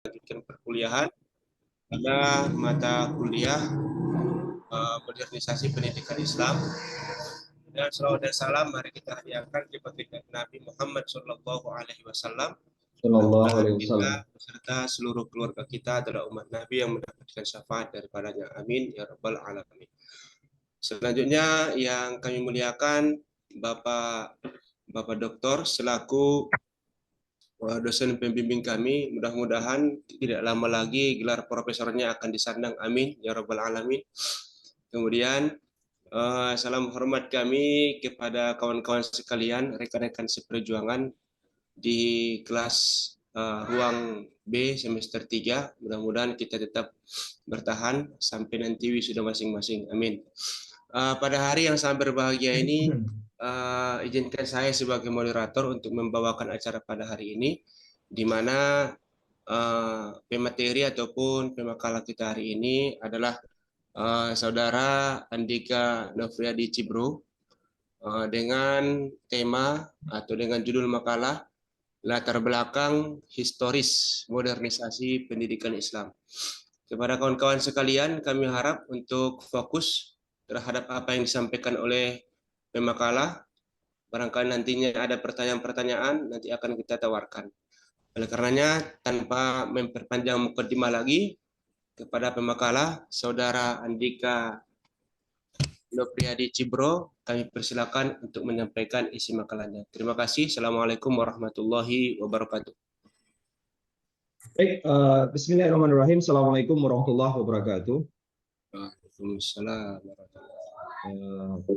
Lanjutkan perkuliahan pada mata kuliah modernisasi pendidikan Islam. Dan salawat dan salam mari kita hadiahkan kepada Nabi Muhammad Shallallahu Alaihi Wasallam. Sallallahu Mudah-mudahan alaihi kita wasallam. beserta seluruh keluarga kita adalah umat Nabi yang mendapatkan syafaat daripadanya. Amin ya rabbal alamin. Selanjutnya yang kami muliakan Bapak Doktor selaku dosen pembimbing kami. Mudah-mudahan tidak lama lagi gelar profesornya akan disandang. Amin ya rabbal alamin. Kemudian salam hormat kami kepada kawan-kawan sekalian, rekan-rekan seperjuangan di kelas ruang B semester 3. Mudah-mudahan kita tetap bertahan sampai nanti wisuda masing-masing. Amin. Pada hari yang sangat berbahagia ini, izinkan saya sebagai moderator untuk membawakan acara pada hari ini, di mana pemateri ataupun pemakalah kita hari ini adalah Saudara Andika Nofriadi Cibro dengan tema atau dengan judul makalah latar belakang historis modernisasi pendidikan Islam. Kepada kawan-kawan sekalian, kami harap untuk fokus terhadap apa yang disampaikan oleh pemakalah. Barangkali nantinya ada pertanyaan-pertanyaan, nanti akan kita tawarkan. Oleh karenanya, tanpa memperpanjang mukadimah lagi, kepada pemakalah, Saudara Andika Nopriadi Cibro, kami persilakan untuk menyampaikan isi makalahnya. Terima kasih. Assalamualaikum warahmatullahi wabarakatuh. Baik, bismillahirrahmanirrahim. Assalamualaikum warahmatullahi wabarakatuh. Waalaikumsalam.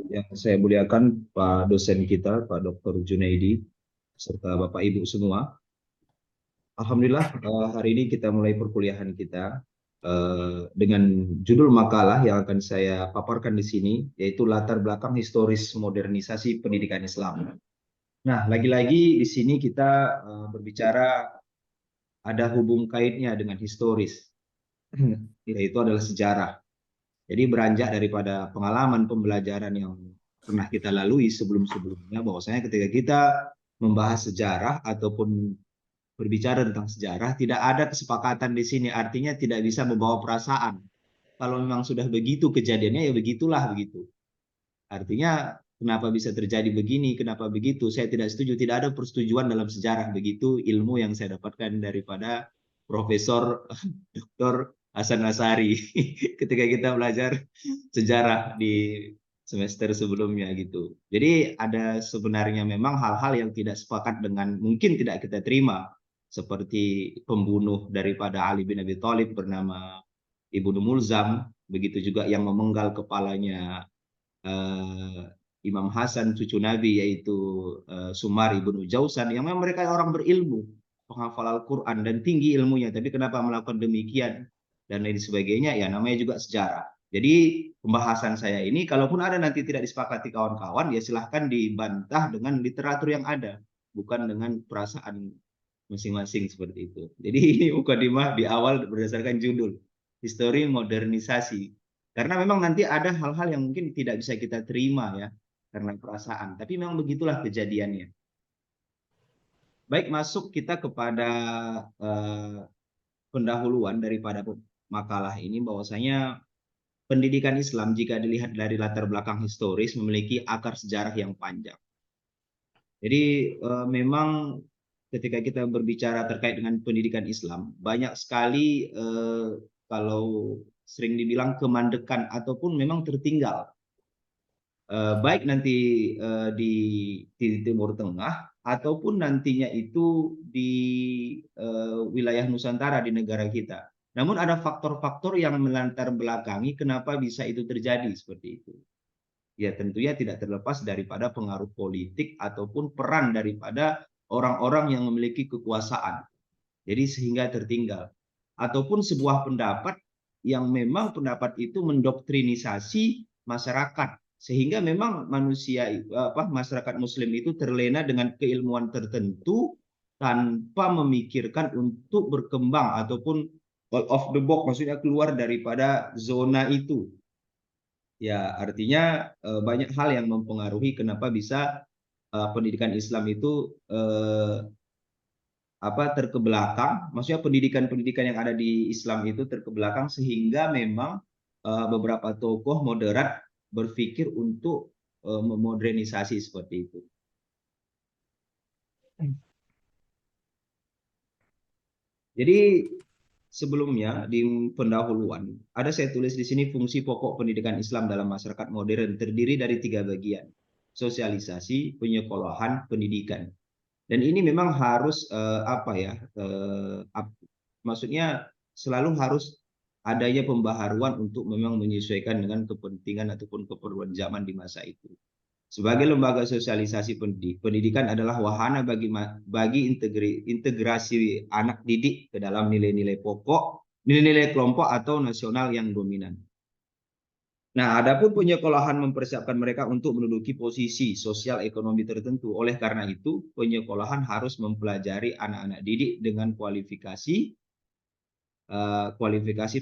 Yang saya muliakan Pak dosen kita, Pak Dr. Junaidi, serta Bapak Ibu semua. Alhamdulillah, hari ini kita mulai perkuliahan kita dengan judul makalah yang akan saya paparkan di sini, yaitu latar belakang historis modernisasi pendidikan Islam. Nah, lagi-lagi di sini kita berbicara ada hubung kaitnya dengan historis, yaitu adalah sejarah. Jadi beranjak daripada pengalaman pembelajaran yang pernah kita lalui sebelum-sebelumnya, bahwasanya ketika kita membahas sejarah ataupun berbicara tentang sejarah, tidak ada kesepakatan di sini, artinya tidak bisa membawa perasaan. Kalau memang sudah begitu kejadiannya, ya begitulah begitu. Artinya kenapa bisa terjadi begini, kenapa begitu, saya tidak setuju, tidak ada persetujuan dalam sejarah. Begitu ilmu yang saya dapatkan daripada Profesor Dr. Hasan Asari ketika kita belajar sejarah di semester sebelumnya gitu. Jadi ada sebenarnya memang hal-hal yang tidak sepakat dengan, mungkin tidak kita terima, seperti pembunuh daripada Ali bin Abi Thalib bernama Ibnu Mulzam, begitu juga yang memenggal kepalanya Imam Hasan cucu Nabi, yaitu Sumar ibnu Jausan, yang memang mereka orang berilmu, penghafal Al-Quran dan tinggi ilmunya, tapi kenapa melakukan demikian dan lain sebagainya, ya namanya juga sejarah. Jadi pembahasan saya ini, kalaupun ada nanti tidak disepakati kawan-kawan, ya silahkan dibantah dengan literatur yang ada, bukan dengan perasaan masing-masing seperti itu. Jadi ini mukadimah di awal berdasarkan judul, histori modernisasi. Karena memang nanti ada hal-hal yang mungkin tidak bisa kita terima ya, karena perasaan. Tapi memang begitulah kejadiannya. Baik, masuk kita kepada pendahuluan daripada makalah ini, bahwasanya pendidikan Islam jika dilihat dari latar belakang historis memiliki akar sejarah yang panjang. Jadi memang ketika kita berbicara terkait dengan pendidikan Islam, banyak sekali kalau sering dibilang kemandekan ataupun memang tertinggal. Baik nanti di Timur Tengah ataupun nantinya itu di wilayah Nusantara di negara kita. Namun ada faktor-faktor yang melatar belakangi kenapa bisa itu terjadi seperti itu. Ya tentunya tidak terlepas daripada pengaruh politik ataupun peran daripada orang-orang yang memiliki kekuasaan. Jadi sehingga tertinggal. Ataupun sebuah pendapat yang memang pendapat itu mendoktrinisasi masyarakat, sehingga memang masyarakat muslim itu terlena dengan keilmuan tertentu tanpa memikirkan untuk berkembang ataupun out of the box, maksudnya keluar daripada zona itu. Ya, artinya banyak hal yang mempengaruhi kenapa bisa pendidikan Islam itu terkebelakang, maksudnya pendidikan-pendidikan yang ada di Islam itu terkebelakang sehingga memang beberapa tokoh moderat berpikir untuk memodernisasi seperti itu. Jadi sebelumnya di pendahuluan ada saya tulis di sini fungsi pokok pendidikan Islam dalam masyarakat modern terdiri dari 3 bagian: sosialisasi, penyekolahan, pendidikan. Dan ini memang harus maksudnya selalu harus adanya pembaharuan untuk memang menyesuaikan dengan kepentingan ataupun keperluan zaman di masa itu. Sebagai lembaga sosialisasi pendidikan adalah wahana bagi integrasi anak didik ke dalam nilai-nilai pokok, nilai-nilai kelompok atau nasional yang dominan. Nah, adapun penyekolahan mempersiapkan mereka untuk menduduki posisi sosial ekonomi tertentu. Oleh karena itu, penyekolahan harus mempelajari anak-anak didik dengan kualifikasi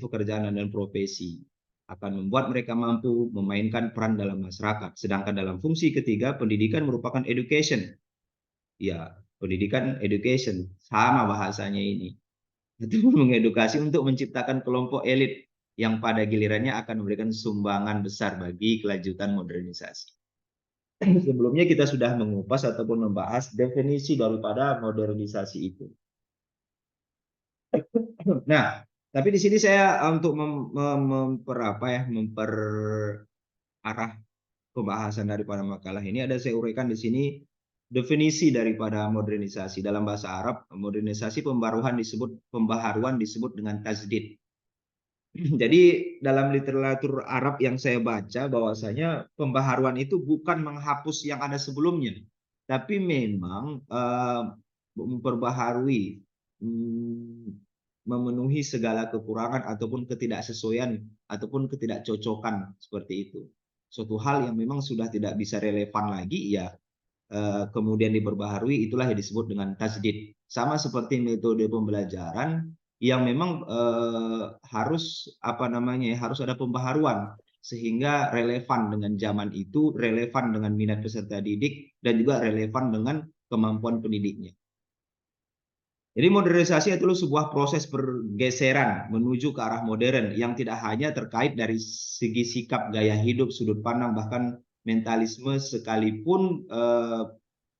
pekerjaan dan profesi, akan membuat mereka mampu memainkan peran dalam masyarakat. Sedangkan dalam fungsi ketiga, pendidikan merupakan education. Ya, pendidikan education, sama bahasanya ini. Itu mengedukasi untuk menciptakan kelompok elit yang pada gilirannya akan memberikan sumbangan besar bagi kelanjutan modernisasi. Sebelumnya kita sudah mengupas ataupun membahas definisi daripada modernisasi itu. Nah, tapi di sini saya untuk memperarah pembahasan daripada makalah ini ada saya uraikan di sini definisi daripada modernisasi. Dalam bahasa Arab, modernisasi pembaharuan disebut dengan tajdid. Jadi dalam literatur Arab yang saya baca bahwasanya pembaharuan itu bukan menghapus yang ada sebelumnya, tapi memang memperbaharui, memenuhi segala kekurangan ataupun ketidaksesuaian ataupun ketidakcocokan seperti itu. Suatu hal yang memang sudah tidak bisa relevan lagi, ya kemudian diperbaharui, itulah yang disebut dengan tajdid. Sama seperti metode pembelajaran yang memang harus harus ada pembaharuan sehingga relevan dengan zaman itu, relevan dengan minat peserta didik, dan juga relevan dengan kemampuan pendidiknya. Jadi modernisasi adalah sebuah proses pergeseran menuju ke arah modern yang tidak hanya terkait dari segi sikap, gaya hidup, sudut pandang, bahkan mentalisme, sekalipun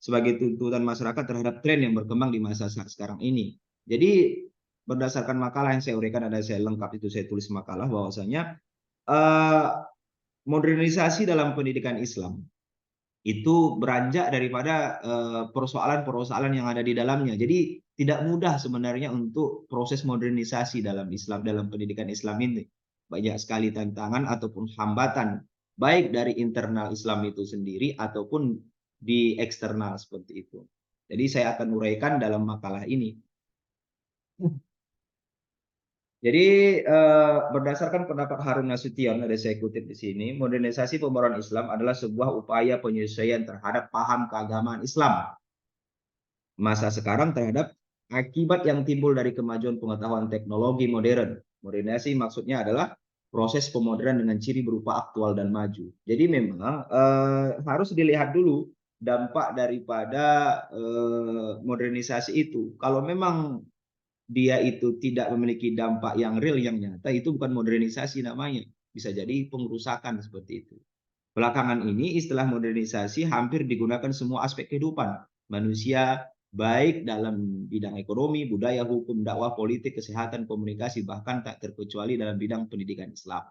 sebagai tuntutan masyarakat terhadap tren yang berkembang di masa sekarang ini. Jadi berdasarkan makalah yang saya uraikan, ada saya lengkap itu, saya tulis makalah bahwasanya modernisasi dalam pendidikan Islam itu beranjak daripada persoalan-persoalan yang ada di dalamnya. Jadi tidak mudah sebenarnya untuk proses modernisasi dalam Islam, dalam pendidikan Islam ini. Banyak sekali tantangan ataupun hambatan, baik dari internal Islam itu sendiri ataupun di eksternal seperti itu. Jadi saya akan uraikan dalam makalah ini. Jadi berdasarkan pendapat Harun Nasution, ada saya kutip di sini, modernisasi pembaruan Islam adalah sebuah upaya penyesuaian terhadap paham keagamaan Islam masa sekarang terhadap akibat yang timbul dari kemajuan pengetahuan teknologi modern. Modernisasi maksudnya adalah proses pemodernan dengan ciri berupa aktual dan maju. Jadi memang harus dilihat dulu dampak daripada modernisasi itu. Kalau memang dia itu tidak memiliki dampak yang real, yang nyata, itu bukan modernisasi namanya. Bisa jadi pengrusakan seperti itu. Belakangan ini istilah modernisasi hampir digunakan semua aspek kehidupan manusia, baik dalam bidang ekonomi, budaya, hukum, dakwah, politik, kesehatan, komunikasi, bahkan tak terkecuali dalam bidang pendidikan Islam.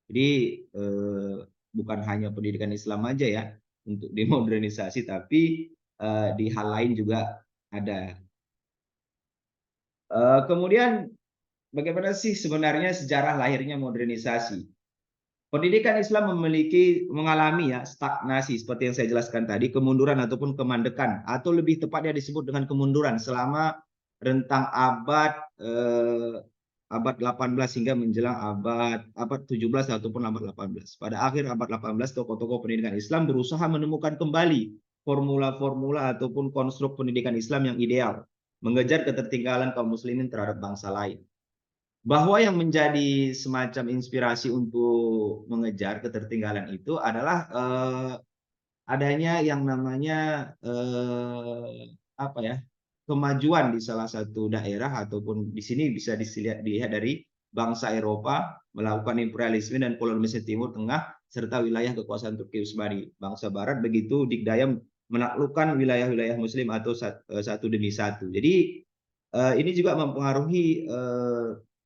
Jadi bukan hanya pendidikan Islam aja ya untuk dimodernisasi, tapi di hal lain juga ada. Kemudian bagaimana sih sebenarnya sejarah lahirnya modernisasi? Pendidikan Islam mengalami ya stagnasi seperti yang saya jelaskan tadi, kemunduran ataupun kemandekan, atau lebih tepatnya disebut dengan kemunduran selama rentang abad 18 hingga menjelang abad 17 ataupun abad 18. Pada akhir abad 18, tokoh-tokoh pendidikan Islam berusaha menemukan kembali formula-formula ataupun konstruk pendidikan Islam yang ideal, mengejar ketertinggalan kaum muslimin terhadap bangsa lain. Bahwa yang menjadi semacam inspirasi untuk mengejar ketertinggalan itu adalah adanya yang namanya kemajuan di salah satu daerah ataupun di sini bisa dilihat dari bangsa Eropa melakukan imperialisme dan kolonialisme Timur Tengah serta wilayah kekuasaan Turki Utsmani. Bangsa Barat begitu dikdaya menaklukkan wilayah-wilayah Muslim atau satu demi satu. Jadi ini juga mempengaruhi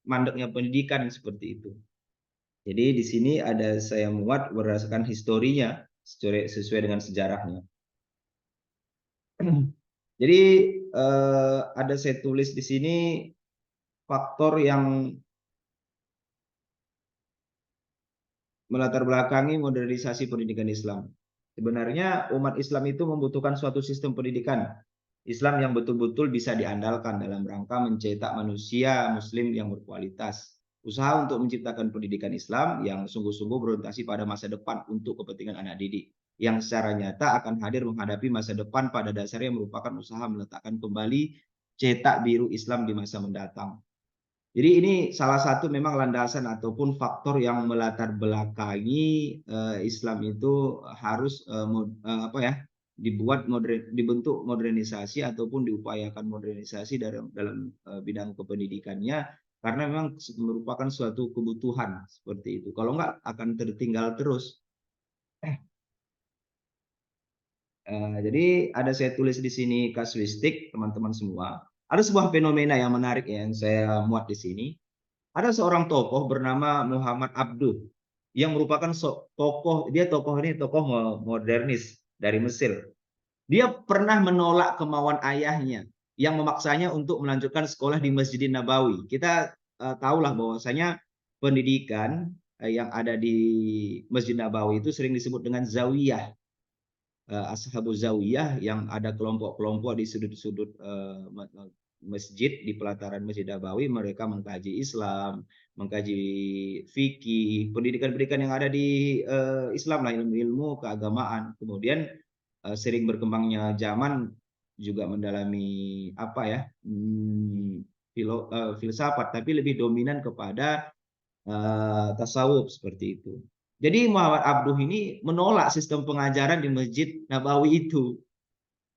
mandeknya pendidikan seperti itu. Jadi di sini ada saya muat berdasarkan historinya sesuai dengan sejarahnya. Jadi ada saya tulis di sini faktor yang melatar belakangi modernisasi pendidikan Islam. Sebenarnya umat Islam itu membutuhkan suatu sistem pendidikan Islam yang betul-betul bisa diandalkan dalam rangka mencetak manusia Muslim yang berkualitas. Usaha untuk menciptakan pendidikan Islam yang sungguh-sungguh berorientasi pada masa depan untuk kepentingan anak didik, yang secara nyata akan hadir menghadapi masa depan pada dasarnya merupakan usaha meletakkan kembali cetak biru Islam di masa mendatang. Jadi ini salah satu memang landasan ataupun faktor yang melatar belakangi Islam itu harus dibentuk modernisasi ataupun diupayakan modernisasi dalam bidang kependidikannya, karena memang merupakan suatu kebutuhan seperti itu. Kalau enggak akan tertinggal terus. Jadi ada saya tulis di sini kasuistik teman-teman semua. Ada sebuah fenomena yang menarik yang saya muat di sini. Ada seorang tokoh bernama Muhammad Abduh yang merupakan tokoh ini tokoh modernis dari Mesir. Dia pernah menolak kemauan ayahnya yang memaksanya untuk melanjutkan sekolah di Masjidin Nabawi. Kita tahulah bahwasanya pendidikan yang ada di Masjid Nabawi itu sering disebut dengan zawiyah, ashabuz zawiyah, yang ada kelompok-kelompok di sudut-sudut masjid, di pelataran Masjid Nabawi. Mereka mengkaji Islam, mengkaji fikih, pendidikan-pendidikan yang ada di Islam lah, ilmu-ilmu keagamaan. Kemudian sering berkembangnya zaman juga mendalami filsafat, tapi lebih dominan kepada tasawuf seperti itu. Jadi Muhammad Abduh ini menolak sistem pengajaran di Masjid Nabawi itu.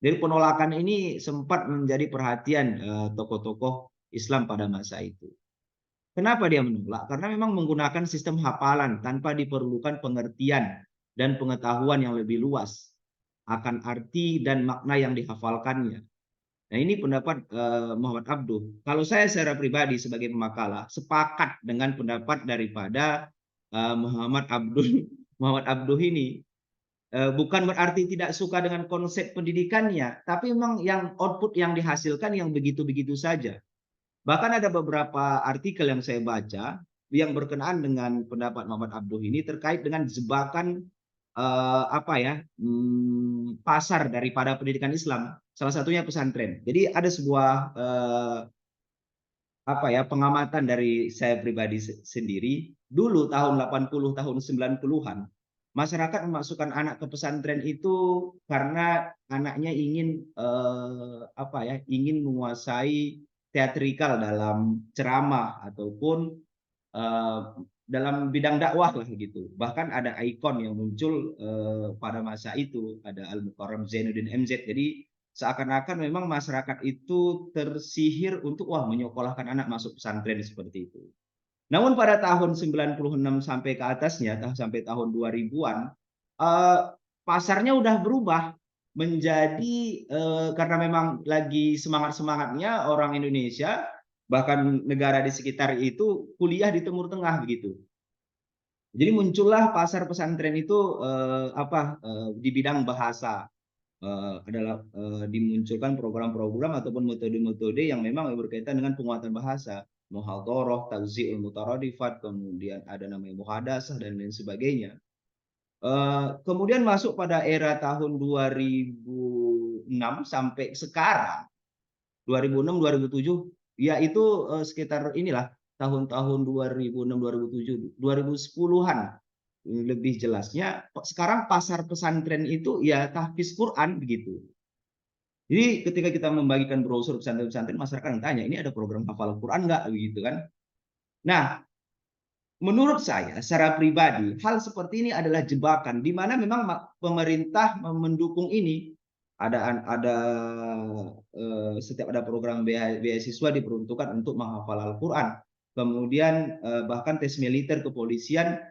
Jadi penolakan ini sempat menjadi perhatian tokoh-tokoh Islam pada masa itu. Kenapa dia menolak? Karena memang menggunakan sistem hafalan tanpa diperlukan pengertian dan pengetahuan yang lebih luas akan arti dan makna yang dihafalkannya. Nah, ini pendapat Muhammad Abduh. Kalau saya secara pribadi sebagai pemakalah sepakat dengan pendapat daripada Muhammad Abduh ini. Bukan berarti tidak suka dengan konsep pendidikannya, tapi memang yang output yang dihasilkan yang begitu-begitu saja. Bahkan ada beberapa artikel yang saya baca yang berkenaan dengan pendapat Muhammad Abduh ini terkait dengan jebakan pasar daripada pendidikan Islam. Salah satunya pesantren. Jadi ada sebuah pengamatan dari saya pribadi sendiri. Dulu tahun 80, tahun 90-an, masyarakat memasukkan anak ke pesantren itu karena anaknya ingin ingin menguasai teatrikal dalam ceramah ataupun dalam bidang dakwah lah gitu. Bahkan ada ikon yang muncul pada masa itu, ada Al-Mukarram Zainuddin MZ. Jadi seakan-akan memang masyarakat itu tersihir untuk menyekolahkan anak masuk pesantren seperti itu. Namun pada tahun 96 sampai ke atasnya, sampai tahun 2000-an, pasarnya udah berubah menjadi karena memang lagi semangat-semangatnya orang Indonesia, bahkan negara di sekitar itu kuliah di Timur Tengah begitu. Jadi muncullah pasar pesantren itu di bidang bahasa. Adalah dimunculkan program-program ataupun metode-metode yang memang berkaitan dengan penguatan bahasa, muhadharah, tauzi'ul mutaradifat, kemudian ada namanya muhadasah dan lain sebagainya. Kemudian masuk pada era tahun 2006 sampai sekarang 2006 2007, yaitu sekitar inilah tahun-tahun 2006 2007 2010-an lebih jelasnya. Sekarang pasar pesantren itu ya tahfiz Quran begitu. Jadi ketika kita membagikan brosur pesantren-pesantren, masyarakat yang tanya, ini ada program hafal Quran nggak begitu kan? Nah, menurut saya secara pribadi hal seperti ini adalah jebakan di mana memang pemerintah mendukung ini. ada setiap ada program beasiswa diperuntukkan untuk menghafal Al-Quran. Kemudian bahkan tes militer kepolisian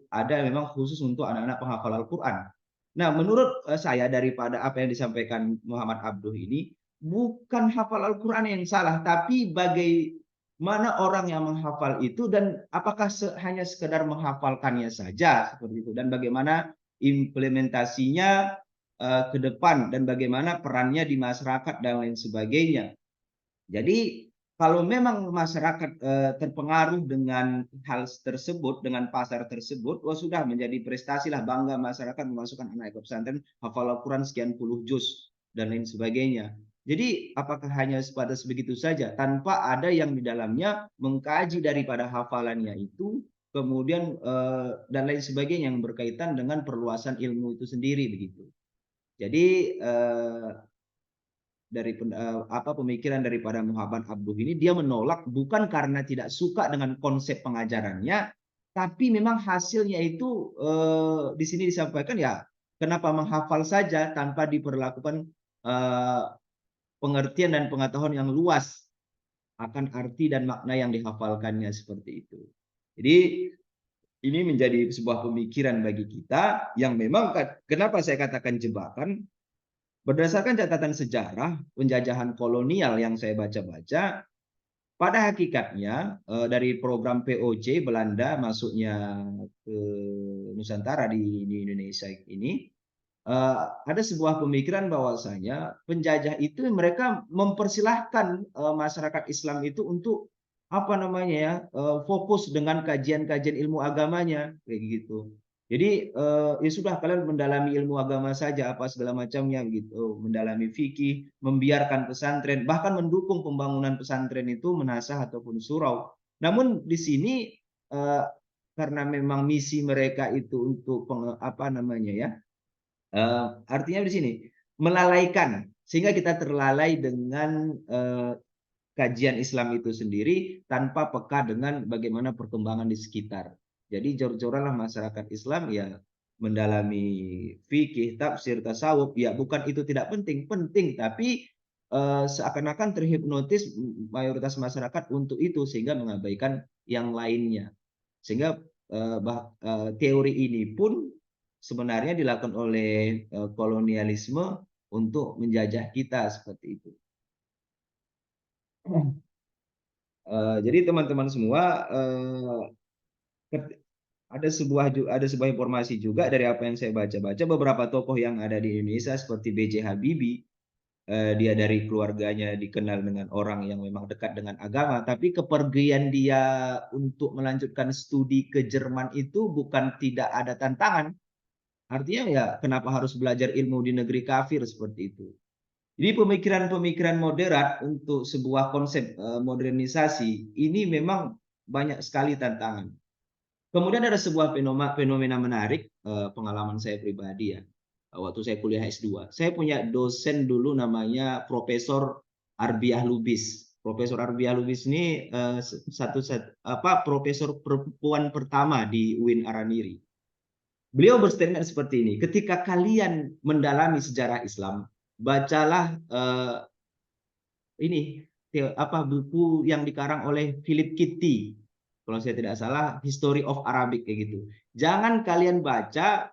ada memang khusus untuk anak-anak penghafal Al-Quran. Nah, menurut saya daripada apa yang disampaikan Muhammad Abduh ini, bukan hafal Al-Quran yang salah, tapi bagaimana orang yang menghafal itu dan apakah hanya sekedar menghafalkannya saja seperti itu, dan bagaimana implementasinya ke depan dan bagaimana perannya di masyarakat dan lain sebagainya. Jadi kalau memang masyarakat terpengaruh dengan hal tersebut, dengan pasar tersebut, sudah menjadi prestasi lah, bangga masyarakat memasukkan anak ke pesantren hafal Al-Quran sekian puluh juz dan lain sebagainya. Jadi apakah hanya pada sebegitu saja tanpa ada yang di dalamnya mengkaji daripada hafalannya itu, kemudian dan lain sebagainya yang berkaitan dengan perluasan ilmu itu sendiri begitu. Jadi dari pemikiran daripada Muhammad Abduh ini, dia menolak bukan karena tidak suka dengan konsep pengajarannya, tapi memang hasilnya itu di sini disampaikan ya, kenapa menghafal saja tanpa diperlakukan pengertian dan pengetahuan yang luas akan arti dan makna yang dihafalkannya seperti itu. Jadi ini menjadi sebuah pemikiran bagi kita yang memang, kenapa saya katakan jebakan, berdasarkan catatan sejarah penjajahan kolonial yang saya baca-baca, pada hakikatnya dari program POJ Belanda masuknya ke Nusantara di Indonesia ini, ada sebuah pemikiran bahwasanya penjajah itu mereka mempersilahkan masyarakat Islam itu untuk apa namanya ya, fokus dengan kajian-kajian ilmu agamanya kayak gitu. Jadi ya sudah, kalian mendalami ilmu agama saja apa segala macamnya gitu, mendalami fikih, membiarkan pesantren, bahkan mendukung pembangunan pesantren itu menasah ataupun surau. Namun di sini karena memang misi mereka itu untuk apa namanya ya, artinya di sini melalaikan, sehingga kita terlalai dengan kajian Islam itu sendiri tanpa peka dengan bagaimana perkembangan di sekitar. Jadi jor-joranlah masyarakat Islam ya mendalami fikih, tafsir, tasawuf, ya bukan itu tidak penting, penting, tapi seakan-akan terhipnotis mayoritas masyarakat untuk itu sehingga mengabaikan yang lainnya. Sehingga teori ini pun sebenarnya dilakukan oleh kolonialisme untuk menjajah kita seperti itu. Jadi teman-teman semua, ada sebuah informasi juga dari apa yang saya baca-baca, beberapa tokoh yang ada di Indonesia seperti B.J. Habibie, dia dari keluarganya dikenal dengan orang yang memang dekat dengan agama, tapi kepergian dia untuk melanjutkan studi ke Jerman itu bukan tidak ada tantangan. Artinya ya kenapa harus belajar ilmu di negeri kafir seperti itu. Jadi pemikiran-pemikiran moderat untuk sebuah konsep modernisasi ini memang banyak sekali tantangan. Kemudian ada sebuah fenomena menarik, pengalaman saya pribadi ya. Waktu saya kuliah S2, saya punya dosen dulu namanya Profesor Arbiah Lubis. Profesor Arbiah Lubis ini profesor perempuan pertama di UIN Araniri. Beliau berstatement seperti ini, ketika kalian mendalami sejarah Islam, bacalah buku yang dikarang oleh Philip Kitty, kalau saya tidak salah, History of Arabic kayak gitu. Jangan kalian baca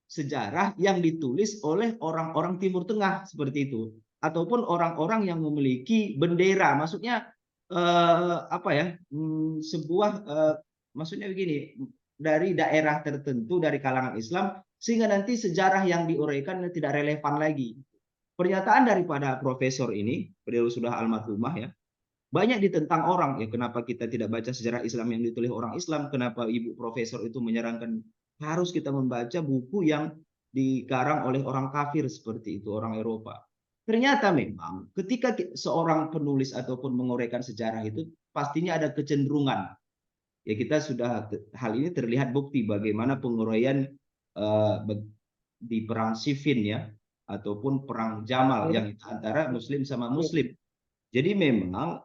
sejarah yang ditulis oleh orang-orang Timur Tengah seperti itu, ataupun orang-orang yang memiliki bendera. Maksudnya maksudnya begini, dari daerah tertentu dari kalangan Islam, sehingga nanti sejarah yang diuraikan tidak relevan lagi. Pernyataan daripada profesor ini, beliau sudah almarhumah ya, banyak ditentang orang, ya kenapa kita tidak baca sejarah Islam yang ditulis orang Islam, kenapa ibu profesor itu menyarankan harus kita membaca buku yang dikarang oleh orang kafir seperti itu, orang Eropa. Ternyata memang ketika seorang penulis ataupun menguraikan sejarah itu pastinya ada kecenderungan. Ya kita sudah, hal ini terlihat bukti bagaimana penguraian di perang Siffin ya, ataupun perang Jamal yang antara Muslim sama Muslim. Jadi memang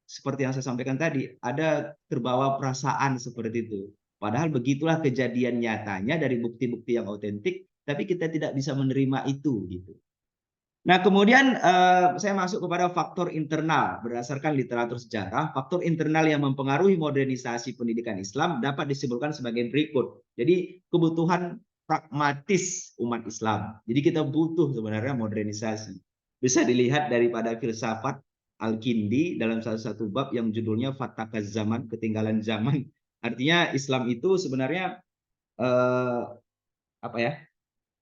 seperti yang saya sampaikan tadi, ada terbawa perasaan seperti itu. Padahal begitulah kejadian nyatanya dari bukti-bukti yang otentik, tapi kita tidak bisa menerima itu gitu. Nah, kemudian saya masuk kepada faktor internal. Berdasarkan literatur sejarah, faktor internal yang mempengaruhi modernisasi pendidikan Islam dapat disimpulkan sebagai berikut. Jadi, kebutuhan pragmatis umat Islam. Jadi, kita butuh sebenarnya modernisasi. Bisa dilihat daripada filsafat Al-Kindi dalam salah satu bab yang judulnya Fatakaz Zaman, ketinggalan zaman. Artinya Islam itu sebenarnya apa ya?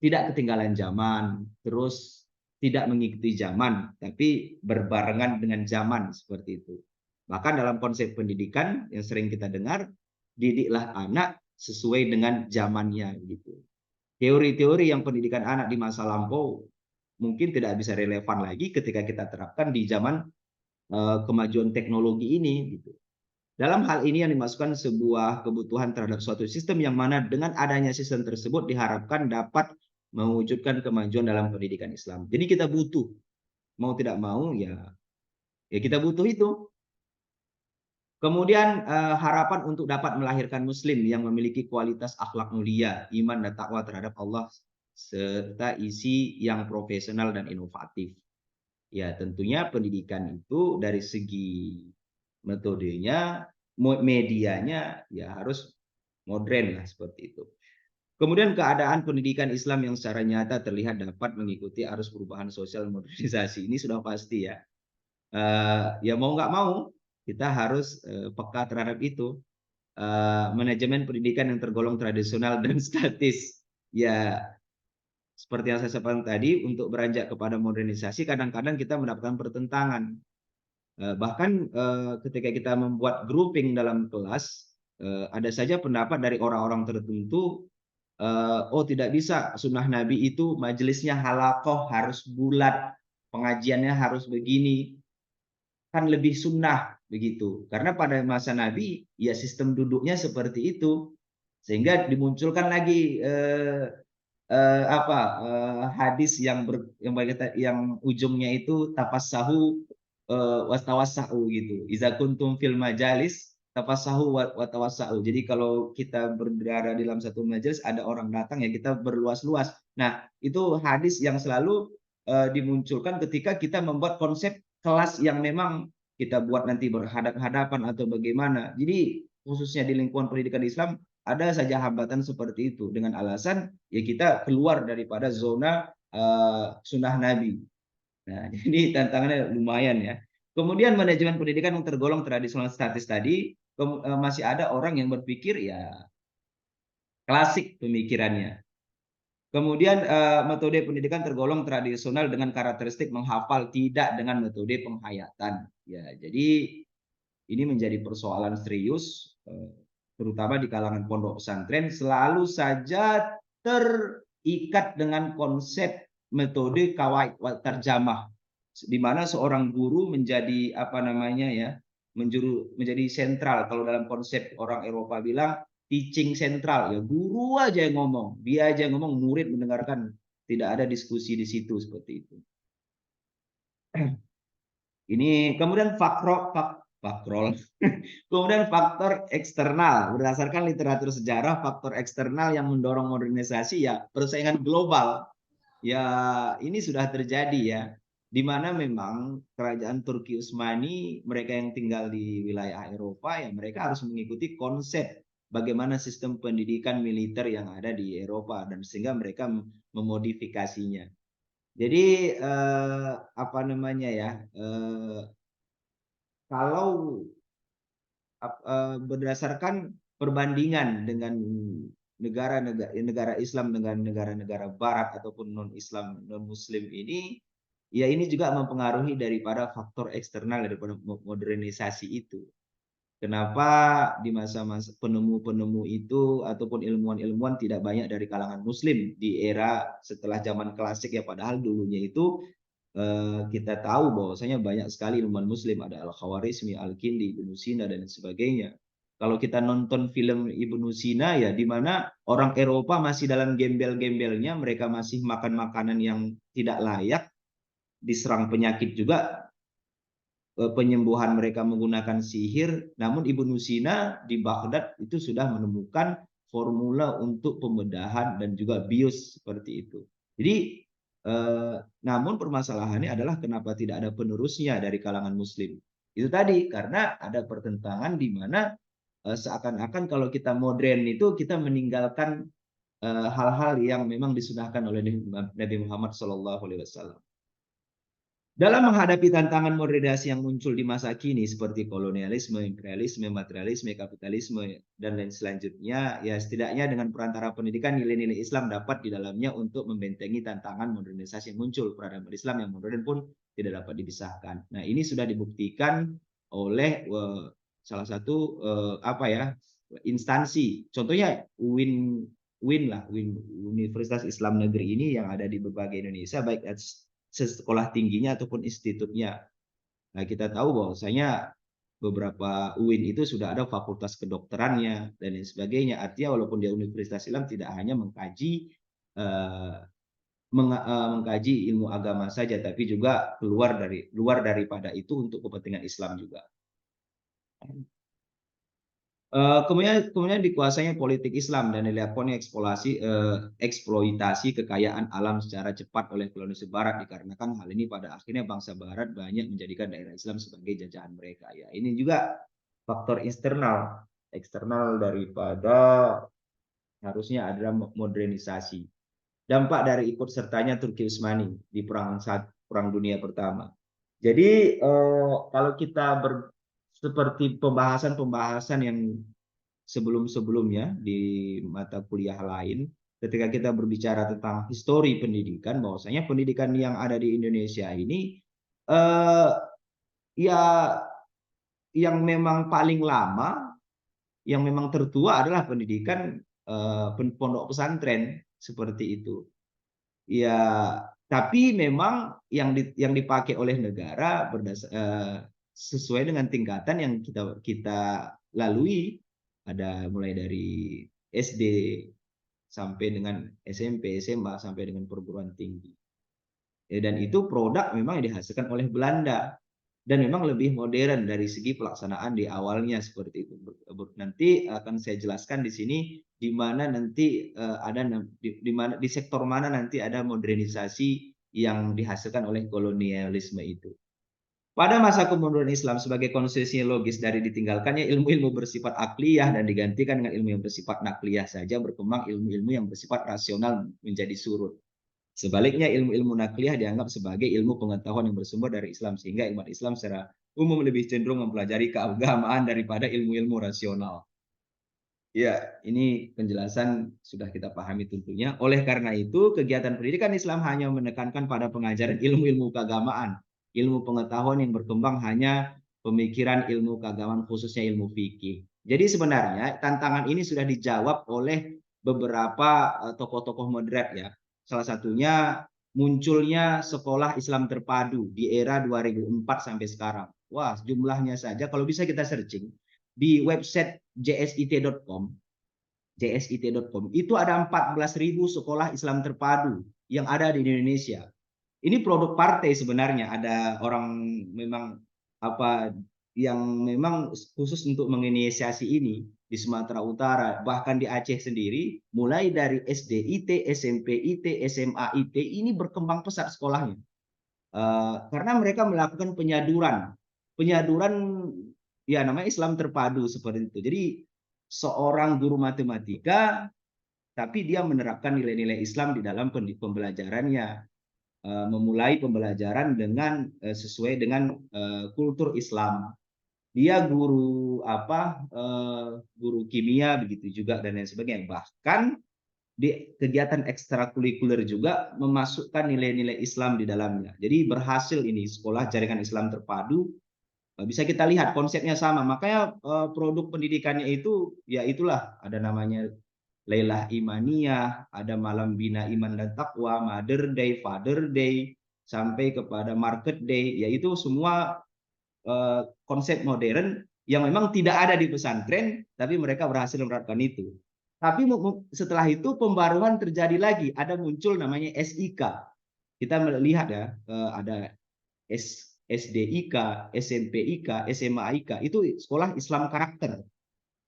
Tidak ketinggalan zaman, terus tidak mengikuti zaman, tapi berbarengan dengan zaman seperti itu. Bahkan dalam konsep pendidikan yang sering kita dengar, didiklah anak sesuai dengan zamannya gitu. Teori-teori yang pendidikan anak di masa lampau mungkin tidak bisa relevan lagi ketika kita terapkan di zaman kemajuan teknologi ini gitu. Dalam hal ini yang dimasukkan sebuah kebutuhan terhadap suatu sistem yang mana dengan adanya sistem tersebut diharapkan dapat mewujudkan kemajuan dalam pendidikan Islam. Jadi kita butuh, mau tidak mau ya kita butuh itu. Kemudian harapan untuk dapat melahirkan muslim yang memiliki kualitas akhlak mulia, iman dan takwa terhadap Allah serta isi yang profesional dan inovatif. Ya, tentunya pendidikan itu dari segi metodenya, medianya ya harus modern lah seperti itu. Kemudian keadaan pendidikan Islam yang secara nyata terlihat dapat mengikuti arus perubahan sosial modernisasi ini sudah pasti ya. Ya mau nggak mau kita harus peka terhadap itu. Manajemen pendidikan yang tergolong tradisional dan statis. Ya seperti yang saya sampaikan tadi, untuk beranjak kepada modernisasi kadang-kadang kita mendapatkan pertentangan. Bahkan ketika kita membuat grouping dalam kelas, ada saja pendapat dari orang-orang tertentu, oh tidak bisa, sunnah Nabi itu majelisnya halakoh harus bulat, pengajiannya harus begini, kan lebih sunnah begitu. Karena pada masa Nabi ya sistem duduknya seperti itu, sehingga dimunculkan lagi hadis yang ujungnya itu tafassahu wastawassau gitu. Iza kuntum fil majalis tafassahu watawassau. Jadi kalau kita berada di dalam satu majelis ada orang datang ya kita berluas-luas. Nah, itu hadis yang selalu dimunculkan ketika kita membuat konsep kelas yang memang kita buat nanti berhadap-hadapan atau bagaimana. Jadi khususnya di lingkungan pendidikan Islam ada saja hambatan seperti itu dengan alasan ya kita keluar daripada zona sunnah Nabi. Nah, jadi tantangannya lumayan ya. Kemudian manajemen pendidikan yang tergolong tradisional statis tadi, masih ada orang yang berpikir ya klasik pemikirannya. Kemudian metode pendidikan tergolong tradisional dengan karakteristik menghafal, tidak dengan metode penghayatan. Ya, jadi ini menjadi persoalan serius, terutama di kalangan pondok pesantren, selalu saja terikat dengan konsep metode kawaid terjamah, di mana seorang guru menjadi menjadi sentral. Kalau dalam konsep orang Eropa bilang teaching sentral, ya guru aja yang ngomong, dia aja yang ngomong, murid mendengarkan, tidak ada diskusi di situ seperti itu. Ini kemudian kemudian faktor eksternal. Berdasarkan literatur sejarah, faktor eksternal yang mendorong modernisasi ya persaingan global. Ya ini sudah terjadi ya. Di mana memang kerajaan Turki Utsmani, mereka yang tinggal di wilayah Eropa ya mereka harus mengikuti konsep bagaimana sistem pendidikan militer yang ada di Eropa dan sehingga mereka memodifikasinya. Jadi kalau berdasarkan perbandingan dengan negara Islam dengan negara-negara Barat ataupun non-Islam, non-Muslim ini, ya ini juga mempengaruhi daripada faktor eksternal daripada modernisasi itu. Kenapa di masa-masa penemu-penemu itu ataupun ilmuwan-ilmuwan tidak banyak dari kalangan Muslim di era setelah zaman klasik ya, padahal dulunya itu kita tahu bahwasanya banyak sekali ilmuwan Muslim, ada Al-Khawarizmi, Al-Kindi, Ibnu Sina dan sebagainya. Kalau kita nonton film Ibnu Sina ya di mana orang Eropa masih dalam gembel-gembelnya, mereka masih makan makanan yang tidak layak, diserang penyakit juga, penyembuhan mereka menggunakan sihir. Namun Ibnu Sina di Baghdad itu sudah menemukan formula untuk pembedahan dan juga bios seperti itu. Jadi namun permasalahannya adalah kenapa tidak ada penerusnya dari kalangan Muslim. Itu tadi karena ada pertentangan di mana seakan-akan kalau kita modern itu kita meninggalkan hal-hal yang memang disunahkan oleh Nabi Muhammad SAW. Dalam menghadapi tantangan modernisasi yang muncul di masa kini seperti kolonialisme, imperialisme, materialisme, kapitalisme, dan lain selanjutnya, ya setidaknya dengan perantara pendidikan nilai-nilai Islam dapat di dalamnya untuk membentengi tantangan modernisasi yang muncul. Peradaban Islam yang modern pun tidak dapat dipisahkan. Nah, ini sudah dibuktikan oleh salah satu instansi. Contohnya UIN Universitas Islam Negeri ini yang ada di berbagai Indonesia, baik sekolah tingginya ataupun institutnya. Nah, kita tahu bahwasanya beberapa UIN itu sudah ada fakultas kedokterannya dan lain sebagainya. Artinya walaupun dia Universitas Islam tidak hanya mengkaji mengkaji ilmu agama saja, tapi juga luar daripada itu untuk kepentingan Islam juga. Kemudian dikuasainya politik Islam dan dilakukannya eksploitasi kekayaan alam secara cepat oleh kolonial Barat, dikarenakan hal ini pada akhirnya bangsa Barat banyak menjadikan daerah Islam sebagai jajahan mereka. Ya, ini juga faktor eksternal daripada harusnya adalah modernisasi. Dampak dari ikut sertanya Turki Utsmani di Perang Dunia Pertama. Jadi kalau kita seperti pembahasan yang sebelum-sebelumnya di mata kuliah lain, ketika kita berbicara tentang histori pendidikan, bahwasanya pendidikan yang ada di Indonesia ini ya yang memang paling lama, yang memang tertua adalah pendidikan pondok pesantren seperti itu. Ya, tapi memang yang dipakai oleh negara sesuai dengan tingkatan yang kita lalui, ada mulai dari SD sampai dengan SMP, SMA sampai dengan perguruan tinggi. Dan itu produk memang yang dihasilkan oleh Belanda dan memang lebih modern dari segi pelaksanaan di awalnya seperti itu. Nanti akan saya jelaskan di sini di mana nanti di sektor mana nanti ada modernisasi yang dihasilkan oleh kolonialisme itu. Pada masa kemunduran Islam sebagai konsekuensi logis dari ditinggalkannya ilmu-ilmu bersifat akliyah dan digantikan dengan ilmu yang bersifat nakliyah saja, berkembang ilmu-ilmu yang bersifat rasional menjadi surut. Sebaliknya ilmu-ilmu nakliyah dianggap sebagai ilmu pengetahuan yang bersumber dari Islam, sehingga umat Islam secara umum lebih cenderung mempelajari keagamaan daripada ilmu-ilmu rasional. Ya, ini penjelasan sudah kita pahami tentunya. Oleh karena itu, kegiatan pendidikan Islam hanya menekankan pada pengajaran ilmu-ilmu keagamaan. Ilmu pengetahuan yang berkembang hanya pemikiran ilmu keagamaan, khususnya ilmu fikih. Jadi sebenarnya tantangan ini sudah dijawab oleh beberapa tokoh-tokoh moderat ya. Salah satunya munculnya sekolah Islam terpadu di era 2004 sampai sekarang. Wah, jumlahnya saja kalau bisa kita searching di website jsit.com itu ada 14.000 sekolah Islam terpadu yang ada di Indonesia. Ini produk partai sebenarnya, ada orang memang yang memang khusus untuk menginisiasi ini di Sumatera Utara, bahkan di Aceh sendiri, mulai dari SD IT, SMP IT, SMA IT, ini berkembang pesat sekolahnya. Karena mereka melakukan penyaduran ya namanya Islam terpadu seperti itu. Jadi seorang guru matematika tapi dia menerapkan nilai-nilai Islam di dalam pembelajarannya, memulai pembelajaran dengan sesuai dengan kultur Islam. Dia guru guru kimia begitu juga dan lain sebagainya. Bahkan di kegiatan ekstrakurikuler juga memasukkan nilai-nilai Islam di dalamnya. Jadi berhasil ini sekolah jaringan Islam terpadu. Bisa kita lihat konsepnya sama. Makanya produk pendidikannya itu ya itulah, ada namanya Lailah Imaniyah, ada Malam Bina Iman dan Takwa, Mother Day, Father Day, sampai kepada Market Day, yaitu semua konsep modern yang memang tidak ada di pesantren, tapi mereka berhasil menerapkan itu. Tapi setelah itu pembaruan terjadi lagi, ada muncul namanya SIK. Kita melihat ya, ada SDIK, SMPIK, SMAIK, itu sekolah Islam karakter.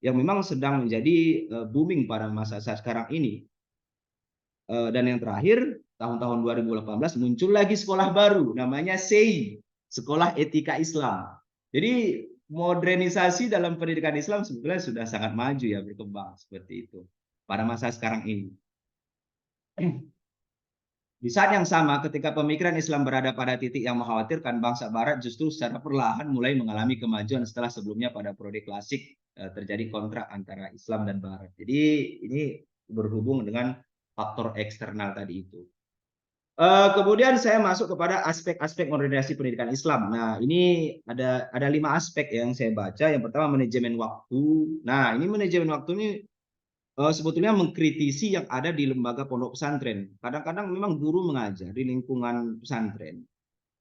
yang memang sedang menjadi booming pada masa saat sekarang ini. Dan yang terakhir, tahun-tahun 2018 muncul lagi sekolah baru, namanya SEI, Sekolah Etika Islam. Jadi modernisasi dalam pendidikan Islam sebetulnya sudah sangat maju ya, berkembang seperti itu pada masa sekarang ini. Di saat yang sama, ketika pemikiran Islam berada pada titik yang mengkhawatirkan, bangsa Barat justru secara perlahan mulai mengalami kemajuan setelah sebelumnya pada periode klasik terjadi kontrak antara Islam dan Barat. Jadi ini berhubung dengan faktor eksternal tadi itu. Kemudian saya masuk kepada aspek-aspek modernisasi pendidikan Islam. Nah, ini ada 5 aspek yang saya baca. Yang pertama manajemen waktu. Nah, ini manajemen waktu ini sebetulnya mengkritisi yang ada di lembaga pondok pesantren. Kadang-kadang memang guru mengajar di lingkungan pesantren.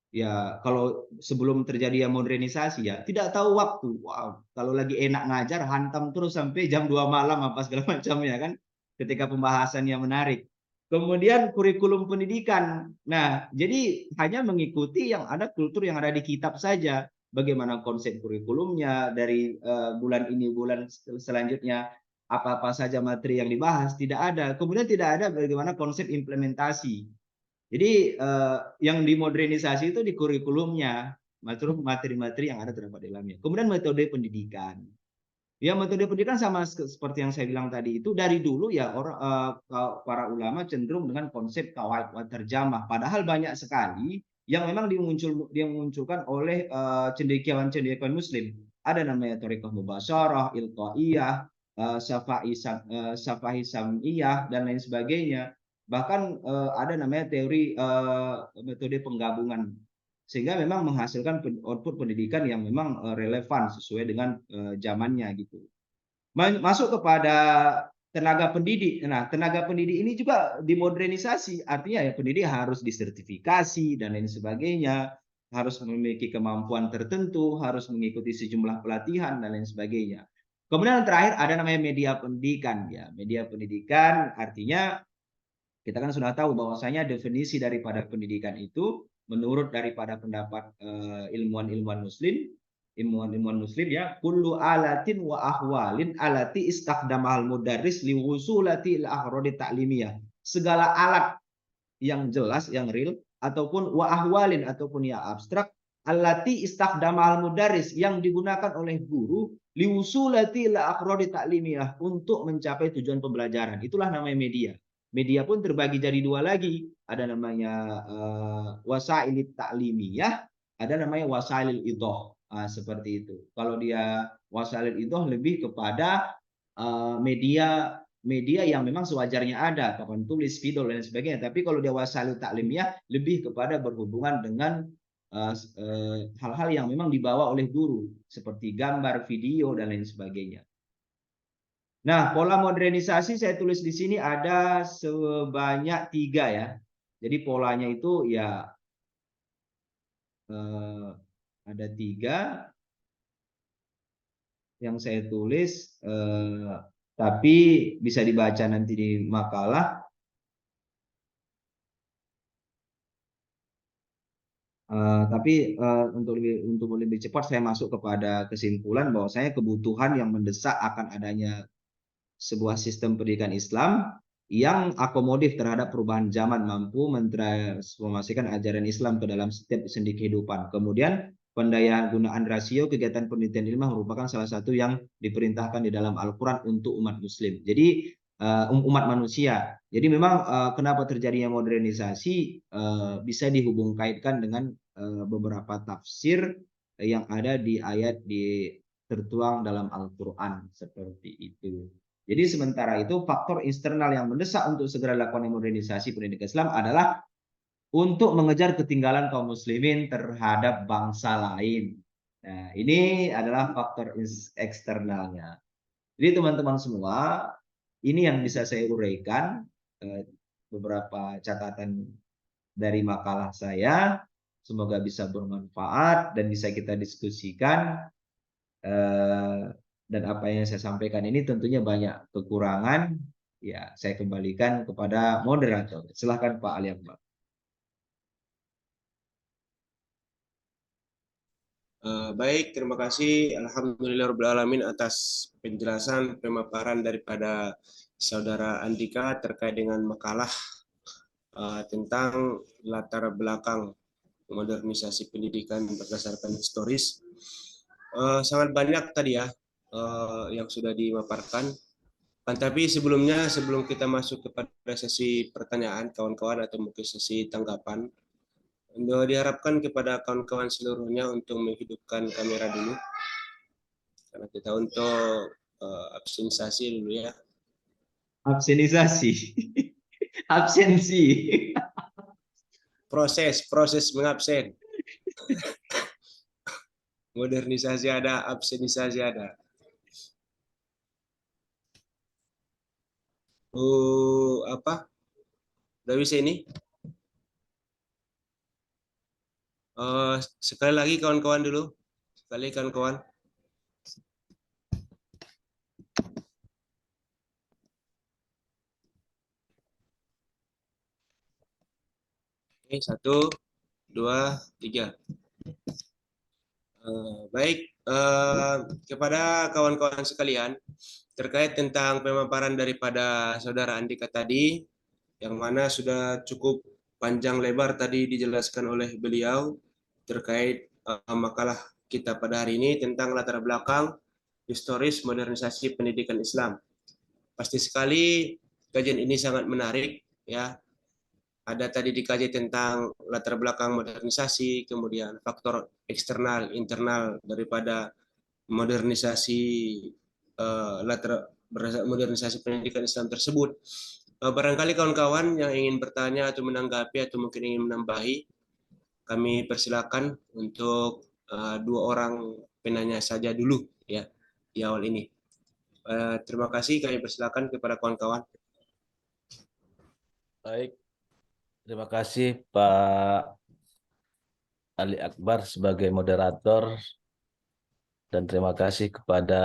Ya, kalau sebelum terjadi modernisasi ya, tidak tahu waktu. Wow, kalau lagi enak ngajar, hantam terus sampai jam 2 malam apa segala macamnya kan. Ketika pembahasannya menarik. Kemudian kurikulum pendidikan. Nah, jadi hanya mengikuti yang ada kultur yang ada di kitab saja. Bagaimana konsep kurikulumnya dari bulan ini, bulan selanjutnya apa-apa saja materi yang dibahas, tidak ada. Kemudian tidak ada bagaimana konsep implementasi. Jadi yang dimodernisasi itu di kurikulumnya, materi-materi yang ada terdapat di dalamnya. Kemudian metode pendidikan. Ya, metode pendidikan sama seperti yang saya bilang tadi itu dari dulu ya para ulama cenderung dengan konsep qawaid wa tarjamah. Padahal banyak sekali yang memang dimunculkan oleh cendekiawan-cendekiawan Muslim. Ada namanya thariqah mubasyarah, ilqaiyah, syafai samiyah dan lain sebagainya. Bahkan ada namanya teori metode penggabungan, sehingga memang menghasilkan output pendidikan yang memang relevan sesuai dengan zamannya gitu. Masuk kepada tenaga pendidik. Nah, tenaga pendidik ini juga dimodernisasi, artinya ya pendidik harus disertifikasi dan lain sebagainya, harus memiliki kemampuan tertentu, harus mengikuti sejumlah pelatihan dan lain sebagainya. Kemudian yang terakhir ada namanya media pendidikan ya. Media pendidikan artinya kita kan sudah tahu bahwasanya definisi daripada pendidikan itu menurut daripada pendapat ilmuwan-ilmuwan muslim ya, kullu alatin wa ahwalin alati istakdamahal mudarris liwusulati al-aghradi ta'limiyah. Segala alat yang jelas, yang real, ataupun wa ahwalin ataupun ya abstrak, allati istakdamahal mudarris yang digunakan oleh guru liwusulati al-aghradi ta'limiyah untuk mencapai tujuan pembelajaran. Itulah namanya media. Media pun terbagi jadi 2 lagi. Ada namanya wasailit ta'limiyah, ada namanya wasailil idhah. Seperti itu. Kalau dia wasailil idhah lebih kepada media yang memang sewajarnya ada, papan tulis, spidol dan sebagainya. Tapi kalau dia wasailil ta'limiyah lebih kepada berhubungan dengan hal-hal yang memang dibawa oleh guru seperti gambar, video dan lain sebagainya. Nah, pola modernisasi saya tulis di sini ada sebanyak 3 ya. Jadi polanya itu ya ada 3 yang saya tulis, tapi bisa dibaca nanti di makalah. Tapi untuk lebih cepat saya masuk kepada kesimpulan bahwasanya kebutuhan yang mendesak akan adanya sebuah sistem pendidikan Islam yang akomodir terhadap perubahan zaman, mampu mentransformasikan ajaran Islam ke dalam setiap sendi kehidupan. Kemudian pendaya gunaan rasio kegiatan penelitian ilmiah merupakan salah satu yang diperintahkan di dalam Al-Quran untuk umat Muslim. Jadi umat manusia. Jadi memang kenapa terjadinya modernisasi bisa dihubung kaitkan dengan beberapa tafsir yang ada di ayat tertuang dalam Al-Quran seperti itu. Jadi sementara itu faktor eksternal yang mendesak untuk segera dilakukan modernisasi pendidikan Islam adalah untuk mengejar ketinggalan kaum muslimin terhadap bangsa lain. Nah, ini adalah faktor eksternalnya. Jadi teman-teman semua, ini yang bisa saya uraikan, beberapa catatan dari makalah saya. Semoga bisa bermanfaat dan bisa kita diskusikan. Dan apa yang saya sampaikan ini tentunya banyak kekurangan. Ya, saya kembalikan kepada moderator. Silahkan Pak Ali Akbar. Baik, terima kasih. Alhamdulillahirrahmanirrahim atas penjelasan pemaparan daripada Saudara Andika terkait dengan makalah tentang latar belakang modernisasi pendidikan berdasarkan historis. Sangat banyak tadi ya yang sudah dimaparkan. Tapi sebelumnya, sebelum kita masuk kepada sesi pertanyaan kawan-kawan atau mungkin sesi tanggapan, diharapkan kepada kawan-kawan seluruhnya untuk menghidupkan kamera dulu, karena kita untuk absensasi dulu ya. Absenisasi. Absensi. Proses mengabsen. Modernisasi ada, absenisasi ada. Apa? Udah bisa ini? Sekali lagi kawan-kawan dulu. Sekali kawan-kawan. Oke, 1, 2, 3. Baik, kepada kawan-kawan sekalian, terkait tentang pemaparan daripada Saudara Andika tadi, yang mana sudah cukup panjang lebar tadi dijelaskan oleh beliau terkait makalah kita pada hari ini tentang latar belakang historis modernisasi pendidikan Islam. Pasti sekali kajian ini sangat menarik ya. Ada tadi dikaji tentang latar belakang modernisasi, kemudian faktor eksternal, internal daripada modernisasi modernisasi pendidikan Islam tersebut. Barangkali kawan-kawan yang ingin bertanya atau menanggapi atau mungkin ingin menambahi, kami persilakan untuk dua orang penanya saja dulu ya di awal ini. Terima kasih, kami persilakan kepada kawan-kawan. Baik, terima kasih Pak Ali Akbar sebagai moderator dan terima kasih kepada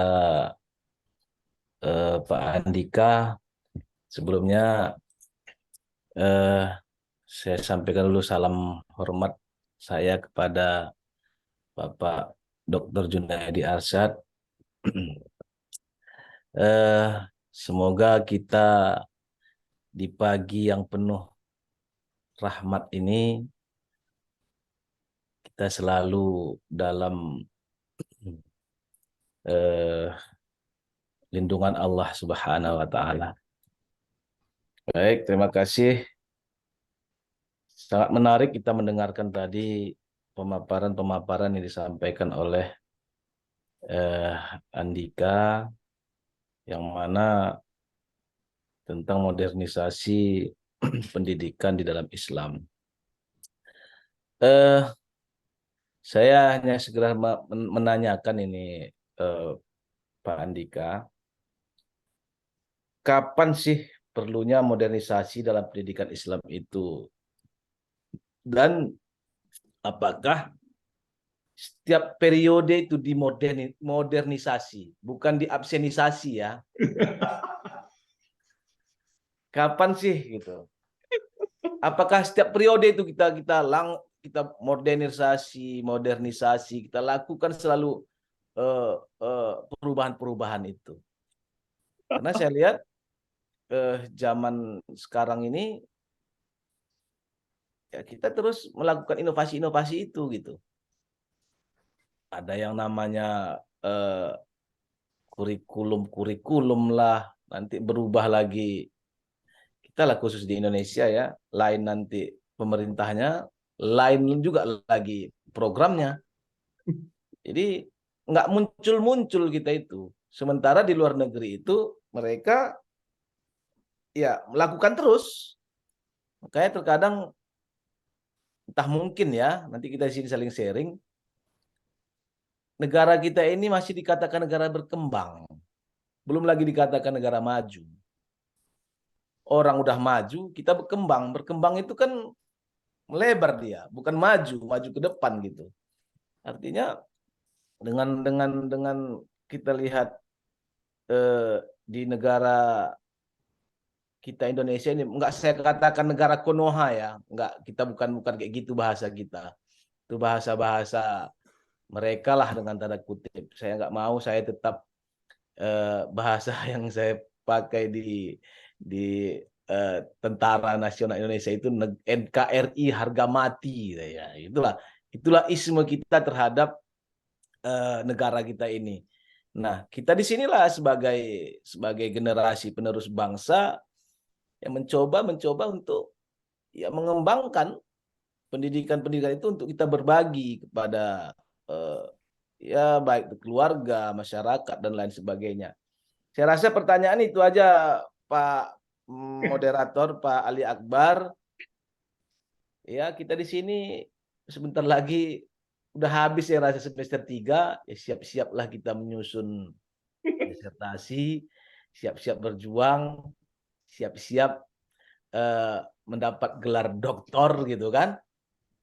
Pak Andika. Sebelumnya saya sampaikan dulu salam hormat saya kepada Bapak Dr. Junaidi Arsyad. Semoga kita di pagi yang penuh rahmat ini kita selalu dalam lindungan Allah Subhanahu wa taala. Baik, terima kasih. Sangat menarik kita mendengarkan tadi pemaparan-pemaparan yang disampaikan oleh Andika, yang mana tentang modernisasi pendidikan di dalam Islam. Saya hanya segera menanyakan ini Pak Andika, kapan sih perlunya modernisasi dalam pendidikan Islam itu? Dan apakah setiap periode itu dimodernisasi, bukan diabsenisasi ya? Kapan sih gitu? Apakah setiap periode itu kita modernisasi, kita lakukan selalu perubahan-perubahan itu? Karena saya lihat zaman sekarang ini ya kita terus melakukan inovasi-inovasi itu gitu. Ada yang namanya kurikulum lah, nanti berubah lagi. Kita lah khusus di Indonesia ya, lain nanti pemerintahnya, lain juga lagi programnya. Jadi nggak muncul-muncul kita itu. Sementara di luar negeri itu mereka ya melakukan terus. Makanya terkadang entah mungkin ya, nanti kita di sini saling sharing, negara kita ini masih dikatakan negara berkembang. Belum lagi dikatakan negara maju. Orang udah maju, kita berkembang. Berkembang itu kan melebar dia, bukan maju ke depan gitu. Artinya dengan kita lihat di negara kita Indonesia ini, enggak saya katakan negara Konoha ya, enggak, kita bukan kayak gitu bahasa kita. Itu bahasa-bahasa mereka lah dengan tanda kutip. Saya nggak mau, saya tetap bahasa yang saya pakai di Tentara Nasional Indonesia itu NKRI harga mati, ya itulah isme kita terhadap negara kita ini. Nah, kita di sinilah sebagai generasi penerus bangsa yang mencoba untuk ya mengembangkan pendidikan itu untuk kita berbagi kepada ya baik keluarga, masyarakat dan lain sebagainya. Saya rasa pertanyaan itu aja, Pak Moderator, Pak Ali Akbar. Ya, kita di sini sebentar lagi udah habis ya rasa semester 3, ya siap-siaplah kita menyusun disertasi, siap-siap berjuang, siap-siap mendapat gelar doktor gitu kan.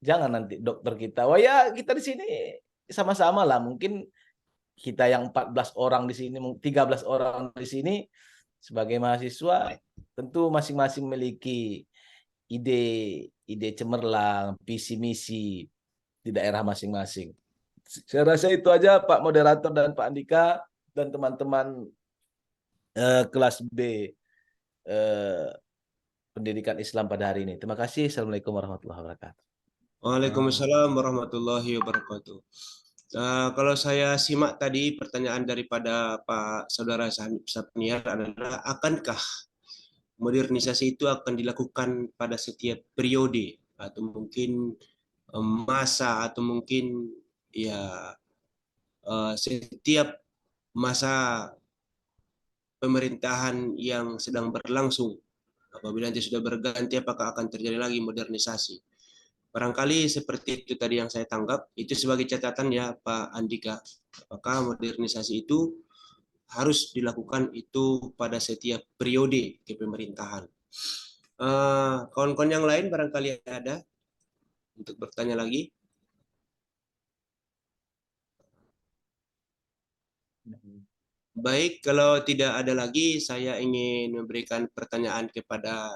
Jangan nanti dokter kita, wah ya kita di sini sama-sama lah, mungkin kita yang 14 orang di sini, 13 orang di sini sebagai mahasiswa, tentu masing-masing memiliki ide cemerlang, visi misi di daerah masing-masing. Saya rasa itu aja Pak Moderator dan Pak Andika dan teman-teman kelas B pendidikan Islam pada hari ini. Terima kasih. Assalamualaikum warahmatullahi wabarakatuh. Waalaikumsalam warahmatullahi wabarakatuh. Kalau saya simak tadi pertanyaan daripada Pak Saudara Sapniar adalah, akankah modernisasi itu akan dilakukan pada setiap periode atau mungkin masa atau mungkin ya setiap masa pemerintahan yang sedang berlangsung. Apabila nanti sudah berganti, apakah akan terjadi lagi modernisasi? Barangkali seperti itu tadi yang saya tanggap. Itu sebagai catatan ya Pak Andika. Apakah modernisasi itu harus dilakukan itu pada setiap periode kepemerintahan? Kawan-kawan yang lain barangkali ada untuk bertanya lagi. Baik, kalau tidak ada lagi, saya ingin memberikan pertanyaan kepada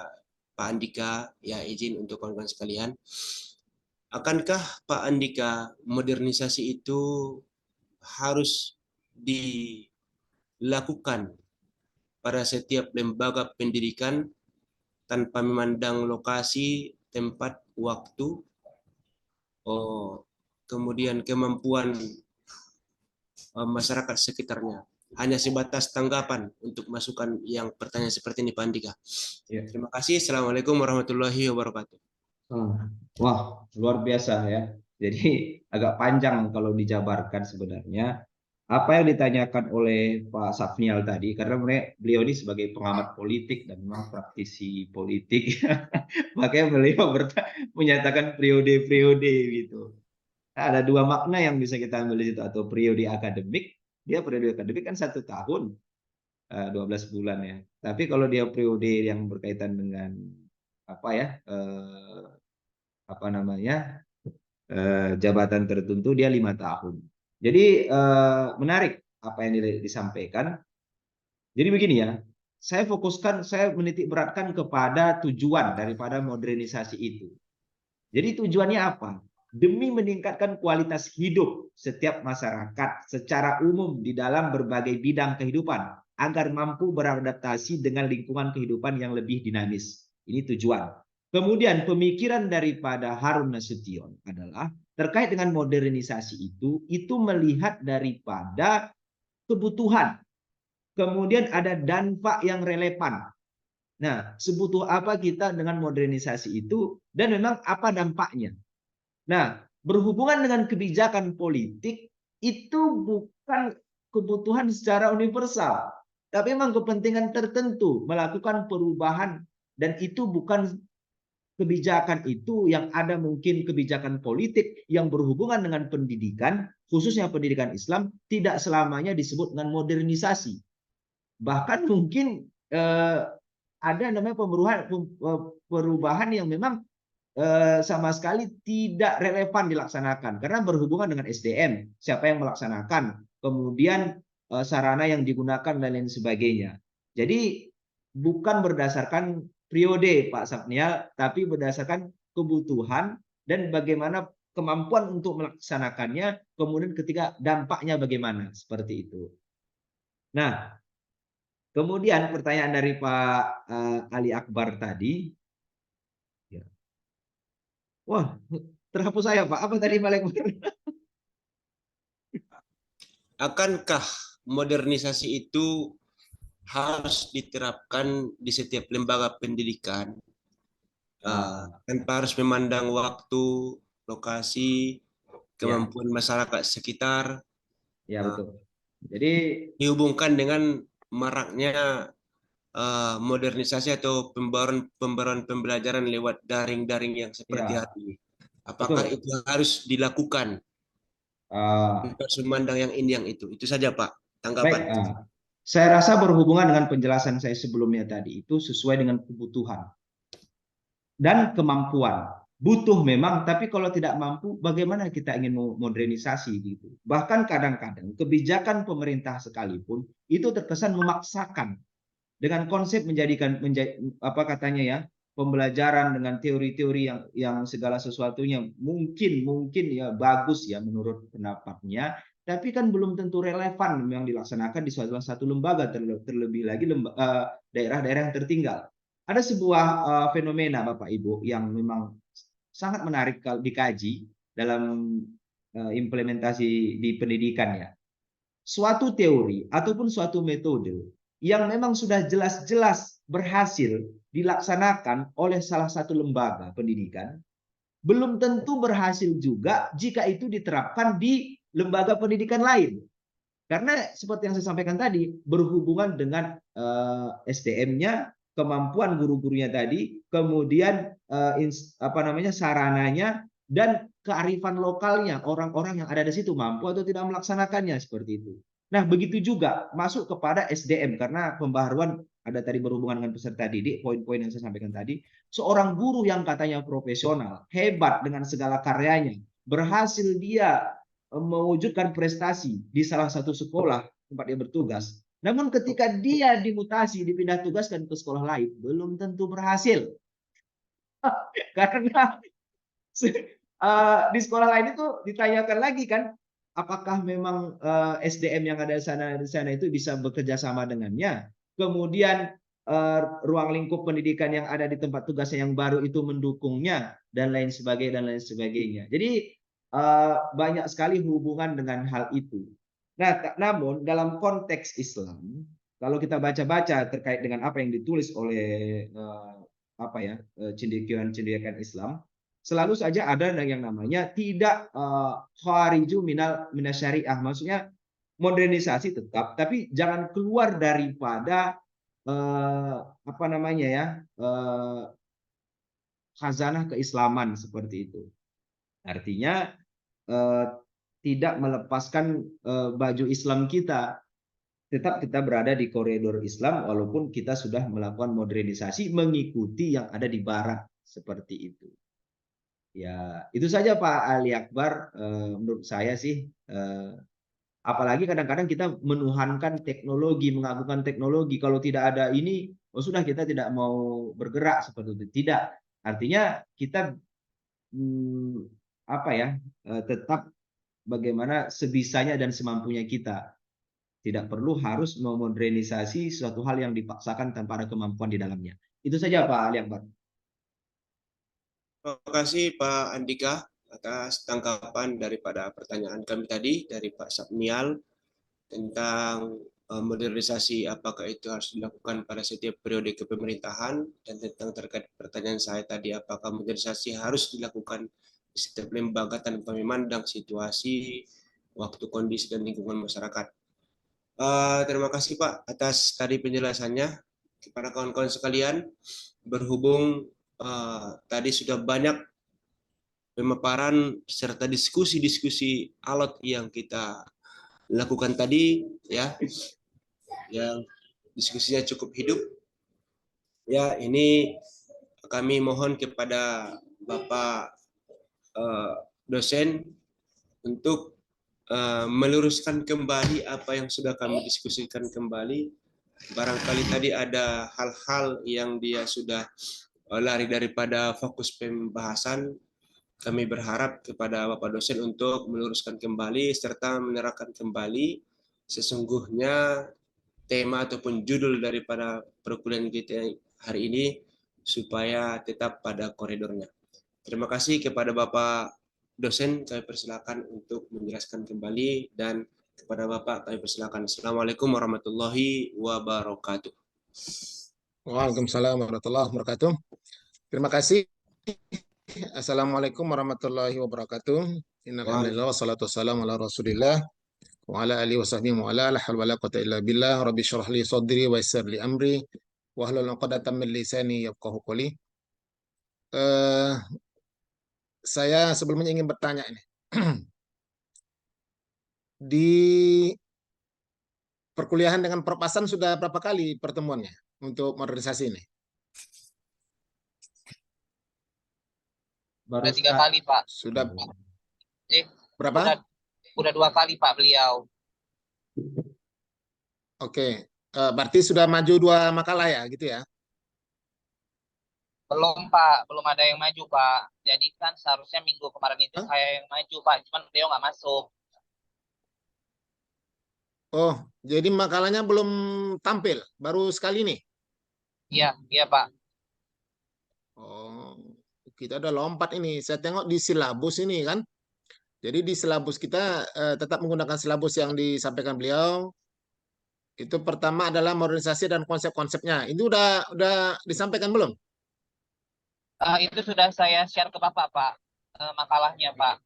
Pak Andika, ya izin untuk kawan-kawan sekalian. Akankah Pak Andika modernisasi itu harus dilakukan pada setiap lembaga pendidikan tanpa memandang lokasi, tempat, waktu, kemudian kemampuan masyarakat sekitarnya? Hanya sebatas tanggapan untuk masukan yang pertanyaan seperti ini Pak Andika. Ya. Terima kasih. Assalamualaikum warahmatullahi wabarakatuh. Wah, luar biasa ya. Jadi agak panjang kalau dijabarkan sebenarnya apa yang ditanyakan oleh Pak Safnial tadi, karena beliau ini sebagai pengamat politik dan memang praktisi politik, makanya beliau menyatakan periode-periode gitu. Nah, ada dua makna yang bisa kita ambil di situ, atau periode akademik. Dia periode akademik kan 1 tahun 12 bulan ya. Tapi kalau dia periode yang berkaitan dengan apa ya jabatan tertentu, dia 5 tahun. Jadi menarik apa yang disampaikan. Jadi begini ya, saya menitik beratkan kepada tujuan daripada modernisasi itu. Jadi tujuannya apa? Demi meningkatkan kualitas hidup setiap masyarakat secara umum di dalam berbagai bidang kehidupan agar mampu beradaptasi dengan lingkungan kehidupan yang lebih dinamis. Ini tujuan. Kemudian pemikiran daripada Harun Nasution adalah terkait dengan modernisasi itu melihat daripada kebutuhan. Kemudian ada dampak yang relevan. Nah, sebutuh apa kita dengan modernisasi itu dan memang apa dampaknya. Nah, berhubungan dengan kebijakan politik itu bukan kebutuhan secara universal, tapi memang kepentingan tertentu melakukan perubahan, dan itu bukan kebijakan itu yang ada mungkin kebijakan politik yang berhubungan dengan pendidikan, khususnya pendidikan Islam, tidak selamanya disebut dengan modernisasi. Bahkan mungkin ada namanya perubahan yang memang sama sekali tidak relevan dilaksanakan karena berhubungan dengan SDM, siapa yang melaksanakan, kemudian sarana yang digunakan dan lain sebagainya. Jadi bukan berdasarkan periode Pak Sapnial, tapi berdasarkan kebutuhan dan bagaimana kemampuan untuk melaksanakannya, kemudian ketika dampaknya bagaimana, seperti itu. Nah, kemudian pertanyaan dari Pak Ali Akbar tadi, ya. Wah, terhapus saya Pak, apa tadi Pak Ali Akbar? Akankah modernisasi itu harus diterapkan di setiap lembaga pendidikan tanpa harus memandang waktu, lokasi, Ya, kemampuan masyarakat sekitar, ya betul. Jadi dihubungkan dengan maraknya modernisasi atau pembaruan pembelajaran lewat daring-daring yang seperti ya hari ini. Apakah betul. itu harus dilakukan Ah, tanpa memandang yang ini yang itu? Itu saja Pak, baik. tanggapan. Saya rasa berhubungan dengan penjelasan saya sebelumnya tadi itu sesuai dengan kebutuhan dan kemampuan. Butuh memang, tapi kalau tidak mampu, bagaimana kita ingin modernisasi gitu. Bahkan kadang-kadang kebijakan pemerintah sekalipun itu terkesan memaksakan dengan konsep apa katanya ya, pembelajaran dengan teori-teori yang segala sesuatunya mungkin ya bagus ya menurut pendapatnya, tapi kan belum tentu relevan yang dilaksanakan di salah satu lembaga, terlebih lagi daerah-daerah yang tertinggal. Ada sebuah fenomena Bapak Ibu yang memang sangat menarik kalau dikaji dalam implementasi di pendidikan ya. Suatu teori ataupun suatu metode yang memang sudah jelas-jelas berhasil dilaksanakan oleh salah satu lembaga pendidikan, belum tentu berhasil juga jika itu diterapkan di lembaga pendidikan lain. Karena seperti yang saya sampaikan tadi, berhubungan dengan SDM-nya, kemampuan guru-gurunya tadi, kemudian sarananya, dan kearifan lokalnya, orang-orang yang ada di situ mampu atau tidak melaksanakannya, seperti itu. Nah, begitu juga masuk kepada SDM, karena pembaharuan ada tadi berhubungan dengan peserta didik, poin-poin yang saya sampaikan tadi, seorang guru yang katanya profesional, hebat dengan segala karyanya, berhasil dia mewujudkan prestasi di salah satu sekolah tempat dia bertugas. Namun ketika dia dimutasi, dipindah tugaskan ke sekolah lain, belum tentu berhasil. Karena di sekolah lain itu ditanyakan lagi kan, apakah memang SDM yang ada di sana itu bisa bekerja sama dengannya. Kemudian ruang lingkup pendidikan yang ada di tempat tugasnya yang baru itu mendukungnya, dan lain sebagainya. Jadi banyak sekali hubungan dengan hal itu. Nah, namun dalam konteks Islam, kalau kita baca-baca terkait dengan apa yang ditulis oleh cendekiawan-cendekiawan Islam, selalu saja ada yang namanya tidak khariju minasyariah, maksudnya modernisasi tetap, tapi jangan keluar daripada khazanah keislaman, seperti itu. Artinya tidak melepaskan baju Islam kita, tetap kita berada di koridor Islam walaupun kita sudah melakukan modernisasi mengikuti yang ada di barat, seperti itu. Ya, itu saja Pak Ali Akbar, menurut saya sih. Apalagi kadang-kadang kita menuhankan teknologi, mengagungkan teknologi. Kalau tidak ada ini, oh sudah kita tidak mau bergerak, seperti itu. Tidak. Artinya kita tetap bagaimana sebisanya dan semampunya kita. Tidak perlu harus memodernisasi suatu hal yang dipaksakan tanpa ada kemampuan di dalamnya. Itu saja Pak Ali Akbar. Terima kasih Pak Andika atas tanggapan daripada pertanyaan kami tadi dari Pak Sapnial tentang modernisasi apakah itu harus dilakukan pada setiap periode kepemerintahan, dan tentang terkait pertanyaan saya tadi apakah modernisasi harus dilakukan di setiap lembaga tanpa memandang situasi, waktu, kondisi, dan lingkungan masyarakat. Terima kasih Pak atas tadi penjelasannya. Kepada kawan-kawan sekalian, berhubung tadi sudah banyak pemaparan serta diskusi-diskusi alot yang kita lakukan tadi, ya, yang diskusinya cukup hidup. Ya, ini kami mohon kepada Bapak dosen untuk meluruskan kembali apa yang sudah kami diskusikan kembali. Barangkali tadi ada hal-hal yang dia sudah lari daripada fokus pembahasan, kami berharap kepada Bapak dosen untuk meluruskan kembali serta menerangkan kembali sesungguhnya tema ataupun judul daripada perkuliahan kita hari ini supaya tetap pada koridornya. Terima kasih kepada Bapak dosen, kami persilakan untuk menjelaskan kembali, dan kepada Bapak kami persilakan. Assalamualaikum warahmatullahi wabarakatuh. Waalaikumsalam warahmatullahi wabarakatuh. Terima kasih. Assalamualaikum warahmatullahi wabarakatuh. Innalhamdulillah wassalatu wassalamu ala Rasulillah wa ala alihi wasahbihi wa ala la haula wala quwwata illa billah. Rabbi shrah li sadri wa yassir li amri wa hlul 'uqdatam min lisani yafqahu qawli. Saya sebelumnya ingin bertanya ini. Di perkuliahan dengan perpasan sudah berapa kali pertemuannya untuk modernisasi ini? Udah 3 kali, Pak. Sudah Eh, berapa? udah 2 kali, Pak, beliau. Oke. Berarti sudah maju 2 makalah ya, gitu ya? Belum, Pak. Belum ada yang maju, Pak. Jadi kan seharusnya minggu kemarin itu saya yang maju, Pak. Cuman beliau nggak masuk. Oh, jadi makalahnya belum tampil, baru sekali nih? Iya, Pak. Oh, kita udah lompat ini. Saya tengok di silabus ini kan. Jadi di silabus kita tetap menggunakan silabus yang disampaikan beliau. Itu pertama adalah modernisasi dan konsep-konsepnya. Itu udah disampaikan belum? Itu sudah saya share ke Bapak, Pak. Makalahnya, Pak.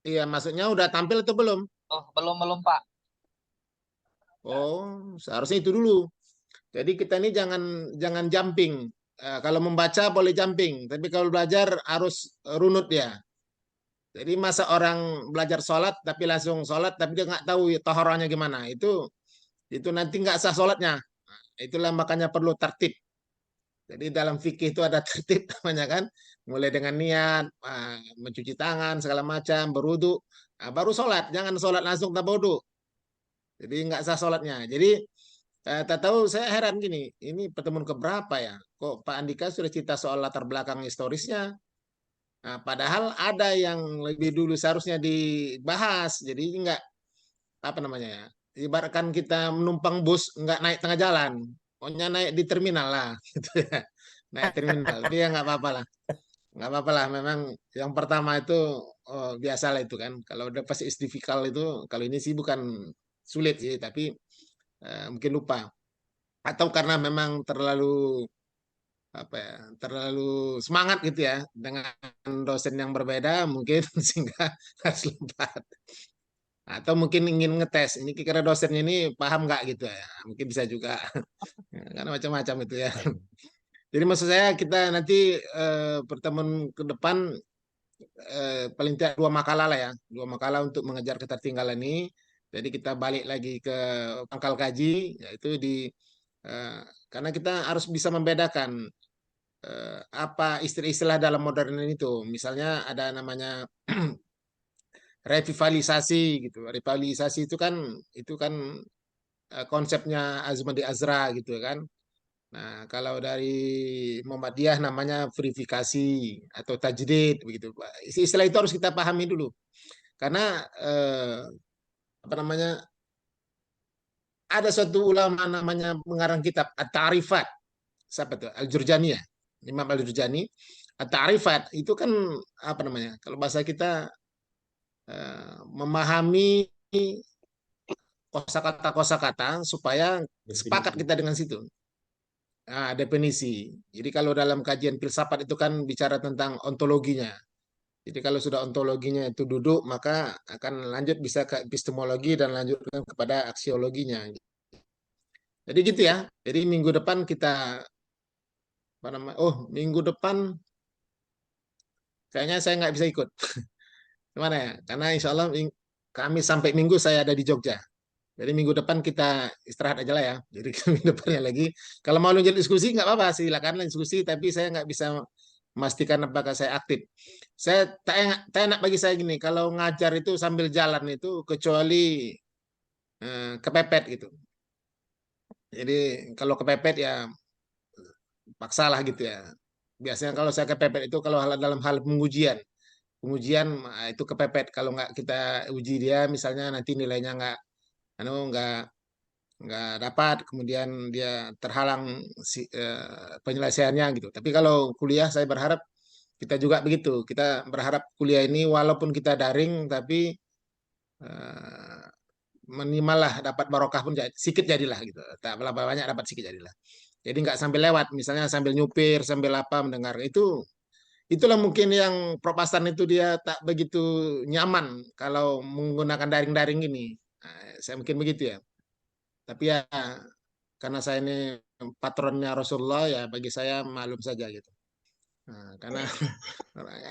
Iya, maksudnya udah tampil atau belum? Oh, belum, Pak. Oh, seharusnya itu dulu. Jadi kita ini jangan jumping. Kalau membaca boleh jumping, tapi kalau belajar harus runut ya. Jadi masa orang belajar sholat tapi langsung sholat tapi dia nggak tahu taharahnya gimana, itu nanti nggak sah sholatnya. Itulah makanya perlu tertib. Jadi dalam fikih itu ada tertib namanya kan, mulai dengan niat, mencuci tangan segala macam, berwudu, baru sholat. Jangan sholat langsung tanpa wudu. Jadi nggak sah sholatnya. Jadi tak tahu, saya heran gini, ini pertemuan keberapa ya? Kok Pak Andika sudah cerita soal latar belakang historisnya? Nah, padahal ada yang lebih dulu seharusnya dibahas. Jadi nggak, apa namanya ya? Ibaratkan kita menumpang bus nggak naik tengah jalan, pokoknya naik di terminal lah, gitu ya. Naik terminal, tapi ya nggak apa-apa lah. Nggak apa-apa lah. Memang yang pertama itu biasa lah itu kan. Kalau udah pas istifikal itu, kalau ini sih bukan sulit sih, tapi mungkin lupa. Atau karena memang terlalu apa ya, terlalu semangat gitu ya dengan dosen yang berbeda mungkin sehingga harus lompat, atau mungkin ingin ngetes ini kira dosennya ini paham nggak gitu ya, mungkin bisa juga. Karena macam-macam itu ya. Jadi maksud saya kita nanti pertemuan ke depan paling tidak 2 makalah lah ya, 2 makalah untuk mengejar ketertinggalan ini. Jadi kita balik lagi ke pangkal kaji, yaitu karena kita harus bisa membedakan apa istilah-istilah dalam modern itu. Misalnya ada namanya revitalisasi gitu. Revitalisasi itu kan konsepnya Azmadi Azra gitu kan. Nah, kalau dari Muhammadiyah namanya purifikasi atau tajdid begitu. Istilah itu harus kita pahami dulu. Karena apa namanya? Ada suatu ulama namanya mengarang kitab At-Ta'rifat. Siapa tuh? Al-Jurjani ya. Imam Al-Jurjani. At-Ta'rifat itu kan apa namanya? Kalau bahasa kita memahami kosakata supaya sepakat kita dengan situ. Nah, definisi. Jadi kalau dalam kajian filsafat itu kan bicara tentang ontologinya. Jadi kalau sudah ontologinya itu duduk, maka akan lanjut bisa ke epistemologi dan lanjutkan kepada aksiologinya. Jadi gitu ya. Jadi minggu depan kita apa namanya? Oh, minggu depan kayaknya saya nggak bisa ikut. Gimana ya? Karena insya Allah kami sampai minggu saya ada di Jogja. Jadi minggu depan kita istirahat aja lah ya. Jadi minggu depannya lagi. Kalau mau lanjut diskusi nggak apa-apa, silakan diskusi. Tapi saya nggak bisa memastikan apakah saya aktif. Saya tak enak bagi saya gini. Kalau ngajar itu sambil jalan itu kecuali kepepet gitu. Jadi kalau kepepet ya paksalah gitu ya. Biasanya kalau saya kepepet itu kalau dalam hal pengujian. Pengujian itu kepepet. Kalau nggak kita uji dia, misalnya nanti nilainya nggak dapat, kemudian dia terhalang penyelesaiannya gitu. Tapi kalau kuliah saya berharap kita juga begitu. Kita berharap kuliah ini walaupun kita daring, tapi eh, minimal lah dapat barokah pun sedikit jadilah gitu. Tak berapa banyak dapat sedikit jadilah. Jadi nggak sambil lewat, misalnya sambil nyupir, sambil apa mendengar itu. Itulah mungkin yang Propasan itu dia tak begitu nyaman kalau menggunakan daring-daring ini. Nah, saya mungkin begitu ya. Tapi ya karena saya ini patronnya Rasulullah ya bagi saya malum saja gitu. Nah, karena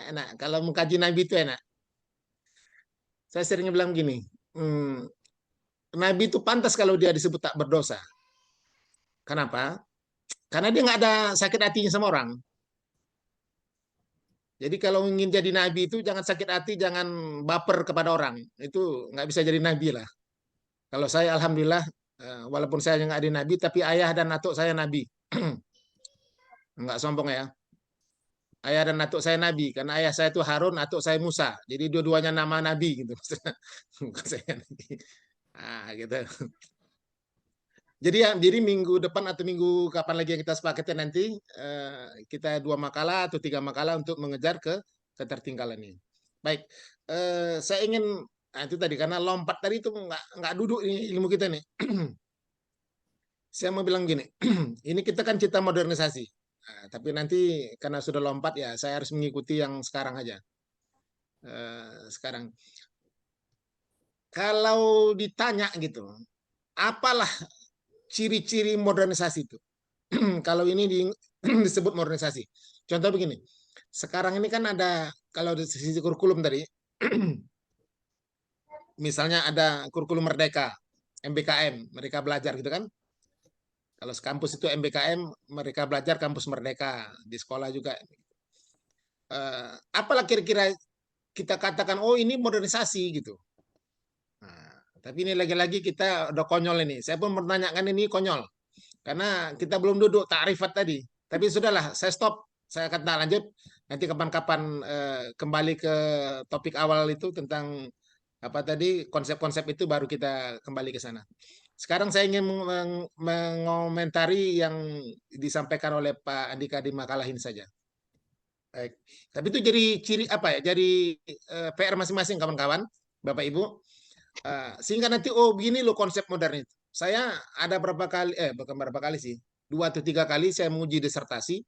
enak kalau mengkaji Nabi itu enak. Saya sering bilang gini, Nabi itu pantas kalau dia disebut tak berdosa. Kenapa? Karena dia nggak ada sakit hatinya sama orang. Jadi kalau ingin jadi nabi itu jangan sakit hati, jangan baper kepada orang. Itu nggak bisa jadi nabi lah. Kalau saya alhamdulillah, walaupun saya nggak ada nabi, tapi ayah dan atuk saya nabi. Nggak sombong ya. Ayah dan atuk saya nabi, karena ayah saya itu Harun, atuk saya Musa. Jadi dua-duanya nama nabi gitu. Bukan saya nabi. Ah, gitu. Jadi minggu depan atau minggu kapan lagi yang kita sepakati nanti kita 2 makalah atau 3 makalah untuk mengejar ketertinggalan ini. Baik, saya ingin itu tadi karena lompat tadi itu nggak duduk ini ilmu kita nih. Saya mau bilang gini, ini kita kan cita modernisasi, tapi nanti karena sudah lompat ya saya harus mengikuti yang sekarang aja. Sekarang, kalau ditanya gitu, apalah ciri-ciri modernisasi itu? Kalau ini disebut modernisasi. Contoh begini, sekarang ini kan ada, kalau di sisi kurikulum tadi, misalnya ada kurikulum Merdeka, MBKM, mereka belajar gitu kan. Kalau kampus itu MBKM, mereka belajar kampus Merdeka, di sekolah juga. Apalah kira-kira kita katakan, oh ini modernisasi gitu. Nah, tapi ini lagi-lagi kita udah konyol ini. Saya pun menanyakan ini konyol. Karena kita belum duduk takrifat tadi. Tapi sudahlah, saya stop. Saya akan lanjut. Nanti kapan-kapan kembali ke topik awal itu tentang apa tadi, konsep-konsep itu baru kita kembali ke sana. Sekarang saya ingin mengomentari yang disampaikan oleh Pak Andika di makalah ini saja. Baik. Tapi itu jadi ciri apa ya? Jadi PR masing-masing kawan-kawan, Bapak Ibu. Sehingga nanti begini loh konsep modern itu. Saya ada berapa kali, bukan berapa kali sih, 2 atau 3 kali saya menguji disertasi.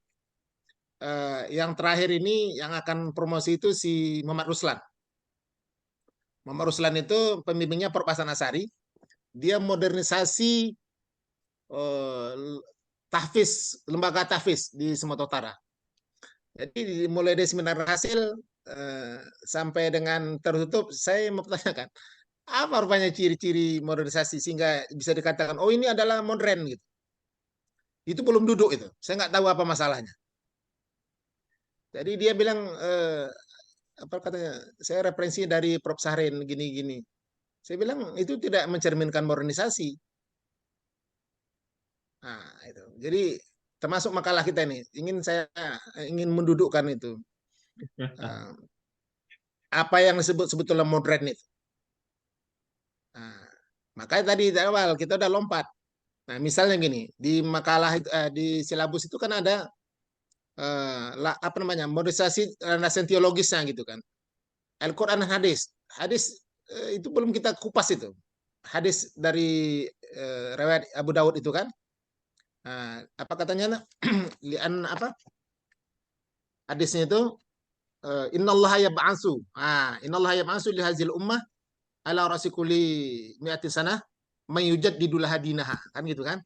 Yang terakhir ini yang akan promosi itu si Muhammad Ruslan. Muhammad Ruslan itu pembimbingnya Prof. Hasan Asari. Dia modernisasi tahfiz, lembaga tahfiz di Sumatera Utara. Jadi mulai dari seminar hasil sampai dengan tertutup, saya mau pertanyakan, apa rupanya ciri-ciri modernisasi sehingga bisa dikatakan, oh ini adalah modern gitu. Itu belum duduk itu. Saya nggak tahu apa masalahnya. Jadi dia bilang, apa katanya, saya referensi dari Prof. Sahrin gini-gini. Saya bilang itu tidak mencerminkan modernisasi. Nah, itu. Jadi termasuk makalah kita ini, saya ingin mendudukkan itu. Apa yang disebut sebetulnya modern itu. Nah, makanya tadi di awal kita udah lompat. Nah, misalnya gini, di makalah di silabus itu kan ada apa namanya, modernisasi landasan teologisnya gitu kan. Al-Quran dan hadis. Hadis itu belum kita kupas itu. Hadis dari riwayat Abu Dawud itu kan. Apa katanya? Lian apa? Hadisnya itu innallaha yab'atsu. Innallaha yab'atsu li hadzal ummah ala rasikuli mi'ati sanah mayujaddidu laha dinaha, kan gitu kan.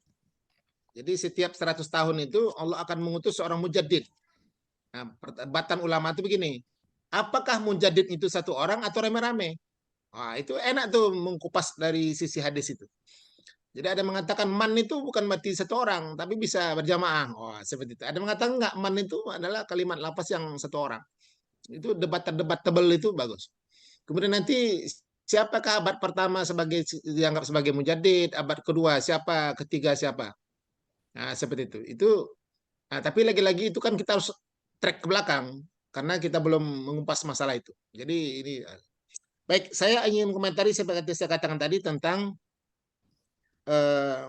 Jadi setiap 100 tahun itu Allah akan mengutus seorang mujaddid. Nah, perdebatan ulama itu begini, apakah mujaddid itu satu orang atau rame-rame? Wah, itu enak tuh mengkupas dari sisi hadis itu. Jadi ada mengatakan man itu bukan berarti satu orang, tapi bisa berjamaah. Wah, seperti itu. Ada mengatakan enggak, man itu adalah kalimat lafaz yang satu orang. Itu debat tebel itu bagus. Kemudian nanti siapakah abad pertama dianggap sebagai mujaddid, abad kedua siapa, ketiga siapa. Nah, seperti itu. Tapi lagi-lagi itu kan kita harus track ke belakang karena kita belum mengupas masalah itu. Jadi ini baik, saya ingin komentari seperti saya katakan tadi tentang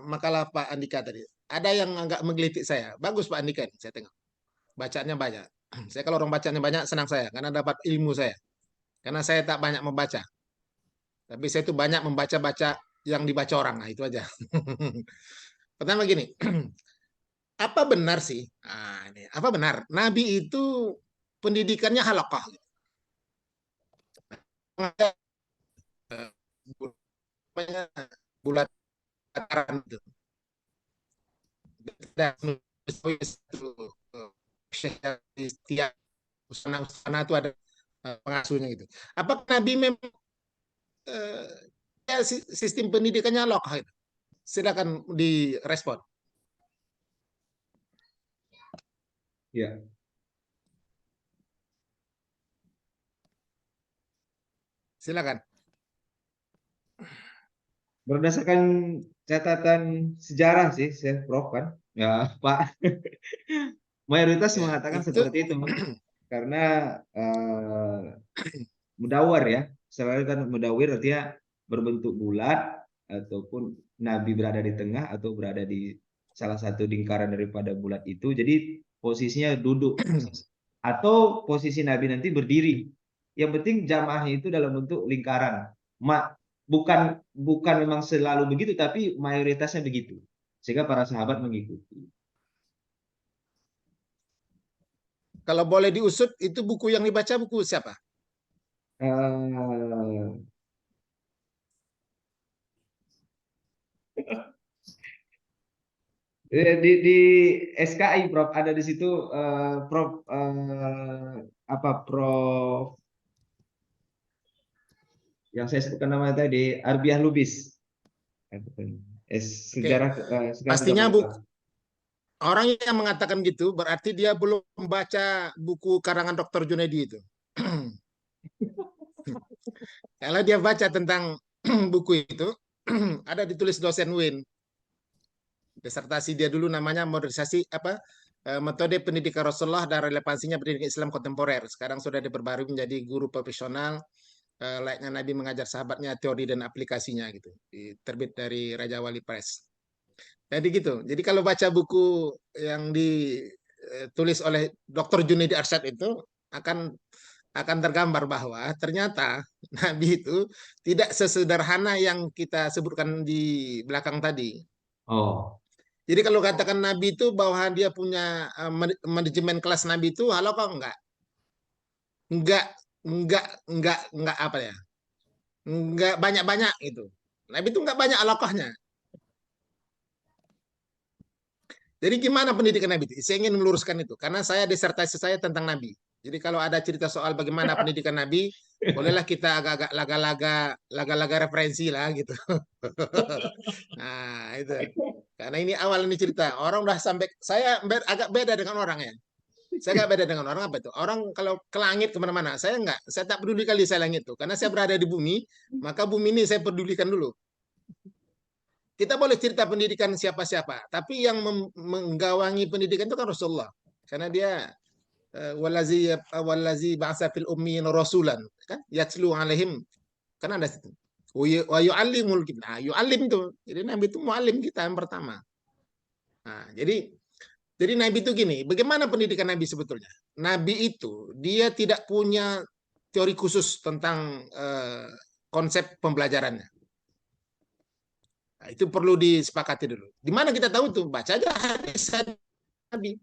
makalah Pak Andika tadi. Ada yang agak menggelitik saya. Bagus Pak Andika, saya tengok. Bacaannya banyak. Saya kalau orang bacanya banyak senang saya karena dapat ilmu saya. Karena saya tak banyak membaca. Tapi saya itu banyak membaca-baca yang dibaca orang. Nah, itu aja. Pertama gini, apa benar sih? Nah, ini, apa benar? Nabi itu pendidikannya halaqah. Bulat tataran itu. Dan setiap usana itu ada pengasuhnya gitu. Apakah Nabi memang sistem pendidikannya halaqah itu? Silakan direspon. Ya, Silakan. berdasarkan catatan sejarah sih, saya Prof kan, ya Pak, mayoritas Ya, mengatakan itu seperti itu, karena mudawar ya, selalu kan mudawir artinya berbentuk bulat ataupun Nabi berada di tengah atau berada di salah satu lingkaran daripada bulat itu, jadi posisinya duduk atau posisi Nabi nanti berdiri. Yang penting jamaahnya itu dalam bentuk lingkaran. Bukan bukan memang selalu begitu, tapi mayoritasnya begitu. Sehingga para sahabat mengikuti. kalau boleh diusut, itu buku yang dibaca buku siapa? Eh, di SKI Prof ada di situ Prof apa Prof yang saya sebutkan namanya tadi Arbiah Lubis. Oke, Sejarah sekarang pastinya 30 tahun. orang yang mengatakan gitu berarti dia belum membaca buku karangan Dr. Junaidi itu. Kalau dia baca tentang buku itu, ada ditulis dosen Win. Disertasi dia dulu namanya modernisasi apa? Metode pendidikan Rasulullah dan relevansinya pendidikan Islam kontemporer. Sekarang sudah diperbarui menjadi guru profesional layaknya Nabi mengajar sahabatnya teori dan aplikasinya gitu. Terbit dari Raja Wali Press. Jadi gitu. Jadi kalau baca buku yang ditulis oleh Dr. Junaidi Arsyad itu akan tergambar bahwa ternyata Nabi itu tidak sesederhana yang kita sebutkan di belakang tadi. Oh, Jadi kalau katakan Nabi itu bahwa dia punya manajemen kelas Nabi itu, halo kok enggak, enggak apa ya, enggak banyak-banyak itu. Nabi itu enggak banyak alaqahnya. Jadi gimana pendidikan Nabi itu? Saya ingin meluruskan itu karena saya disertasi saya tentang Nabi. Jadi kalau ada cerita soal bagaimana pendidikan Nabi, bolehlah kita agak-agak laga-laga referensi lah gitu. Nah, itu. Karena ini awal ini cerita. Orang udah sampai saya agak beda dengan orang ya. Saya agak beda dengan orang apa itu? Orang kalau ke langit kemana-mana, saya enggak. Saya tak peduli kali saya langit itu. Karena saya berada di bumi, maka bumi ini saya pedulikan dulu. Kita boleh cerita pendidikan siapa-siapa, tapi yang menggawangi pendidikan itu kan Rasulullah. Karena dia walazi ba'sa fil ummiyin rasulan, kan? Yatlu alaihim. Kan ada situ. Wa yu'allimul kita. Nah, yu'allim tuh. Jadi Nabi itu mu'allim kita yang pertama. Nah, jadi Nabi itu gini, bagaimana pendidikan Nabi sebetulnya? Nabi itu dia tidak punya teori khusus tentang konsep pembelajarannya. Nah, itu perlu disepakati dulu. Di mana kita tahu tuh? Baca aja hadis Nabi.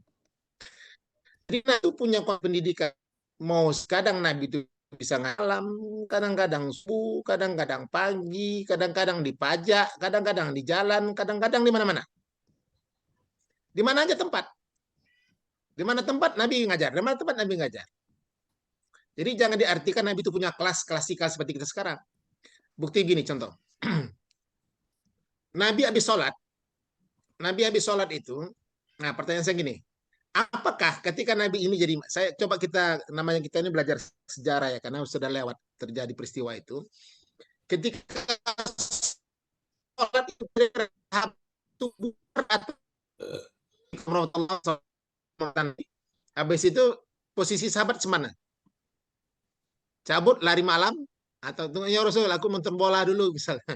Jadi Nabi itu punya pendidikan. Mau kadang Nabi itu bisa ngalam, kadang-kadang subuh, kadang-kadang pagi, kadang-kadang di pajak, kadang-kadang di jalan, kadang-kadang di mana-mana. Di mana aja tempat. Di mana tempat Nabi ngajar, di mana tempat Nabi ngajar. Jadi jangan diartikan Nabi itu punya kelas klasikal seperti kita sekarang. Bukti gini contoh. Nabi habis sholat itu, nah pertanyaan saya gini, apakah ketika Nabi ini jadi, saya coba kita ini belajar sejarah ya, karena sudah lewat terjadi peristiwa itu. Ketika sholat itu tubuh atau habis itu posisi sahabat semana? Cabut lari malam atau ya Rasul aku nonton bola dulu misalnya.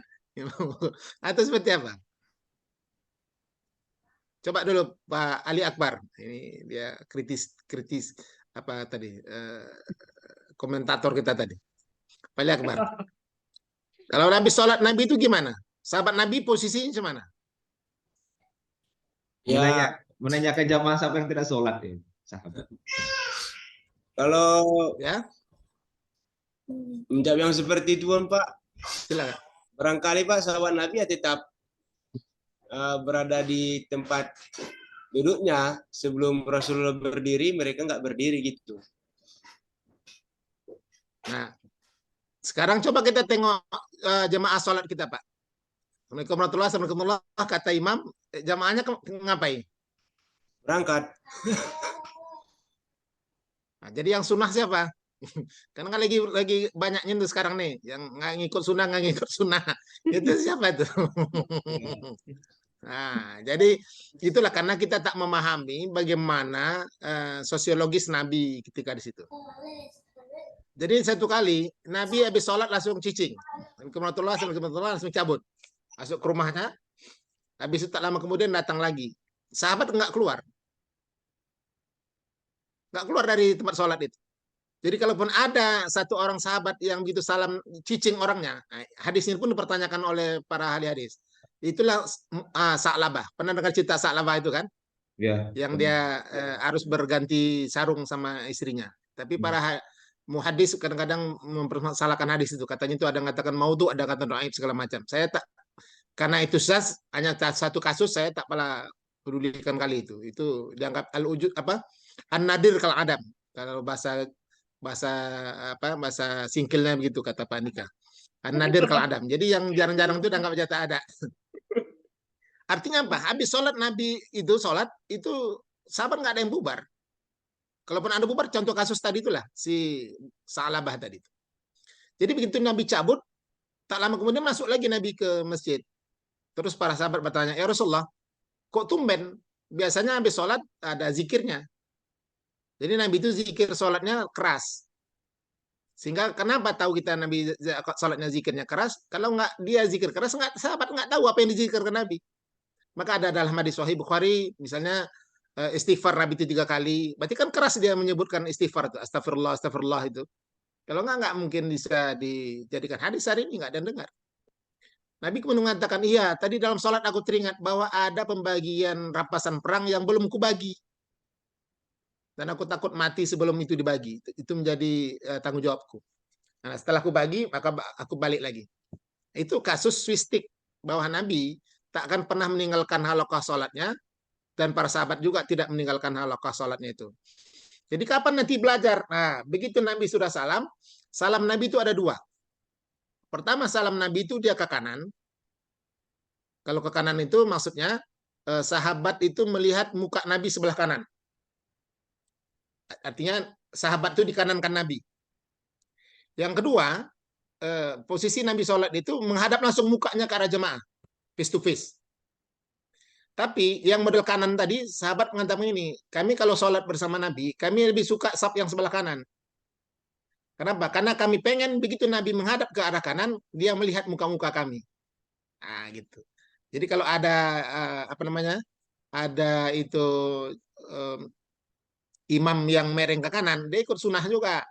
Atau seperti apa? Coba dulu Pak Ali Akbar. Ini dia kritis apa tadi komentator kita tadi. Pak Ali Akbar. Kalau Nabi sholat Nabi itu gimana? Sahabat Nabi posisinya mana? Ya, Menanyakan jamaah siapa yang tidak sholat ya, sahabat. kalau Ya, menjawab yang seperti itu, Pak, silakan. barangkali Pak sahabat Nabi ya tetap berada di tempat duduknya sebelum Rasulullah berdiri, mereka nggak berdiri gitu. Nah, sekarang coba kita tengok jemaah sholat kita, Pak. Assalamualaikum warahmatullahi wabarakatuh. Kata imam, jamaahnya ngapain? Berangkat. Nah, jadi yang sunnah siapa? Karena kan lagi banyaknya tuh sekarang nih, yang nggak ngikut sunnah. Itu siapa itu? Nah, jadi itulah karena kita tak memahami bagaimana sosiologis Nabi ketika di situ. Jadi satu kali Nabi habis sholat langsung cicing. Assalamualaikum langsung cabut. Masuk ke rumahnya. Habis itu tak lama kemudian datang lagi. Sahabat nggak keluar. Nggak keluar dari tempat sholat itu. Jadi kalaupun ada satu orang sahabat yang begitu salam cicing orangnya, hadis ini pun dipertanyakan oleh para ahli hadis. Itulah Sa'labah. Pernah dengar cerita Sa'labah itu kan? Ya. Yang dia harus berganti sarung sama istrinya. Tapi para muhadis kadang-kadang mempermasalahkan hadis itu. Katanya itu ada yang mengatakan maudhu, ada yang kata dhaif segala macam. Saya tak, karena itu hanya satu kasus, saya tak pernah pedulikan kali itu. Itu dianggap al-ujud apa? An-nadir kal adam. Kalau bahasa singkilnya begitu kata Pak Andika. An-nadir kal adam. Jadi yang jarang-jarang itu dianggap jatah ada. Artinya apa? Habis sholat Nabi itu sholat itu sahabat nggak ada yang bubar. Kalaupun ada bubar, contoh kasus tadi itulah si Sa'labah tadi. Jadi begitu Nabi cabut, tak lama kemudian masuk lagi Nabi ke masjid. Terus para sahabat bertanya, ya Rasulullah, kok tumben? Biasanya habis sholat ada zikirnya. Jadi Nabi itu zikir sholatnya keras. Sehingga kenapa tahu kita Nabi sholatnya zikirnya keras? Kalau nggak dia zikir keras, sahabat nggak tahu apa yang dizikirkan Nabi. Maka ada dalam hadis Sahih Bukhari, misalnya istighfar Nabi itu 3 kali. Berarti kan keras dia menyebutkan istighfar itu. Astagfirullah, astagfirullah itu. Kalau nggak mungkin bisa dijadikan hadis hari ini, nggak ada yang dengar. Nabi kemudian mengatakan, iya, tadi dalam sholat aku teringat bahwa ada pembagian rampasan perang yang belum kubagi. Dan aku takut mati sebelum itu dibagi. Itu menjadi tanggung jawabku. Nah, setelah aku bagi, maka aku balik lagi. Itu kasus swistik bahwa Nabi tak akan pernah meninggalkan halaqah sholatnya, dan para sahabat juga tidak meninggalkan halaqah sholatnya itu. Jadi kapan nanti belajar? Nah, begitu Nabi sudah salam Nabi itu ada 2. Pertama, salam Nabi itu dia ke kanan. Kalau ke kanan itu maksudnya sahabat itu melihat muka Nabi sebelah kanan. Artinya sahabat itu di kanan kan Nabi. Yang kedua, posisi Nabi sholat itu menghadap langsung mukanya ke arah jemaah. Face to face. Tapi yang model kanan tadi, sahabat mengatakan ini, kami kalau sholat bersama Nabi, kami lebih suka saf yang sebelah kanan. Kenapa? Karena kami pengen begitu Nabi menghadap ke arah kanan, dia melihat muka-muka kami. Nah, gitu. Jadi kalau ada ada itu imam yang mereng ke kanan, dia ikut sunnah juga.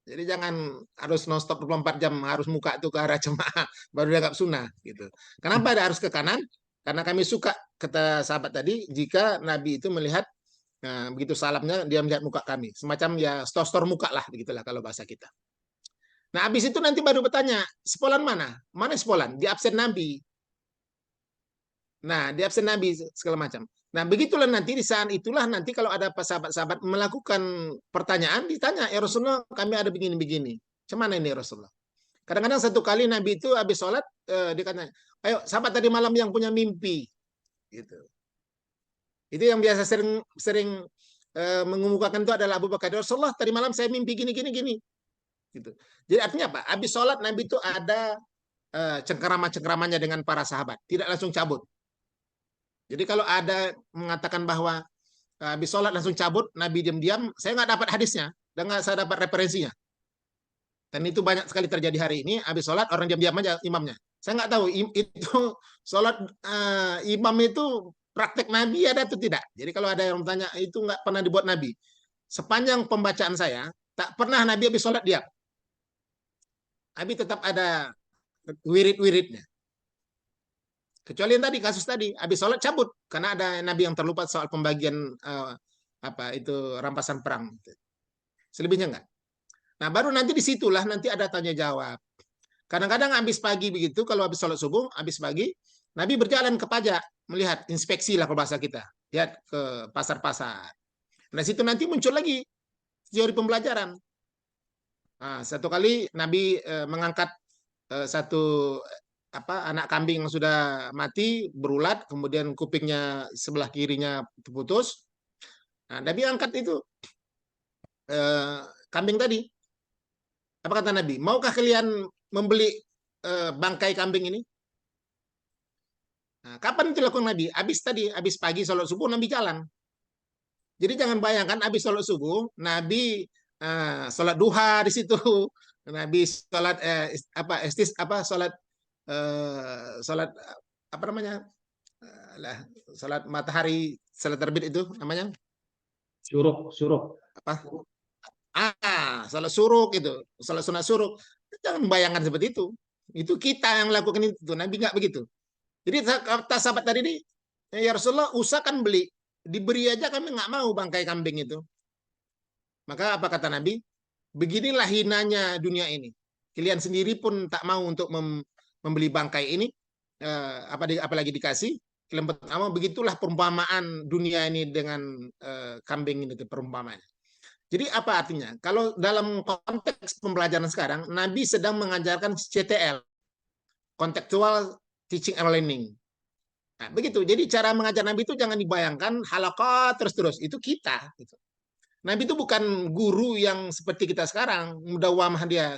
Jadi jangan harus non-stop 24 jam harus muka itu ke arah jemaah baru dianggap sunnah gitu. Kenapa ada harus ke kanan? Karena kami suka, kata sahabat tadi, jika Nabi itu melihat begitu salamnya dia melihat muka kami, semacam ya stor muka lah, begitulah kalau bahasa kita. Nah, habis itu nanti baru bertanya, sepolan mana? Mana sepolan? Di absen Nabi. Nah, di absen Nabi segala macam. Nah, begitulah nanti di saat itulah nanti kalau ada sahabat-sahabat melakukan pertanyaan, ditanya, ya Rasulullah kami ada begini-begini. Cemana ini Rasulullah? Kadang-kadang satu kali Nabi itu habis sholat, dia katanya, ayo sahabat tadi malam yang punya mimpi. Gitu. Itu yang biasa sering mengemukakan itu adalah Abu Bakar. Rasulullah tadi malam saya mimpi gini. Gitu. Jadi artinya apa? Habis sholat Nabi itu ada cengkerama-cengkeramanya dengan para sahabat. Tidak langsung cabut. Jadi kalau ada mengatakan bahwa habis sholat langsung cabut, Nabi diam-diam, saya nggak dapat hadisnya, dan nggak saya dapat referensinya. Dan itu banyak sekali terjadi hari ini, habis sholat orang diam-diam aja imamnya. Saya nggak tahu itu sholat imam itu praktek Nabi ada atau tidak. Jadi kalau ada yang bertanya, itu nggak pernah dibuat Nabi. Sepanjang pembacaan saya, tak pernah Nabi habis sholat diam. Nabi tetap ada wirid-wiridnya. Kecuali yang tadi, kasus tadi, habis sholat cabut. Karena ada Nabi yang terlupa soal pembagian rampasan perang. Selebihnya enggak. Nah, baru nanti disitulah nanti ada tanya jawab. Kadang-kadang habis pagi begitu, kalau habis sholat subuh, habis pagi, Nabi berjalan ke pajak, melihat, inspeksi lah kalau bahasa kita. Lihat ke pasar-pasar. Nah, situ nanti muncul lagi teori pembelajaran. Nah, satu kali Nabi mengangkat satu anak kambing yang sudah mati, berulat, kemudian kupingnya sebelah kirinya terputus. Nah, Nabi angkat itu kambing tadi. Apa kata Nabi? Maukah kalian membeli bangkai kambing ini? Nah, kapan itu lakukan Nabi? Habis pagi sholat subuh Nabi jalan. Jadi jangan bayangkan habis sholat subuh Nabi sholat duha di situ. Nabi sholat sholat apa namanya? Sholat matahari, sholat terbit itu namanya? Syuruk. Apa? Salat suruk itu, salat sunat suruk. Jangan bayangkan seperti itu. Itu kita yang lakukan itu. Nabi nggak begitu. Jadi kata sahabat tadi ini, ya Rasulullah, usahakan beli. Diberi aja kami nggak mau bangkai kambing itu. Maka apa kata Nabi? Beginilah hinanya dunia ini. Kalian sendiri pun tak mau untuk membeli bangkai ini. Apalagi dikasih. Kalian pertama, begitulah perumpamaan dunia ini dengan kambing ini, perumpamaannya. Jadi apa artinya? Kalau dalam konteks pembelajaran sekarang, Nabi sedang mengajarkan CTL, contextual teaching and learning. Nah, begitu. Jadi cara mengajar Nabi itu jangan dibayangkan halaqah terus-terus. Itu kita. Gitu. Nabi itu bukan guru yang seperti kita sekarang. Mudawamah dia.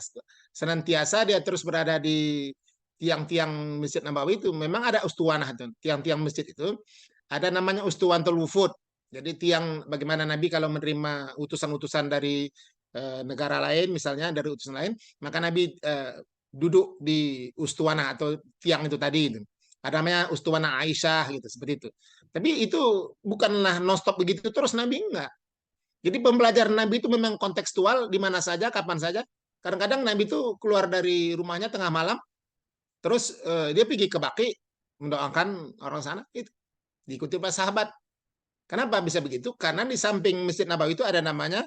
Senantiasa dia terus berada di tiang-tiang Masjid Nabawi itu. Memang ada ustuwanah itu. Tiang-tiang masjid itu. Ada namanya ustuwantul wufud. Jadi tiang bagaimana Nabi kalau menerima utusan-utusan dari negara lain, misalnya dari utusan lain, maka Nabi duduk di ustuwana atau tiang itu tadi. Itu. Ada namanya ustuwana Aisyah gitu, seperti itu. Tapi itu bukanlah non-stop begitu terus Nabi enggak. Jadi pembelajaran Nabi itu memang kontekstual di mana saja, kapan saja. Kadang-kadang Nabi itu keluar dari rumahnya tengah malam, terus dia pergi ke Baqi mendoakan orang sana, itu diikuti oleh sahabat. Kenapa bisa begitu? Karena di samping Masjid Nabawi itu ada namanya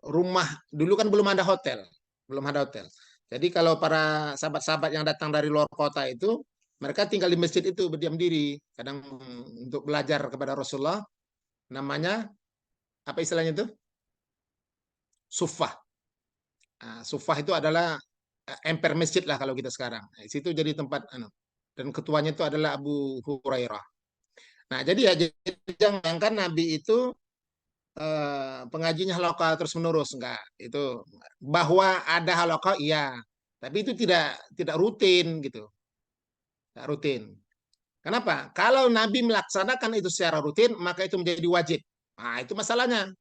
rumah. Dulu kan belum ada hotel. Jadi kalau para sahabat-sahabat yang datang dari luar kota itu, mereka tinggal di masjid itu berdiam diri. Kadang untuk belajar kepada Rasulullah, namanya apa istilahnya itu? Suffah. Nah, suffah itu adalah emper masjid lah kalau kita sekarang. Nah, situ jadi tempat dan ketuanya itu adalah Abu Hurairah. Nah, jadi ya jangan bayangkan Nabi itu pengajinya halaqah terus menerus, enggak. Itu bahwa ada halaqah iya, tapi itu tidak rutin gitu. Tidak rutin. Kenapa? Kalau Nabi melaksanakan itu secara rutin, maka itu menjadi wajib. Nah, itu masalahnya.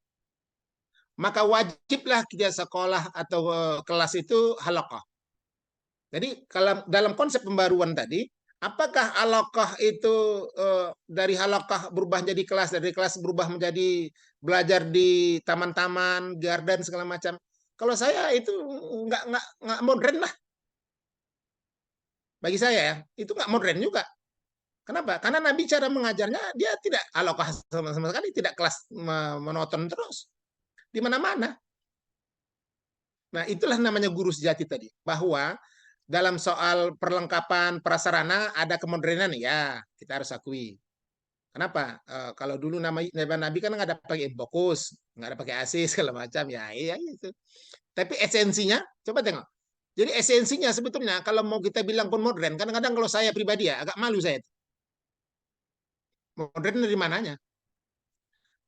Maka wajiblah kita sekolah atau kelas itu halaqah. Jadi kalau dalam konsep pembaruan tadi, apakah halaqah itu dari halaqah berubah menjadi kelas, dari kelas berubah menjadi belajar di taman-taman, garden segala macam? Kalau saya itu nggak modern lah. Bagi saya ya, itu nggak modern juga. Kenapa? Karena Nabi cara mengajarnya dia tidak halaqah sama sekali, tidak kelas monoton terus di mana-mana. Nah, itulah namanya guru sejati tadi, bahwa dalam soal perlengkapan prasarana ada kemodernan ya, kita harus akui. Kenapa? Kalau dulu Nabi kan nggak ada pakai fokus, nggak ada pakai AC segala macam ya, iya itu. Tapi esensinya, coba tengok. Jadi esensinya sebetulnya kalau mau kita bilang pun modern, kadang-kadang kalau saya pribadi ya agak malu saya. Modern dari mananya?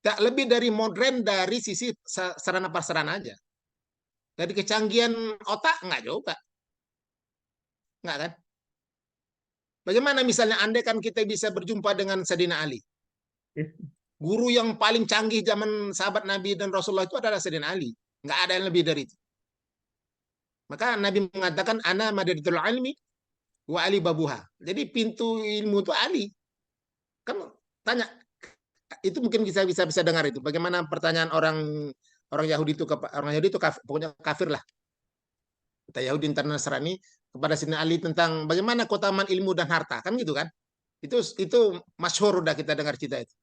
Tak lebih dari modern dari sisi sarana prasarana aja. Dari kecanggihan otak enggak juga. Enggak kan? Bagaimana misalnya andai kan kita bisa berjumpa dengan Sayyidina Ali? Guru yang paling canggih zaman sahabat Nabi dan Rasulullah itu adalah Sayyidina Ali. Nggak ada yang lebih dari itu. Maka Nabi mengatakan, ana madinatul ilmi wa Ali babuha. Jadi pintu ilmu itu Ali. Kan tanya, itu mungkin bisa dengar itu. Bagaimana pertanyaan orang Yahudi itu kafir, pokoknya kafir lah. Kata Yahudi dan Nasrani kepada Sayyidina Ali tentang bagaimana keutamaan ilmu dan harta, kan gitu kan? Itu masyhur udah kita dengar cerita itu.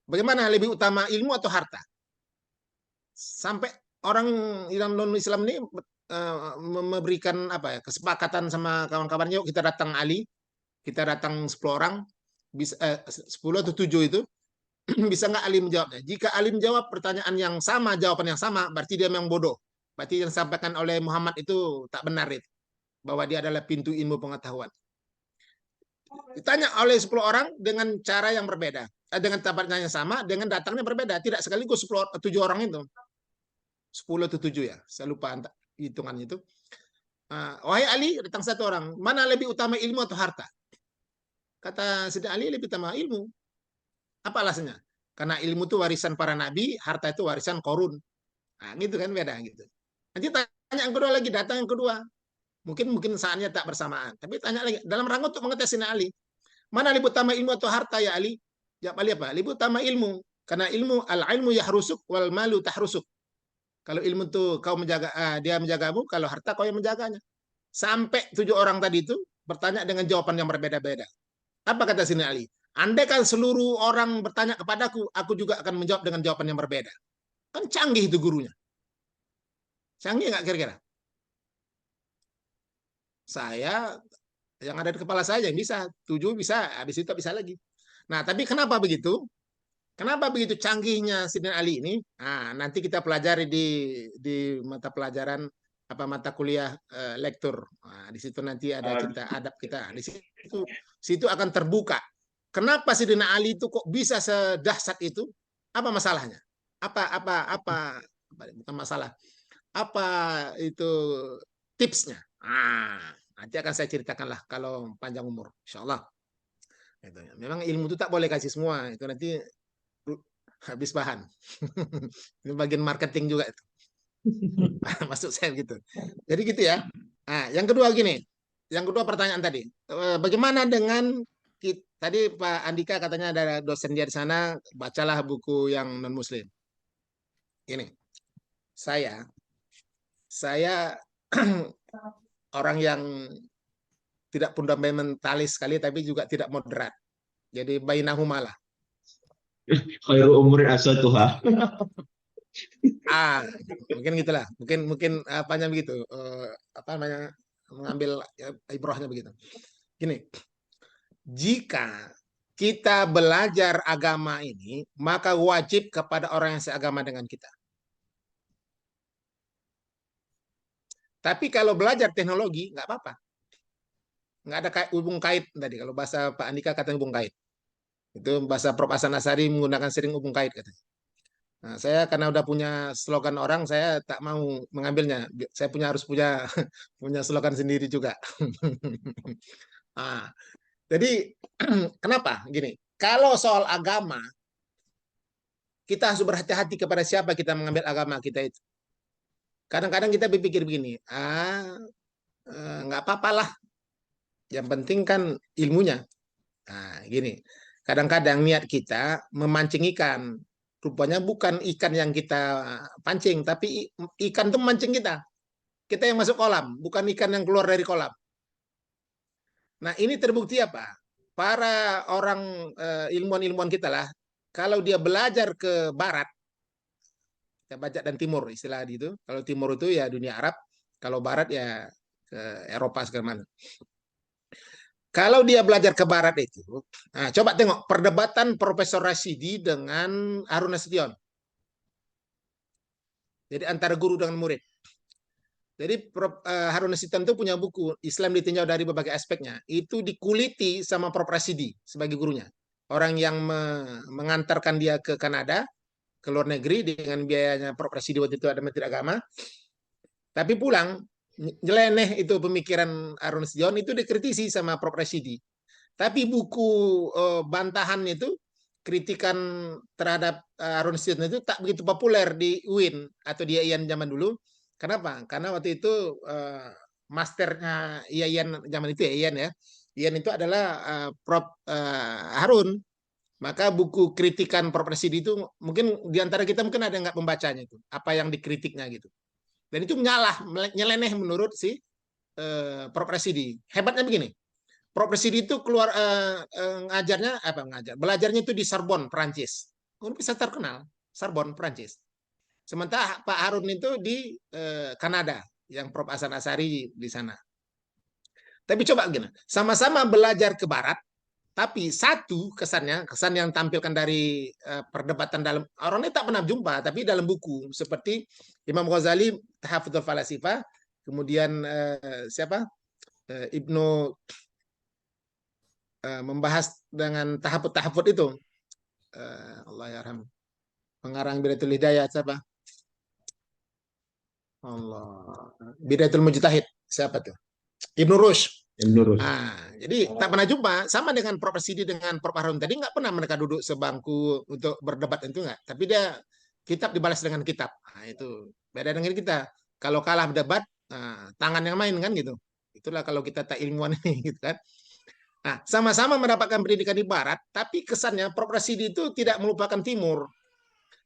Bagaimana lebih utama ilmu atau harta? Sampai orang yang non Islam ini memberikan apa ya, kesepakatan sama kawan-kawannya, yuk kita datang Ali, kita datang 10 orang, bisa 10 atau 7 itu, bisa nggak Ali menjawabnya? Jika Ali menjawab pertanyaan yang sama, jawaban yang sama, berarti dia memang bodoh. Berarti yang disampaikan oleh Muhammad itu tak benar itu, bahwa dia adalah pintu ilmu pengetahuan. Ditanya oleh 10 orang dengan cara yang berbeda, dengan tempatnya yang sama, dengan datangnya berbeda, tidak sekaligus 7 orang itu. 10 atau 7 ya, saya lupa hitungannya itu. Wahai Ali, datang 1 orang, mana lebih utama ilmu atau harta? Kata Sayyidina Ali, lebih utama ilmu. Apa alasannya? Karena ilmu itu warisan para nabi, harta itu warisan Qarun. Nah, gitu kan, beda gitu. Nanti tanya yang kedua lagi, datang yang kedua. Mungkin saatnya tak bersamaan. Tapi tanya lagi, dalam rangka untuk mengetes Sayyidina Ali, mana lebih utama ilmu atau harta ya Ali? Jawab Ali apa? Lebih utama ilmu. Karena ilmu, al-ilmu yahrusuk wal malu tahrusuk. Kalau ilmu itu kau menjaga, dia menjagamu, kalau harta kau yang menjaganya. Sampai 7 orang tadi itu bertanya dengan jawaban yang berbeda-beda. Apa kata Sayyidina Ali? Andai kan seluruh orang bertanya kepadaku, aku juga akan menjawab dengan jawaban yang berbeda. Kan canggih itu gurunya. Canggih nggak kira-kira? Saya, yang ada di kepala saya yang bisa, 7 bisa, habis itu bisa lagi. Nah, tapi kenapa begitu? Kenapa begitu canggihnya Sayyidina Ali ini? Nah, nanti kita pelajari di mata pelajaran mata kuliah lektur. Nah, di situ nanti ada cerita adab kita. Di situ akan terbuka. Kenapa Sayyidina Ali itu kok bisa sedahsyat itu? Apa masalahnya? Bukan masalah. Apa itu tipsnya? Nanti akan saya ceritakanlah kalau panjang umur, insyaallah. Memang ilmu itu tak boleh kasih semua. Itu nanti habis bahan. Ini bagian marketing juga itu. Masuk saya gitu. Jadi gitu ya. Nah, yang kedua gini. Yang kedua pertanyaan tadi. Bagaimana dengan tadi Pak Andika katanya ada dosen dia di sana, bacalah buku yang non muslim. Ini. Saya orang yang tidak fundamentalis sekali tapi juga tidak moderat. Jadi bainahumalah. Khairu umuri asatuha. Mungkin gitulah. Mungkin apanya begitu. Apa namanya? Mengambil ibrahnya begitu. Gini. Jika kita belajar agama ini, maka wajib kepada orang yang seagama dengan kita. Tapi kalau belajar teknologi, nggak apa-apa. Nggak ada hubung kait tadi. Kalau bahasa Pak Andika katanya hubung kait. Itu bahasa Prof. Hasan Asy'ari menggunakan sering hubung kait katanya. Nah, saya karena udah punya slogan orang, saya tak mau mengambilnya. Saya harus punya slogan sendiri juga. Jadi kenapa? Gini, kalau soal agama, kita harus berhati-hati kepada siapa kita mengambil agama kita itu. Kadang-kadang kita berpikir begini, nggak apa-apalah. Yang penting kan ilmunya. Gini, kadang-kadang niat kita memancing ikan. Rupanya bukan ikan yang kita pancing, tapi ikan itu memancing kita. Kita yang masuk kolam, bukan ikan yang keluar dari kolam. Nah, ini terbukti apa? Para orang ilmuwan-ilmuwan kita lah, kalau dia belajar ke barat, kita baca dan timur istilah itu. Kalau timur itu ya dunia Arab, kalau barat ya ke Eropa segala mana. Kalau dia belajar ke barat itu, coba tengok perdebatan Profesor Rashidi dengan Harun Nasution. Jadi antara guru dengan murid. Jadi Harun Nasution itu punya buku Islam ditinjau dari berbagai aspeknya. Itu dikuliti sama Prof Rashidi sebagai gurunya. Orang yang mengantarkan dia ke Kanada, ke luar negeri dengan biayanya Prof Rashidi waktu itu ada Menteri Agama. Tapi pulang, nyeleneh itu pemikiran Harun Nasution itu dikritisi sama Prof. Residi. Tapi buku bantahannya itu kritikan terhadap Harun Nasution itu tak begitu populer di UIN atau di IAIN zaman dulu. Kenapa? Karena waktu itu masternya IAIN zaman itu ya IAIN ya. IAIN itu adalah Prof. Harun. Maka buku kritikan Prof. Residi itu mungkin diantara kita mungkin ada nggak membacanya itu. Apa yang dikritiknya gitu. Dan itu nyeleneh menurut si Prof. Residi. Hebatnya begini. Prof. Residi itu keluar belajarnya itu di Sorbonne, Prancis. Bisa terkenal, Sorbonne, Prancis. Sementara Pak Harun itu di Kanada, yang Prof. Hasan Asyari di sana. Tapi coba gini, sama-sama belajar ke Barat, tapi satu kesan yang tampilkan dari perdebatan dalam orang ini tak pernah jumpa, tapi dalam buku seperti Imam Ghazali Tahaffudzul Falasifah, kemudian Ibnu membahas dengan tahafud itu. Allah yarham. Pengarang Bidayatul Hidayah siapa? Allah. Bidayatul Mujtahid siapa tuh? Ibnu Rushd. Jadi tak pernah jumpa, sama dengan Prof. Residi dengan Prof. Harun tadi, nggak pernah mereka duduk sebangku untuk berdebat itu nggak. Tapi dia kitab dibalas dengan kitab. Nah, itu beda dengan kita. Kalau kalah berdebat, tangan yang main kan gitu. Itulah kalau kita tak ilmuwan ini gitu kan. Nah, sama-sama mendapatkan pendidikan di Barat, tapi kesannya Prof. Residi itu tidak melupakan Timur.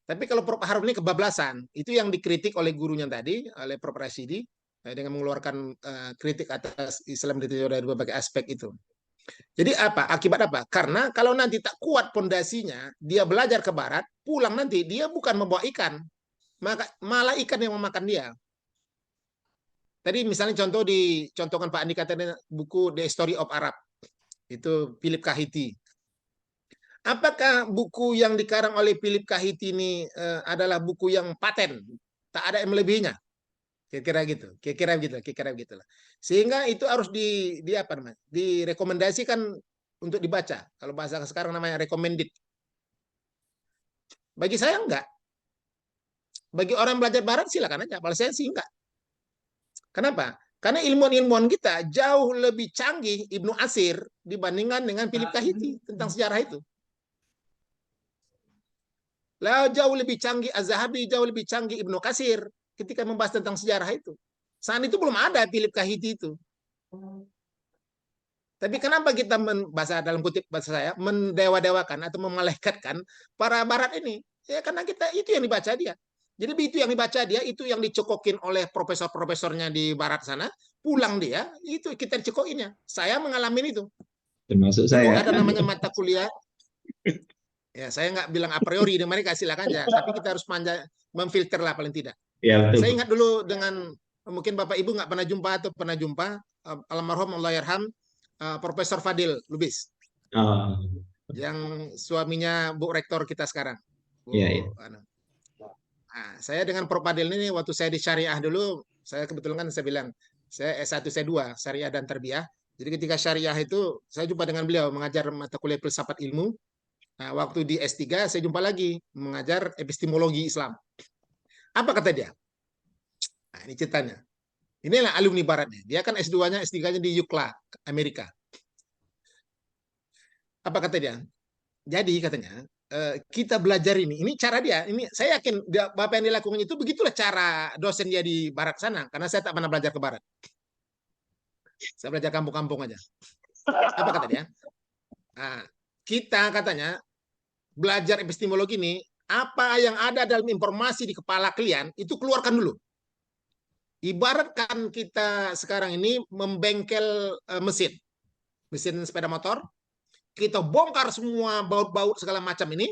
Tapi kalau Prof. Harun ini kebablasan, itu yang dikritik oleh gurunya tadi, oleh Prof. Residi, dengan mengeluarkan kritik atas Islam dari berbagai aspek itu. Jadi apa? Akibat apa? Karena kalau nanti tak kuat pondasinya, dia belajar ke Barat, pulang nanti dia bukan membawa ikan, malah ikan yang memakan dia. Tadi misalnya dicontohkan Pak Andi katanya buku The Story of Arab, itu Philip Kahiti. Apakah buku yang dikarang oleh Philip Kahiti ini adalah buku yang paten, tak ada yang melebihinya? Kira-kira gitu lah. Sehingga itu harus direkomendasikan untuk dibaca. Kalau bahasa sekarang namanya recommended. Bagi saya enggak. Bagi orang belajar Barat silakan aja. Kalau saya sih enggak. Kenapa? Karena ilmuwan-ilmuwan kita jauh lebih canggih Ibnu Asir dibandingkan dengan Philip Kahiti tentang sejarah itu. Lah jauh lebih canggih Az-Zahabi, jauh lebih canggih Ibnu Katsir ketika membahas tentang sejarah itu. Saat itu belum ada Philip Kahiti itu. Tapi kenapa kita bahasa dalam kutip bahasa saya mendewa-dewakan atau memalaikatkan para Barat ini? Ya karena kita itu yang dibaca dia. Jadi itu yang dibaca dia, itu yang dicokokin oleh profesor-profesornya di Barat sana. Pulang dia, itu kita dicokokinnya. Saya mengalami itu. Termasuk saya. Ada namanya mata kuliah. Ya, saya nggak bilang a priori di mereka silakan aja, tapi kita harus memfilter lah paling tidak. Ya, betul. Saya ingat dulu dengan mungkin Bapak Ibu nggak pernah jumpa atau pernah jumpa almarhum Allah yarham Profesor Fadil Lubis, yang suaminya Bu Rektor kita sekarang. Iya. Nah, saya dengan Prof Fadil ini waktu saya di Syariah dulu, saya kebetulan kan saya bilang saya S1 S2 Syariah dan Tarbiyah. Jadi ketika Syariah itu saya jumpa dengan beliau mengajar mata kuliah filsafat ilmu. Nah, waktu di S3 saya jumpa lagi mengajar epistemologi Islam. Apa kata dia? Nah, ini ceritanya. Inilah alumni Baratnya. Dia kan S2-nya, S3-nya di UCLA, Amerika. Apa kata dia? Jadi katanya, kita belajar ini cara dia. Ini saya yakin Bapak yang dilakukan itu begitulah cara dosen dia di Barat sana. Karena saya tak pernah belajar ke Barat. Saya belajar kampung-kampung aja. Apa kata dia? Nah, kita katanya belajar epistemologi ini, apa yang ada dalam informasi di kepala kalian, itu keluarkan dulu. Ibaratkan kita sekarang ini membengkel mesin sepeda motor, kita bongkar semua baut-baut segala macam ini.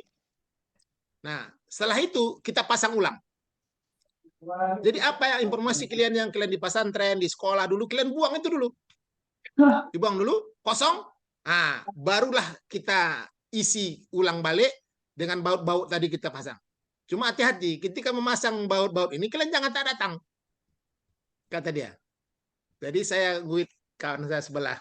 Nah, setelah itu kita pasang ulang. Jadi apa ya informasi kalian yang kalian di pesantren, di sekolah dulu, kalian buang itu dulu. Dibuang dulu, kosong. Nah, barulah kita isi ulang balik dengan baut-baut tadi kita pasang. Cuma hati-hati, ketika memasang baut-baut ini, kalian jangan tak datang. Kata dia. Jadi saya guit kawan saya sebelah.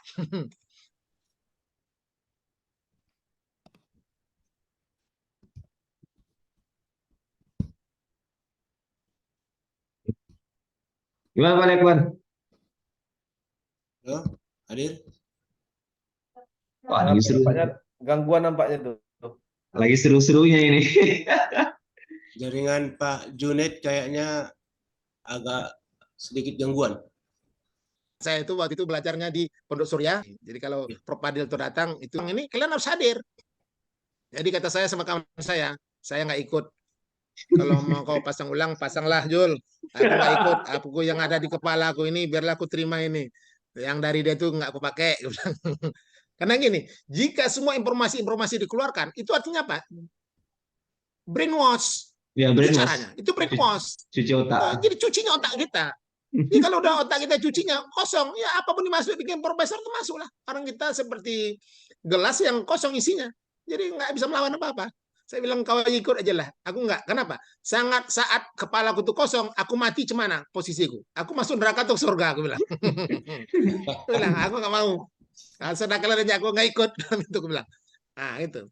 Gimana Pak Lekwan? Halo, hadir? Wah, lagi seru, Nampaknya gangguan nampaknya tuh. lagi seru-serunya ini. Jaringan Pak Junaid kayaknya agak sedikit gangguan. Saya itu waktu itu belajarnya di Pondok Surya. Jadi kalau Ya. Prof Padil itu datang, itu ini kalian harus hadir. Jadi kata saya sama kawan saya nggak ikut. Kalau mau kau pasang ulang, pasanglah Jul. Aku nggak ikut. Aku yang ada di kepala aku ini, biarlah aku terima ini. Yang dari dia itu nggak aku pakai. Aku bilang. Karena gini, jika semua informasi-informasi dikeluarkan, itu artinya apa? Brainwash. Ya, Itu brainwash. caranya. Itu brainwash. Cuci otak. Jadi cucinya otak kita. Jadi kalau udah otak kita cucinya kosong, ya apapun dimasukin bikin profesor itu masuklah. Orang kita seperti gelas yang kosong isinya. Jadi nggak bisa melawan apa-apa. Saya bilang kau ikut aja lah. Aku nggak. Kenapa? Saat kepala aku tuh kosong, aku mati cemana posisiku? Aku masuk neraka atau surga? Aku bilang. Aku bilang, aku nggak mau. Nah, sedangkan aja aku nggak ikut. Itu aku bilang. Nah itu.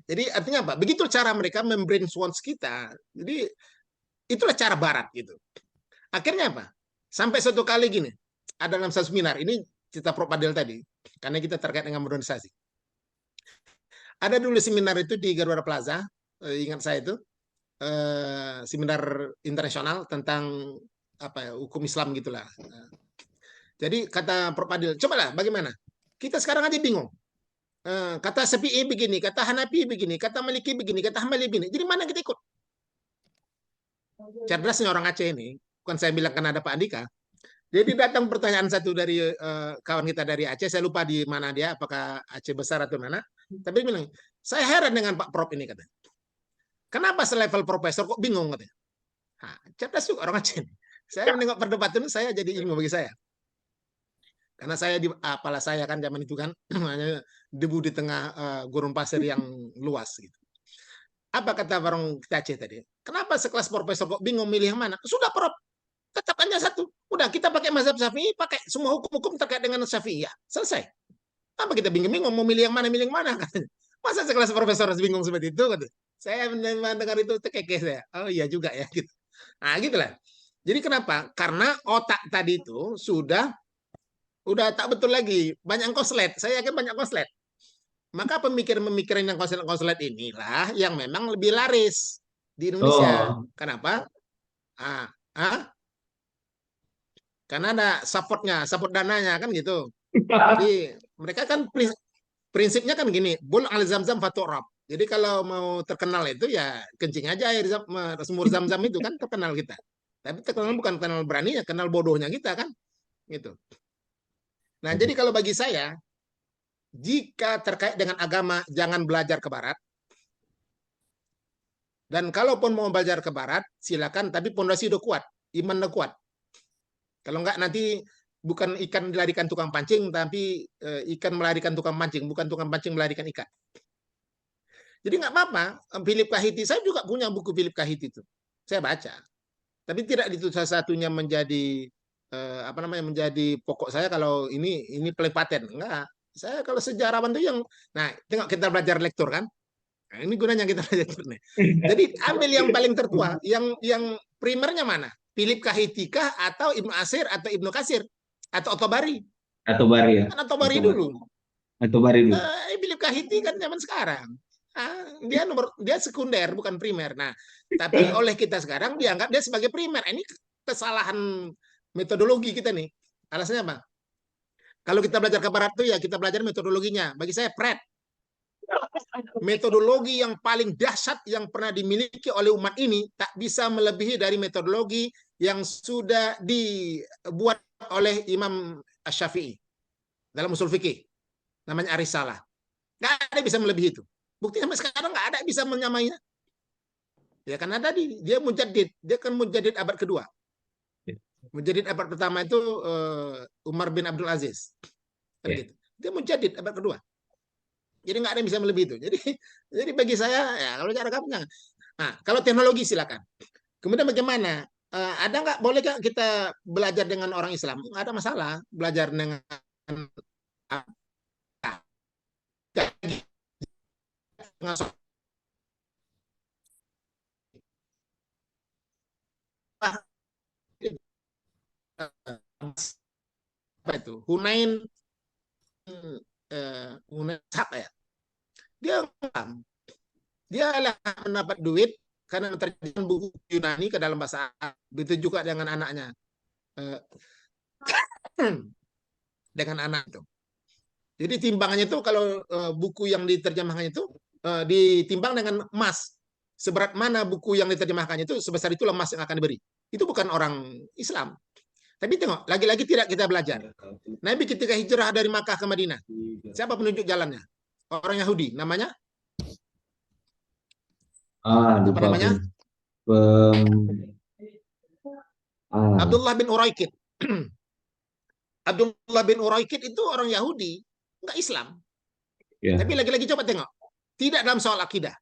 Jadi artinya apa? Begitu cara mereka membrainwash kita. Jadi itulah cara Barat gitu. Akhirnya apa? Sampai suatu kali gini, ada dalam satu seminar, ini cerita Prof. Padel tadi, karena kita terkait dengan modernisasi. Ada dulu seminar itu di Garuda Plaza, ingat saya itu, seminar internasional tentang apa ya, hukum Islam gitulah. Jadi kata Prof. Padel, cobalah bagaimana? Kita sekarang aja bingung. Kata Syafi'i begini, kata Hanafi begini, kata Maliki begini, kata Hambali begini. Jadi mana kita ikut? Cerdasnya orang Aceh ini, bukan saya bilang karena ada Pak Andika. Jadi datang pertanyaan satu dari kawan kita dari Aceh, saya lupa di mana dia, apakah Aceh besar atau mana. Tapi dia bilang, saya heran dengan Pak Prof ini katanya. Kenapa selevel profesor kok bingung katanya? Nah, cerdas juga orang Aceh. Saya menengok perdebatan itu saya jadi ilmu bagi saya. Karena saya di apalah saya kan zaman itu kan hanya debu di tengah gurun pasir yang luas gitu. Apa kata orang kita Aceh tadi? Kenapa sekelas profesor kok bingung milih yang mana? Sudah Prof, tetap hanya satu. Udah kita pakai mazhab Syafi'i, pakai semua hukum-hukum terkait dengan Syafi'i ya. Selesai. Apa kita bingung-bingung mau milih yang mana katanya. Masa sekelas profesor harus bingung seperti itu katanya. Saya mendengar itu terkekeh saya. Oh iya juga ya gitu. Nah, gitulah. Jadi kenapa? Karena otak tadi itu udah tak betul lagi, banyak konslet. Saya yakin banyak konslet. Maka pemikiran-pemikiran yang konslet inilah yang memang lebih laris di Indonesia. Oh, Kenapa? Ah, ah, karena ada support dananya kan gitu. Jadi mereka kan prinsipnya kan gini, bul al zamzam faturab. Jadi kalau mau terkenal itu ya kencing aja air sumur zam-zam itu kan terkenal kita. Tapi terkenal bukan kenal berani ya, kenal bodohnya kita kan gitu. Nah, jadi kalau bagi saya jika terkait dengan agama jangan belajar ke barat. Dan kalaupun mau belajar ke barat, silakan tapi pondasi udah kuat, iman udah kuat. Kalau enggak nanti bukan ikan dilarikan tukang pancing, tapi ikan melarikan tukang pancing, bukan tukang pancing melarikan ikan. Jadi nggak apa-apa. Philip Kahiti, saya juga punya buku Philip Kahiti itu. Saya baca. Tapi tidak itu salah satunya menjadi apa namanya menjadi pokok saya kalau ini paling paten. Enggak. Saya kalau sejarawan itu yang nah, tengok kita belajar lektur kan. Nah, ini gunanya kita belajar lektur nih. Jadi ambil yang paling tertua, yang primernya mana? Philip Kahiti kah atau Ibnu Asir atau Ibnu Kasir atau Otobari? atau bari ya. Kan Otobari dulu. Atau bari dulu. Philip Kahiti kan zaman sekarang. Dia sekunder bukan primer. Nah, tapi oleh kita sekarang dianggap dia sebagai primer. Ini kesalahan metodologi kita nih. Alasannya apa? Kalau kita belajar ke barat tuh ya kita belajar metodologinya. Bagi saya Pret. Metodologi yang paling dahsyat yang pernah dimiliki oleh umat ini tak bisa melebihi dari metodologi yang sudah dibuat oleh Imam Syafi'i dalam usul fikih. Namanya Arisalah. Nggak ada bisa melebihi itu. Buktinya sampai sekarang nggak ada bisa menyamainya. Ya karena tadi dia mujaddid, dia kan mujaddid abad kedua. Mujaddid abad pertama itu Umar bin Abdul Aziz. Kan gitu. Dia mujaddid abad kedua. Jadi nggak ada yang bisa melebihi itu. Jadi bagi saya ya kalau cara kamu nah kalau teknologi silakan. Kemudian bagaimana? Ada nggak boleh nggak kita belajar dengan orang Islam? Nggak ada masalah belajar dengan apa itu Hunain apa ya? Dia mendapat duit karena menerjemahkan buku Yunani ke dalam bahasa Arab. Begitu juga dengan anaknya. Dengan anak itu. Jadi timbangannya itu kalau buku yang diterjemahkan itu ditimbang dengan emas. Seberat mana buku yang diterjemahkannya itu, sebesar itulah emas yang akan diberi. Itu bukan orang Islam. Tapi tengok, lagi-lagi tidak kita belajar. Nabi ketika hijrah dari Makkah ke Madinah, siapa penunjuk jalannya? Orang Yahudi, namanya? Apa namanya? Abdullah bin Uraikid. Abdullah bin Uraikid itu orang Yahudi, nggak Islam. Ya. Tapi lagi-lagi coba tengok, tidak dalam soal akidah.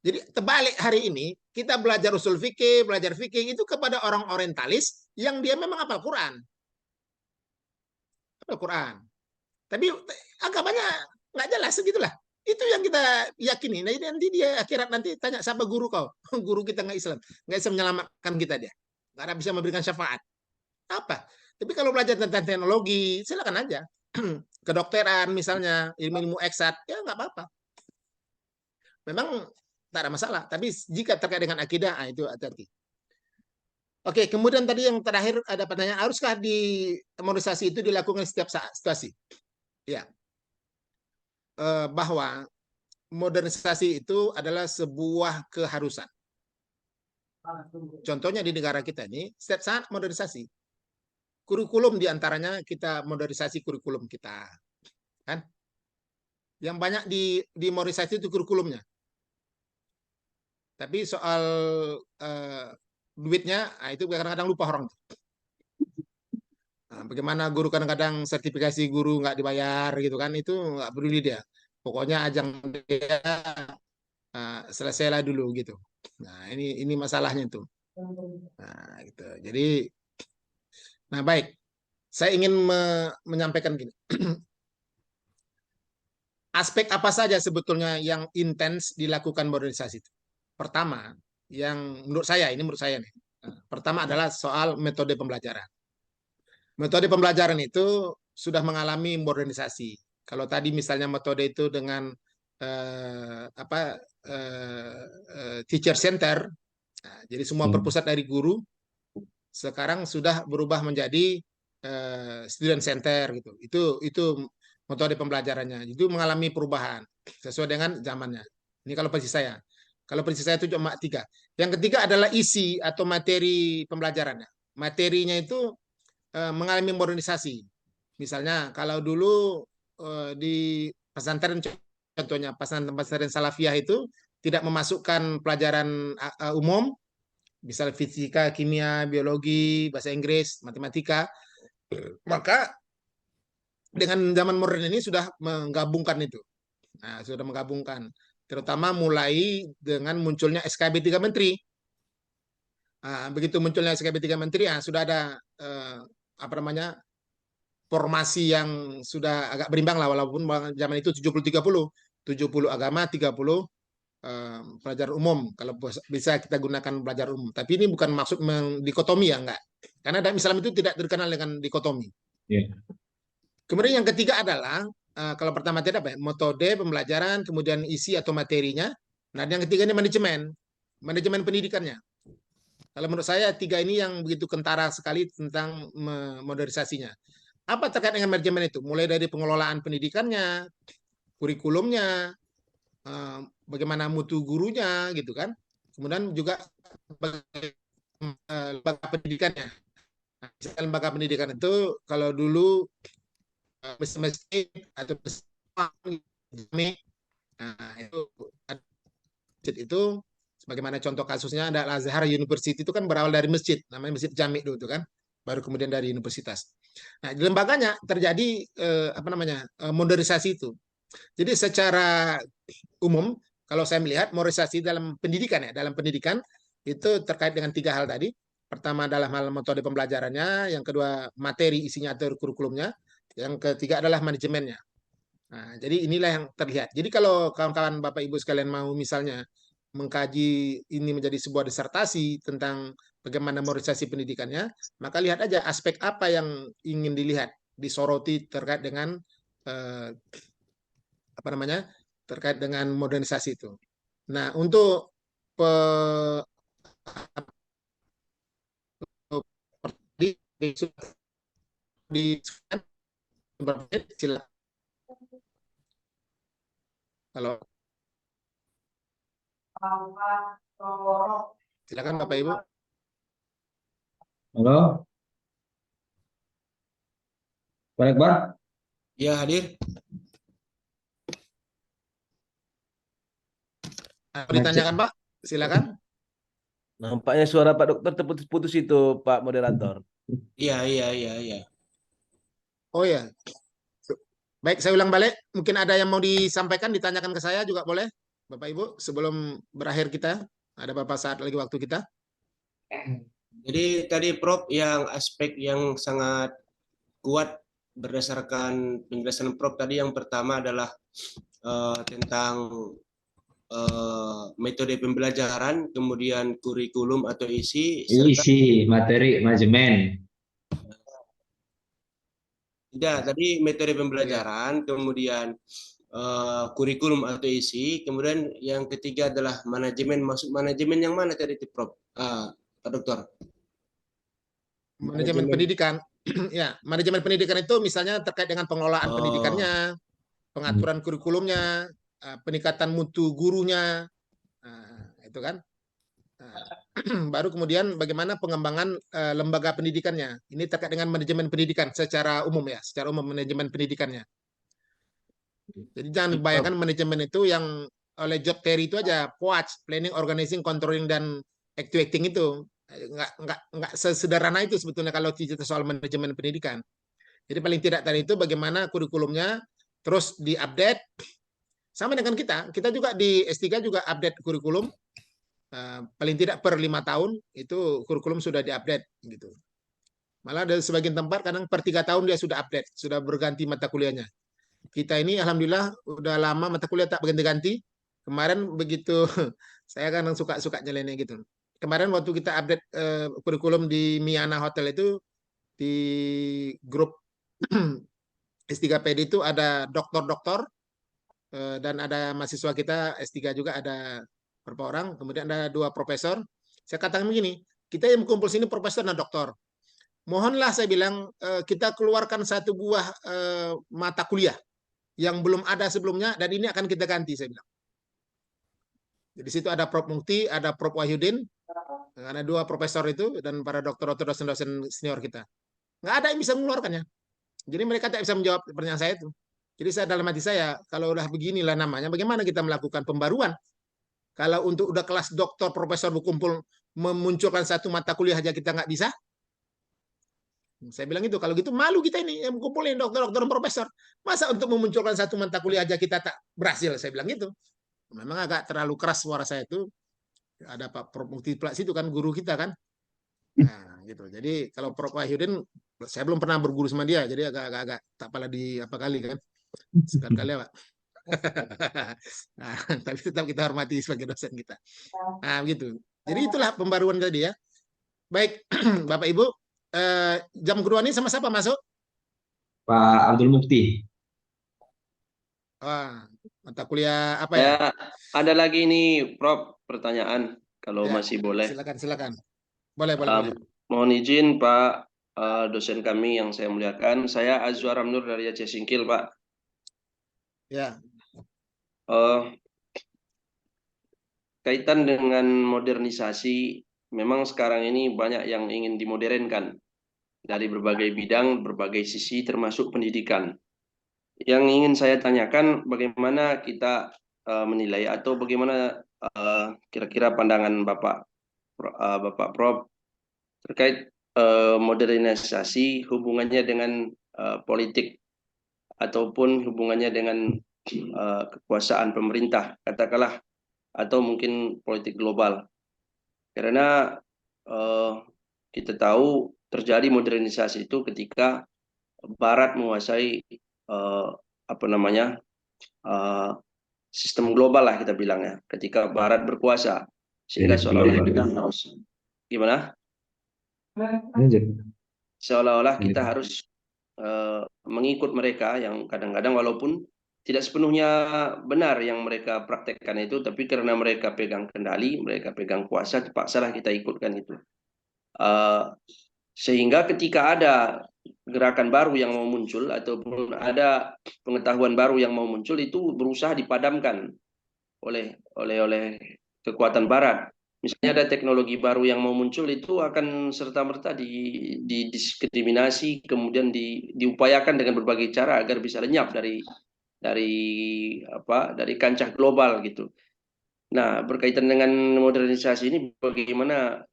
Jadi terbalik hari ini, kita belajar usul fikih, belajar fikih itu kepada orang orientalis yang dia memang hafal Quran. Hafal Quran. Tapi agamanya nggak jelas, segitulah. Itu yang kita yakini. Nah, nanti dia akhirat nanti tanya, siapa guru kau? Guru kita nggak Islam. Nggak bisa menyelamatkan kita dia. Nggak ada bisa memberikan syafaat. Apa? Tapi kalau belajar tentang teknologi, silakan aja. Kedokteran misalnya, ilmu-ilmu eksat, ya nggak apa-apa. Memang tak ada masalah. Tapi jika terkait dengan akidah, itu hati-hati. Oke, kemudian tadi yang terakhir ada pertanyaan, haruskah modernisasi itu dilakukan setiap situasi? Ya. Bahwa modernisasi itu adalah sebuah keharusan. Contohnya di negara kita ini, setiap saat modernisasi. Kurikulum diantaranya kita modernisasi kurikulum kita. Kan? Yang banyak di modernisasi itu kurikulumnya. Tapi soal duitnya, itu kadang-kadang lupa orang. Nah, bagaimana guru kadang-kadang sertifikasi guru nggak dibayar gitu kan, itu nggak peduli dia. Pokoknya ajang dia selesailah dulu gitu. Nah ini masalahnya itu. Nah gitu. Jadi, nah baik, saya ingin menyampaikan gini. Aspek apa saja sebetulnya yang intens dilakukan modernisasi itu? Pertama, yang menurut saya nih. Pertama adalah soal metode pembelajaran. Metode pembelajaran itu sudah mengalami modernisasi. Kalau tadi misalnya metode itu dengan teacher center, nah, jadi semua berpusat dari guru. Sekarang sudah berubah menjadi student center gitu. Itu metode pembelajarannya. Itu mengalami perubahan sesuai dengan zamannya. Ini kalau versi saya. Kalau versi saya itu cuma 3. Yang ketiga adalah isi atau materi pembelajarannya. Materinya itu mengalami modernisasi. Misalnya kalau dulu di pesantren, contohnya pesantren Salafiyah itu tidak memasukkan pelajaran umum, misalnya fisika, kimia, biologi, bahasa Inggris, matematika. Maka dengan zaman modern ini sudah menggabungkan itu. Nah, sudah menggabungkan. Terutama mulai dengan munculnya SKB 3 Menteri. Nah, begitu munculnya SKB 3 Menteri, sudah ada formasi yang sudah agak berimbang lah, walaupun zaman itu 70-30. 70 agama, 30 pelajaran umum. Kalau bisa kita gunakan pelajaran umum. Tapi ini bukan maksud mendikotomi ya, enggak. Karena dalam Islam itu tidak terkenal dengan dikotomi. Yeah. Kemudian yang ketiga adalah, kalau pertama tadi apa ya? Metode pembelajaran, kemudian isi atau materinya. Nah, yang ketiga ini manajemen pendidikannya. Kalau menurut saya 3 ini yang begitu kentara sekali tentang modernisasinya. Apa terkait dengan manajemen itu? Mulai dari pengelolaan pendidikannya, kurikulumnya, bagaimana mutu gurunya, gitu kan. Kemudian juga lembaga pendidikannya. Nah, lembaga pendidikan itu kalau dulu masjid atau itu sebagaimana contoh kasusnya ada Al-Azhar University, itu kan berawal dari masjid, namanya Masjid Jami itu kan, baru kemudian dari universitas. Nah, di lembaganya terjadi modernisasi itu. Jadi secara umum kalau saya melihat modernisasi dalam pendidikan itu terkait dengan 3 hal tadi. Pertama adalah hal metode pembelajarannya, yang kedua materi isinya atau kurikulumnya, yang ketiga adalah manajemennya. Nah, jadi inilah yang terlihat. Jadi kalau kawan-kawan Bapak Ibu sekalian mau misalnya mengkaji ini menjadi sebuah disertasi tentang bagaimana modernisasi pendidikannya, maka lihat aja aspek apa yang ingin dilihat disoroti terkait dengan terkait dengan modernisasi itu. Nah, untuk di silakan. Halo. Silakan Bapak Ibu. Halo, Pak Akbar. Ya, hadir. Ditanyakan Pak, silakan. Nampaknya suara Pak Dokter terputus-putus itu, Pak Moderator. Iya. Oh ya, baik, saya ulang balik. Mungkin ada yang mau disampaikan, ditanyakan ke saya juga boleh, Bapak Ibu, sebelum berakhir kita. Ada beberapa saat lagi waktu kita. Jadi tadi Prof yang aspek yang sangat kuat berdasarkan penjelasan Prof tadi, yang pertama adalah tentang metode pembelajaran, kemudian kurikulum atau isi, serta Isi materi manajemen. tidak tadi metode pembelajaran, kemudian kurikulum atau isi, kemudian yang ketiga adalah manajemen. Maksud manajemen yang mana tadi itu Prof? Pak Dokter. Manajemen pendidikan. Ya, manajemen pendidikan itu misalnya terkait dengan pengelolaan pendidikannya, pengaturan kurikulumnya, peningkatan mutu gurunya, itu kan. Baru kemudian bagaimana pengembangan lembaga pendidikannya. Ini terkait dengan manajemen pendidikan secara umum ya, secara umum manajemen pendidikannya. Jadi jangan bayangkan manajemen itu yang oleh job theory itu aja, POAC, planning, organizing, controlling, dan actuating itu. Nggak sesederhana itu sebetulnya kalau cerita soal manajemen pendidikan. Jadi paling tidak tadi itu bagaimana kurikulumnya terus diupdate. Sama dengan kita juga di S3 juga update kurikulum. Paling tidak per 5 tahun itu kurikulum sudah diupdate gitu. Malah dari sebagian tempat kadang per 3 tahun dia sudah update, sudah berganti mata kuliahnya. Kita ini alhamdulillah udah lama mata kuliah tak berganti-ganti. Kemarin begitu saya kan suka nyeleneh gitu. Kemarin waktu kita update kurikulum di Miana Hotel itu, di grup S3PD itu ada doktor-doktor dan ada mahasiswa kita S3 juga, ada beberapa orang, kemudian ada 2 profesor. Saya katakan begini, kita yang kumpul sini profesor dan doktor. Mohonlah saya bilang kita keluarkan satu buah mata kuliah yang belum ada sebelumnya dan ini akan kita ganti, saya bilang. Jadi di situ ada Prof Mukti, ada Prof Wahyudin, ada 2 profesor itu dan para dokter-dokter, dosen-dosen senior kita. Nggak ada yang bisa mengeluarkannya. Jadi mereka tak bisa menjawab pertanyaan saya itu. Jadi saya dalam hati saya, kalau udah beginilah namanya, bagaimana kita melakukan pembaruan? Kalau untuk udah kelas doktor, profesor berkumpul memunculkan satu mata kuliah aja kita nggak bisa. Saya bilang itu, kalau gitu malu kita ini yang kumpulin dokter-dokter dan profesor. Masa untuk memunculkan satu mata kuliah aja kita tak berhasil, saya bilang gitu. Memang agak terlalu keras suara saya itu. Ada Pak Prof Mukti Plak situ kan, guru kita kan. Nah, gitu. Jadi kalau Prof Wahyudin, saya belum pernah berguru sama dia, jadi agak tak pala di apa kali kan. Sekali-kali Pak. Nah, tapi tetap kita hormati sebagai dosen kita. Nah, gitu. Jadi itulah pembaruan tadi ya. Baik, Bapak Ibu, jam kedua ini sama siapa masuk? Pak Abdul Mukti. Wah, mata kuliah apa ya? Ada lagi nih, Prof, pertanyaan kalau Ya, masih boleh. silakan. Boleh. Mohon izin Pak dosen kami yang saya muliakan. Saya Azwar Amnur dari Aceh Singkil, Pak. Ya. Kaitan dengan modernisasi, memang sekarang ini banyak yang ingin dimodernkan dari berbagai bidang, berbagai sisi, termasuk pendidikan. Yang ingin saya tanyakan, bagaimana kita menilai atau bagaimana kira-kira pandangan Bapak Prof terkait modernisasi, hubungannya dengan politik ataupun hubungannya dengan kekuasaan pemerintah, katakanlah, atau mungkin politik global. Karena kita tahu terjadi modernisasi itu ketika Barat menguasai sistem global lah kita bilang ya, ketika Barat berkuasa, sehingga seolah-olah kita harus gimana? Seolah-olah kita harus mengikut mereka yang kadang-kadang walaupun tidak sepenuhnya benar yang mereka praktekkan itu, tapi karena mereka pegang kendali, mereka pegang kuasa, terpaksalah kita ikutkan itu. Sehingga ketika ada gerakan baru yang mau muncul ataupun ada pengetahuan baru yang mau muncul, itu berusaha dipadamkan oleh kekuatan Barat. Misalnya ada teknologi baru yang mau muncul, itu akan serta-merta didiskriminasi, kemudian diupayakan dengan berbagai cara agar bisa lenyap dari kancah global gitu. Nah, berkaitan dengan modernisasi ini, bagaimana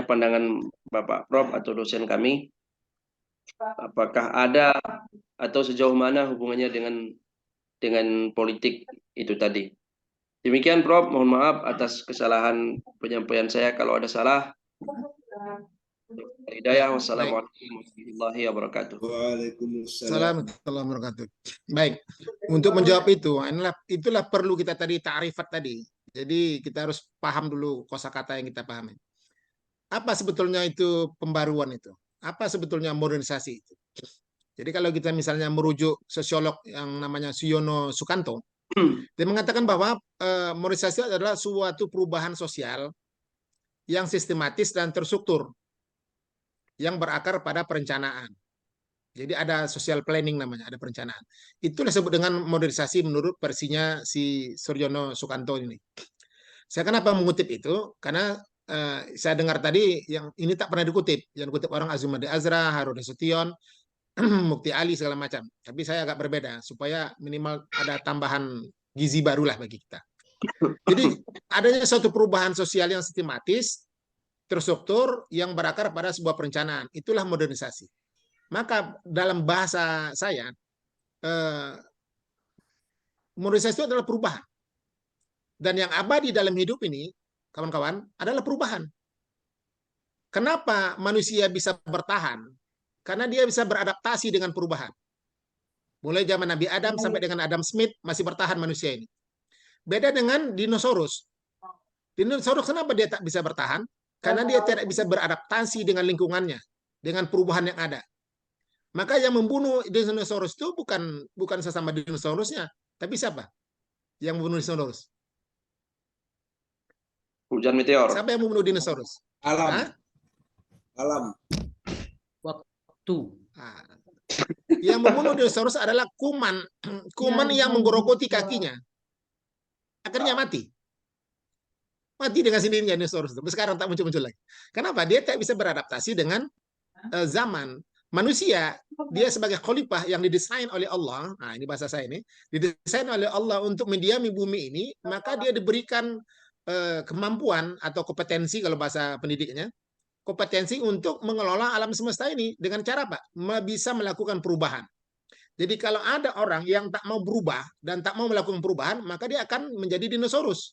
pandangan Bapak Prof atau dosen kami? Apakah ada atau sejauh mana hubungannya dengan politik itu tadi? Demikian Prof, mohon maaf atas kesalahan penyampaian saya kalau ada salah. Hidayah, wassalamualaikum warahmatullahi wabarakatuh. Waalaikumsalam warahmatullahi wabarakatuh. Baik, untuk menjawab itu, itulah perlu kita tadi ta'rifat tadi. Jadi kita harus paham dulu kosakata yang kita pahami. Apa sebetulnya itu pembaruan itu? Apa sebetulnya modernisasi itu? Jadi kalau kita misalnya merujuk sosiolog yang namanya Suyono Sukanto, dia mengatakan bahwa modernisasi adalah suatu perubahan sosial yang sistematis dan terstruktur, yang berakar pada perencanaan. Jadi ada social planning namanya, ada perencanaan. Itulah disebut dengan modernisasi menurut versinya si Suryono Sukanto ini. Saya kenapa mengutip itu? Karena saya dengar tadi yang ini tak pernah dikutip. Yang dikutip orang Azumadi Azra, Harun Nasution, Mukti Ali segala macam. Tapi saya agak berbeda supaya minimal ada tambahan gizi barulah bagi kita. Jadi adanya suatu perubahan sosial yang sistematis, terstruktur, yang berakar pada sebuah perencanaan. Itulah modernisasi. Maka dalam bahasa saya, modernisasi itu adalah perubahan. Dan yang abadi dalam hidup ini, kawan-kawan, adalah perubahan. Kenapa manusia bisa bertahan? Karena dia bisa beradaptasi dengan perubahan. Mulai zaman Nabi Adam sampai dengan Adam Smith masih bertahan manusia ini. Beda dengan dinosaurus. Dinosaurus kenapa dia tak bisa bertahan? Karena dia tidak bisa beradaptasi dengan lingkungannya, dengan perubahan yang ada. Maka yang membunuh dinosaurus itu bukan sesama dinosaurusnya, tapi siapa yang membunuh dinosaurus? Hujan meteor. Siapa yang membunuh dinosaurus? Alam. Hah? Alam. Waktu. Yang membunuh dinosaurus adalah kuman yang menggerogoti kakinya. Akhirnya mati. Mati dengan sendirinya dinosaurus itu. Sekarang tak muncul-muncul lagi. Kenapa? Dia tak bisa beradaptasi dengan zaman. Manusia, dia sebagai khalifah yang didesain oleh Allah, nah ini bahasa saya ini, didesain oleh Allah untuk mendiami bumi ini, maka dia diberikan kemampuan atau kompetensi, kalau bahasa pendidiknya, kompetensi untuk mengelola alam semesta ini dengan cara apa? Bisa melakukan perubahan. Jadi kalau ada orang yang tak mau berubah dan tak mau melakukan perubahan, maka dia akan menjadi dinosaurus.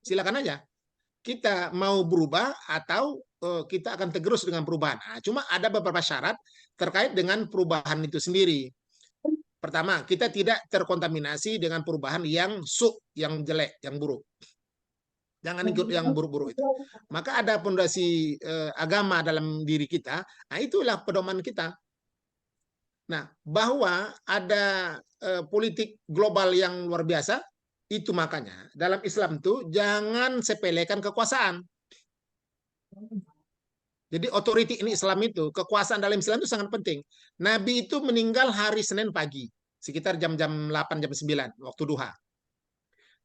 Silakan aja. Kita mau berubah atau kita akan tergerus dengan perubahan. Nah, cuma ada beberapa syarat terkait dengan perubahan itu sendiri. Pertama, kita tidak terkontaminasi dengan perubahan yang yang jelek, yang buruk. Jangan ikut yang buruk-buruk itu. Maka ada fondasi agama dalam diri kita. Nah, itulah pedoman kita. Nah, bahwa ada politik global yang luar biasa, itu makanya dalam Islam tuh jangan sepelekan kekuasaan. Jadi authority in Islam itu, kekuasaan dalam Islam itu sangat penting. Nabi itu meninggal hari Senin pagi, sekitar jam-jam 8, jam 9, waktu duha.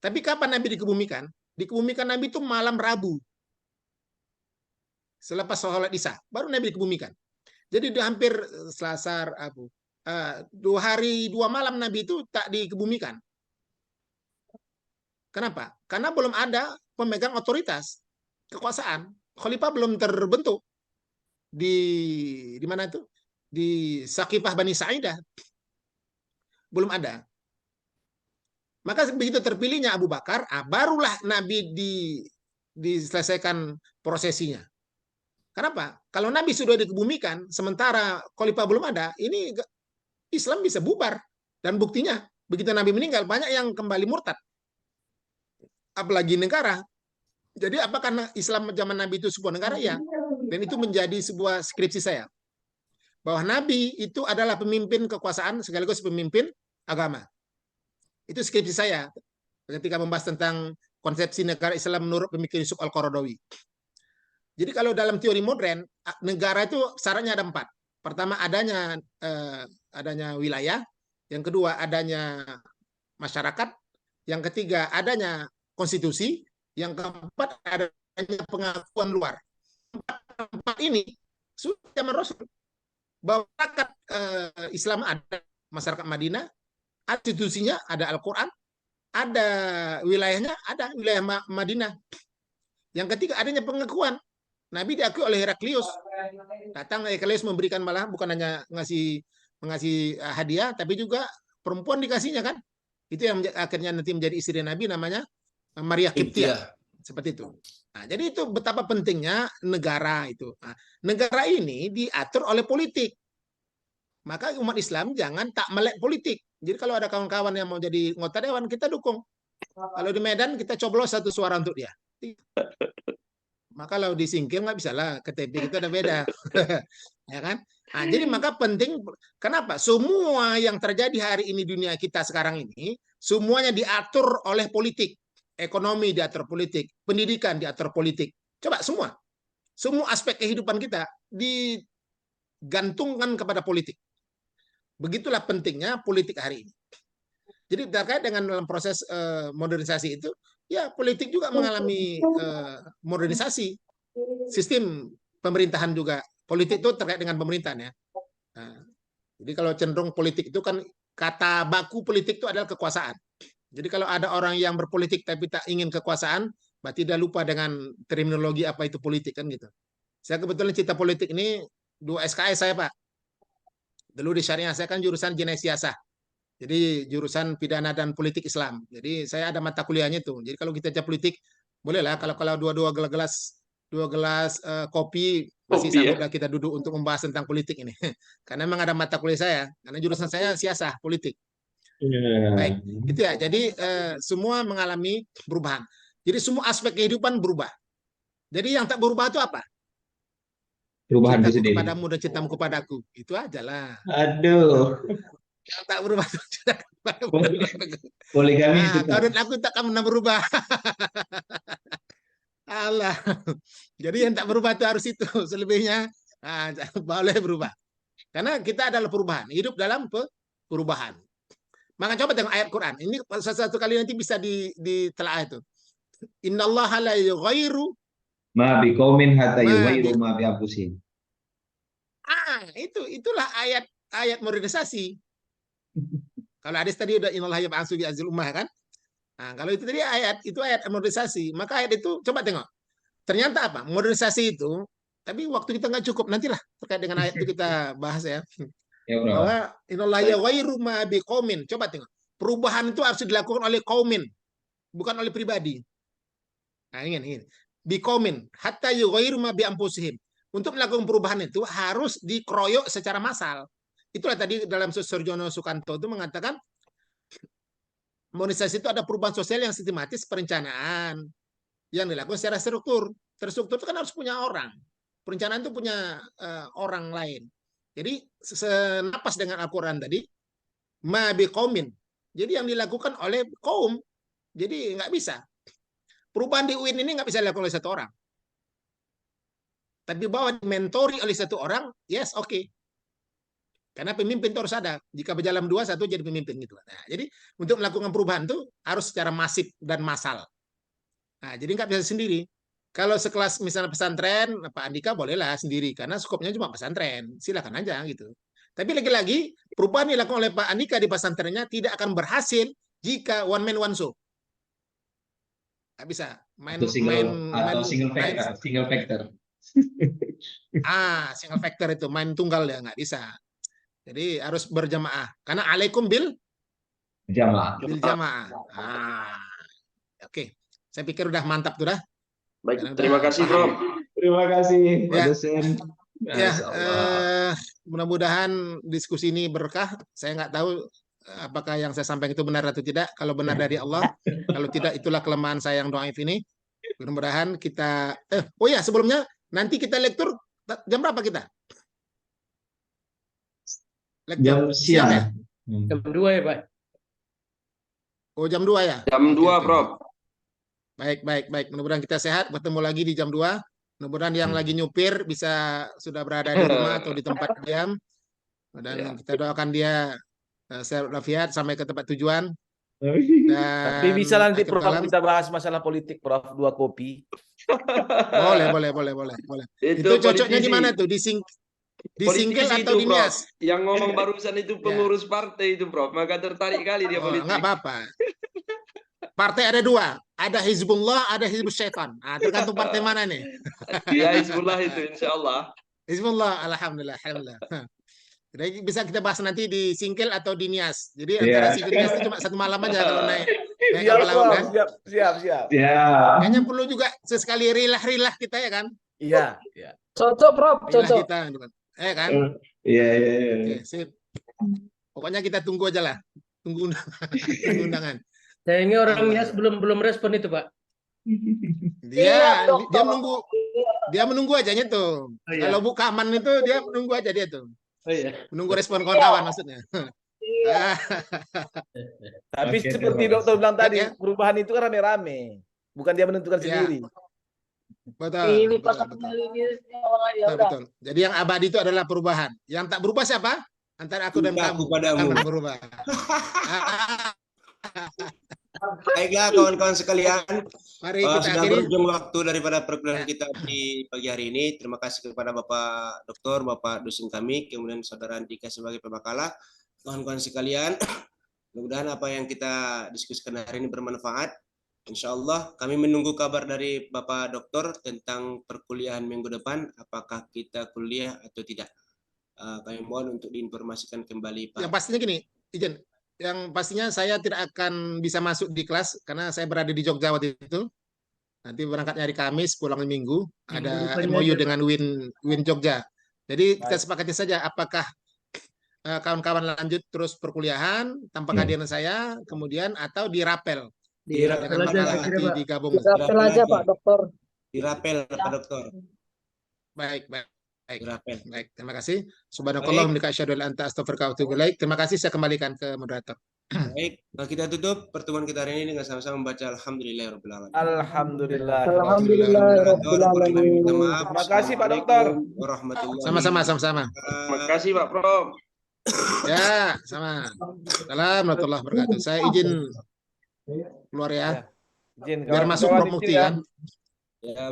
Tapi kapan Nabi dikebumikan? Dikebumikan Nabi itu malam Rabu. Selepas sholat Isya, baru Nabi dikebumikan. Jadi hampir Selasa, Rabu. 2 hari 2 malam Nabi itu tak dikebumikan. Kenapa? Karena belum ada pemegang otoritas kekuasaan. Khalifah belum terbentuk di mana itu? Di Saqifah Bani Sa'idah. Belum ada. Maka begitu terpilihnya Abu Bakar, barulah Nabi diselesaikan prosesinya. Kenapa? Kalau Nabi sudah dikebumikan, sementara Khalifah belum ada, ini Islam bisa bubar. Dan buktinya, begitu Nabi meninggal, banyak yang kembali murtad. Apalagi negara. Jadi apakah Islam zaman Nabi itu sebuah negara? Ya. Dan itu menjadi sebuah skripsi saya. bahwa Nabi itu adalah pemimpin kekuasaan sekaligus pemimpin agama. Itu skripsi saya ketika membahas tentang konsepsi negara Islam menurut pemikir Yusuf Al-Qaradawi. Jadi kalau dalam teori modern, negara itu syaratnya ada 4. Pertama adanya wilayah, yang kedua adanya masyarakat, yang ketiga adanya konstitusi, yang keempat adanya pengakuan luar. Empat ini sudah zaman Rasul. Bahwa masyarakat Islam ada masyarakat Madinah, konstitusinya ada Al-Quran, ada wilayahnya, ada wilayah Madinah. Yang ketiga adanya pengakuan. Nabi diakui oleh Heraklius. Datang Heraklius memberikan malah bukan hanya mengasih hadiah, tapi juga perempuan dikasihnya kan. Itu yang akhirnya nanti menjadi istri Nabi, namanya Maria Qibtiyah. Seperti itu. Nah, jadi itu betapa pentingnya negara itu. Nah, negara ini diatur oleh politik. Maka umat Islam jangan tak melek politik. Jadi kalau ada kawan-kawan yang mau jadi anggota dewan, kita dukung. Kalau di Medan, kita coblos 1 suara untuk dia. Maka kalau disingkir nggak bisa lah, KTP kita udah beda. Ya kan? Nah, jadi maka penting, kenapa? Semua yang terjadi hari ini dunia kita sekarang ini, semuanya diatur oleh politik. Ekonomi diatur politik, pendidikan diatur politik. Coba semua aspek kehidupan kita digantungkan kepada politik. Begitulah pentingnya politik hari ini. Jadi terkait dengan dalam proses modernisasi itu, ya politik juga mengalami modernisasi. Sistem pemerintahan juga. Politik itu terkait dengan pemerintahan ya. Nah, jadi kalau cenderung politik itu kan kata baku politik itu adalah kekuasaan. Jadi kalau ada orang yang berpolitik tapi tak ingin kekuasaan, berarti dia lupa dengan terminologi apa itu politik kan gitu. Saya kebetulan cerita politik ini 2 SKS saya Pak. Dulu di Syariah saya kan jurusan Jinayah Siasah. Jadi jurusan pidana dan politik Islam. Jadi saya ada mata kuliahnya tuh. Jadi kalau kita cek politik, bolehlah kalau dua gelas kopi masih sanggup lah kita duduk untuk membahas tentang politik ini. Karena memang ada mata kuliah saya. Karena jurusan saya siasah politik. Baik, itu ya. Jadi semua mengalami perubahan. Jadi semua aspek kehidupan berubah. Jadi yang tak berubah itu apa? Perubahan Cintaku sendiri. kepadamu dan cintamu kepadaku. Itu aja lah. Aduh. Yang tak berubah itu cintaku kepadamu. Poligami itu. Kau dan aku tak akan pernah berubah. Allah. Jadi yang tak berubah itu harus itu. Selebihnya boleh berubah. Karena kita adalah perubahan. Hidup dalam perubahan. Maka coba tengok ayat Quran. Ini satu kali nanti bisa ditelaah itu. Innallaha la yughayyiru Ma biqaumin hatta yughayyiru ma bi anfusihim. Itulah ayat modernisasi. Kalau hadis tadi udah innallaha yab'atsu bi azil ummah kan? Nah, kalau itu tadi itu ayat modernisasi. Maka ayat itu coba tengok. Ternyata apa? Modernisasi itu, tapi waktu kita nggak cukup. Nantilah terkait dengan ayat itu kita bahas ya. Ya, bro. Bahwa innallaha yughayyiru ma biqaumin. Coba tengok. Perubahan itu harus dilakukan oleh kaumin, bukan oleh pribadi. Nah, ingin. Biqaumin hatta yughayyiru ma bi anfusihim. Untuk melakukan perubahan itu harus dikeroyok secara massal. Itulah tadi dalam Surjono Sukanto itu mengatakan modernisasi itu ada perubahan sosial yang sistematis, perencanaan yang dilakukan secara struktur. Terstruktur itu kan harus punya orang. Perencanaan itu punya orang lain. Jadi senapas dengan Al-Quran tadi, ma biqaumin. Jadi yang dilakukan oleh kaum. Jadi nggak bisa. Perubahan di UIN ini nggak bisa dilakukan oleh satu orang. Tapi bahwa dimentori oleh satu orang, yes, oke. Karena pemimpin itu harus ada. Jika berjalan 2, 1 jadi pemimpin gitu. Nah, jadi untuk melakukan perubahan itu harus secara masif dan massal. Nah, jadi nggak bisa sendiri. Kalau sekelas misalnya pesantren, Pak Andika bolehlah sendiri karena skopnya cuma pesantren. Silakan aja gitu. Tapi lagi-lagi perubahan dilakukan oleh Pak Andika di pesantrennya tidak akan berhasil jika one man one show. Nggak bisa. Single factor. Single factor itu main tunggal ya nggak bisa. Jadi harus berjamaah. Karena alaikum bil jamaah. Oke. Saya pikir udah mantap tuh dah. Baik, terima kasih Prof. Terima kasih Pak dosen. Ya, mudah-mudahan diskusi ini berkah. Saya nggak tahu apakah yang saya sampaikan itu benar atau tidak. Kalau benar dari Allah, kalau tidak itulah kelemahan saya yang dhaif ini. Mudah-mudahan kita. Oh ya, sebelumnya nanti kita lektur jam berapa kita? Lektur. Jam siang. ya? Jam 2 ya, Pak. Oh, jam 2 ya? Jam Oke, 2, oke. Prof. Baik. Mudah-mudahan kita sehat. Bertemu lagi di jam 2. Mudah-mudahan yang lagi nyupir bisa sudah berada di rumah atau di tempat diam. Dan kita doakan dia sehat walafiat sampai ke tempat tujuan. Tapi Dan bisa nanti akhir Prof kalam, kita bahas masalah politik, Prof, 2 kopi. boleh. Itu cocoknya di politisi. mana tuh? Di single Politisi atau itu, di Prof. nias? Yang ngomong barusan itu pengurus partai itu, Prof. Maka tertarik kali dia Oh, politik. enggak apa-apa. Partai ada 2. Ada Hizbullah, ada Hizbus Syaitan. Nah, tergantung partai mana nih. Ya, Hizbullah itu, insya Allah. Hizbullah, alhamdulillah. Jadi bisa kita bahas nanti di single atau di nias. Jadi antara single nias itu cuma 1 malam aja kalau naik Siap, kapal laut Prof. kan. Siap. Ya. Kayaknya perlu juga sesekali rilah kita ya kan. Iya. Cocok, Prof. Rilah Cocok. kita kan. Iya. Oke, sip. Pokoknya kita tunggu aja lah. Tunggu undangan. Sayangnya orang Allah. Nias belum respon itu, Pak. Dia menunggu aja tuh. Oh, iya. Kalau Bu Kaman itu dia menunggu aja dia tuh. Oh iya. Menunggu respon kawan-kawan maksudnya. Tapi Oke, seperti terima dokter bilang tadi, Ya. perubahan itu kan rame-rame. Bukan dia menentukan Ya. sendiri. Betul. Jadi yang abadi itu adalah perubahan. Yang tak berubah siapa? Antara aku dan Cintaku kamu. padamu. Akan berubah. Baiklah kawan-kawan sekalian, Mari kita sudah akhiri. berujung waktu daripada perkuliahan kita di pagi hari ini. Terima kasih kepada Bapak Doktor, Bapak dosen kami, kemudian Saudara Andika sebagai pembakalah. Kawan-kawan sekalian, mudah-mudahan apa yang kita diskusikan hari ini bermanfaat. Insya Allah kami menunggu kabar dari Bapak Doktor tentang perkuliahan minggu depan, apakah kita kuliah atau tidak. Kami mohon untuk diinformasikan kembali Pak. Yang pastinya gini, izin. Yang pastinya saya tidak akan bisa masuk di kelas karena saya berada di Jogja waktu itu. Nanti berangkatnya hari Kamis, pulang Minggu. Ada MOU dengan Win Jogja. Jadi kita sepakati saja apakah kawan-kawan lanjut terus perkuliahan tanpa kehadiran saya, kemudian atau dirapel. Dirapel Dengan aja, mata saya kira, nanti Pak. digabung. Dirapel aja Pak Dokter. Dirapel Pak Doktor. Baik. Dirapel. Baik, terima kasih. Subhanakallah wa asyhadu an la ilaha illa anta astaghfiruka wa atubu ilaik. Terima kasih, saya kembalikan ke moderator. Baik, kita tutup pertemuan kita hari ini dengan sama-sama membaca Alhamdulillahirabbil alamin. Alhamdulillah. Alhamdulillahirabbil alamin. Minta maaf. Terima kasih Pak Dokter. Assalamualaikum warahmatullahi Sama-sama. Terima kasih, Pak Prof. Ya, sama. Salam warahmatullahi wabarakatuh. Saya izin keluar ya. Izin Biar masuk kawan-kawan Prof di Mukti sini ya. kan. Ya,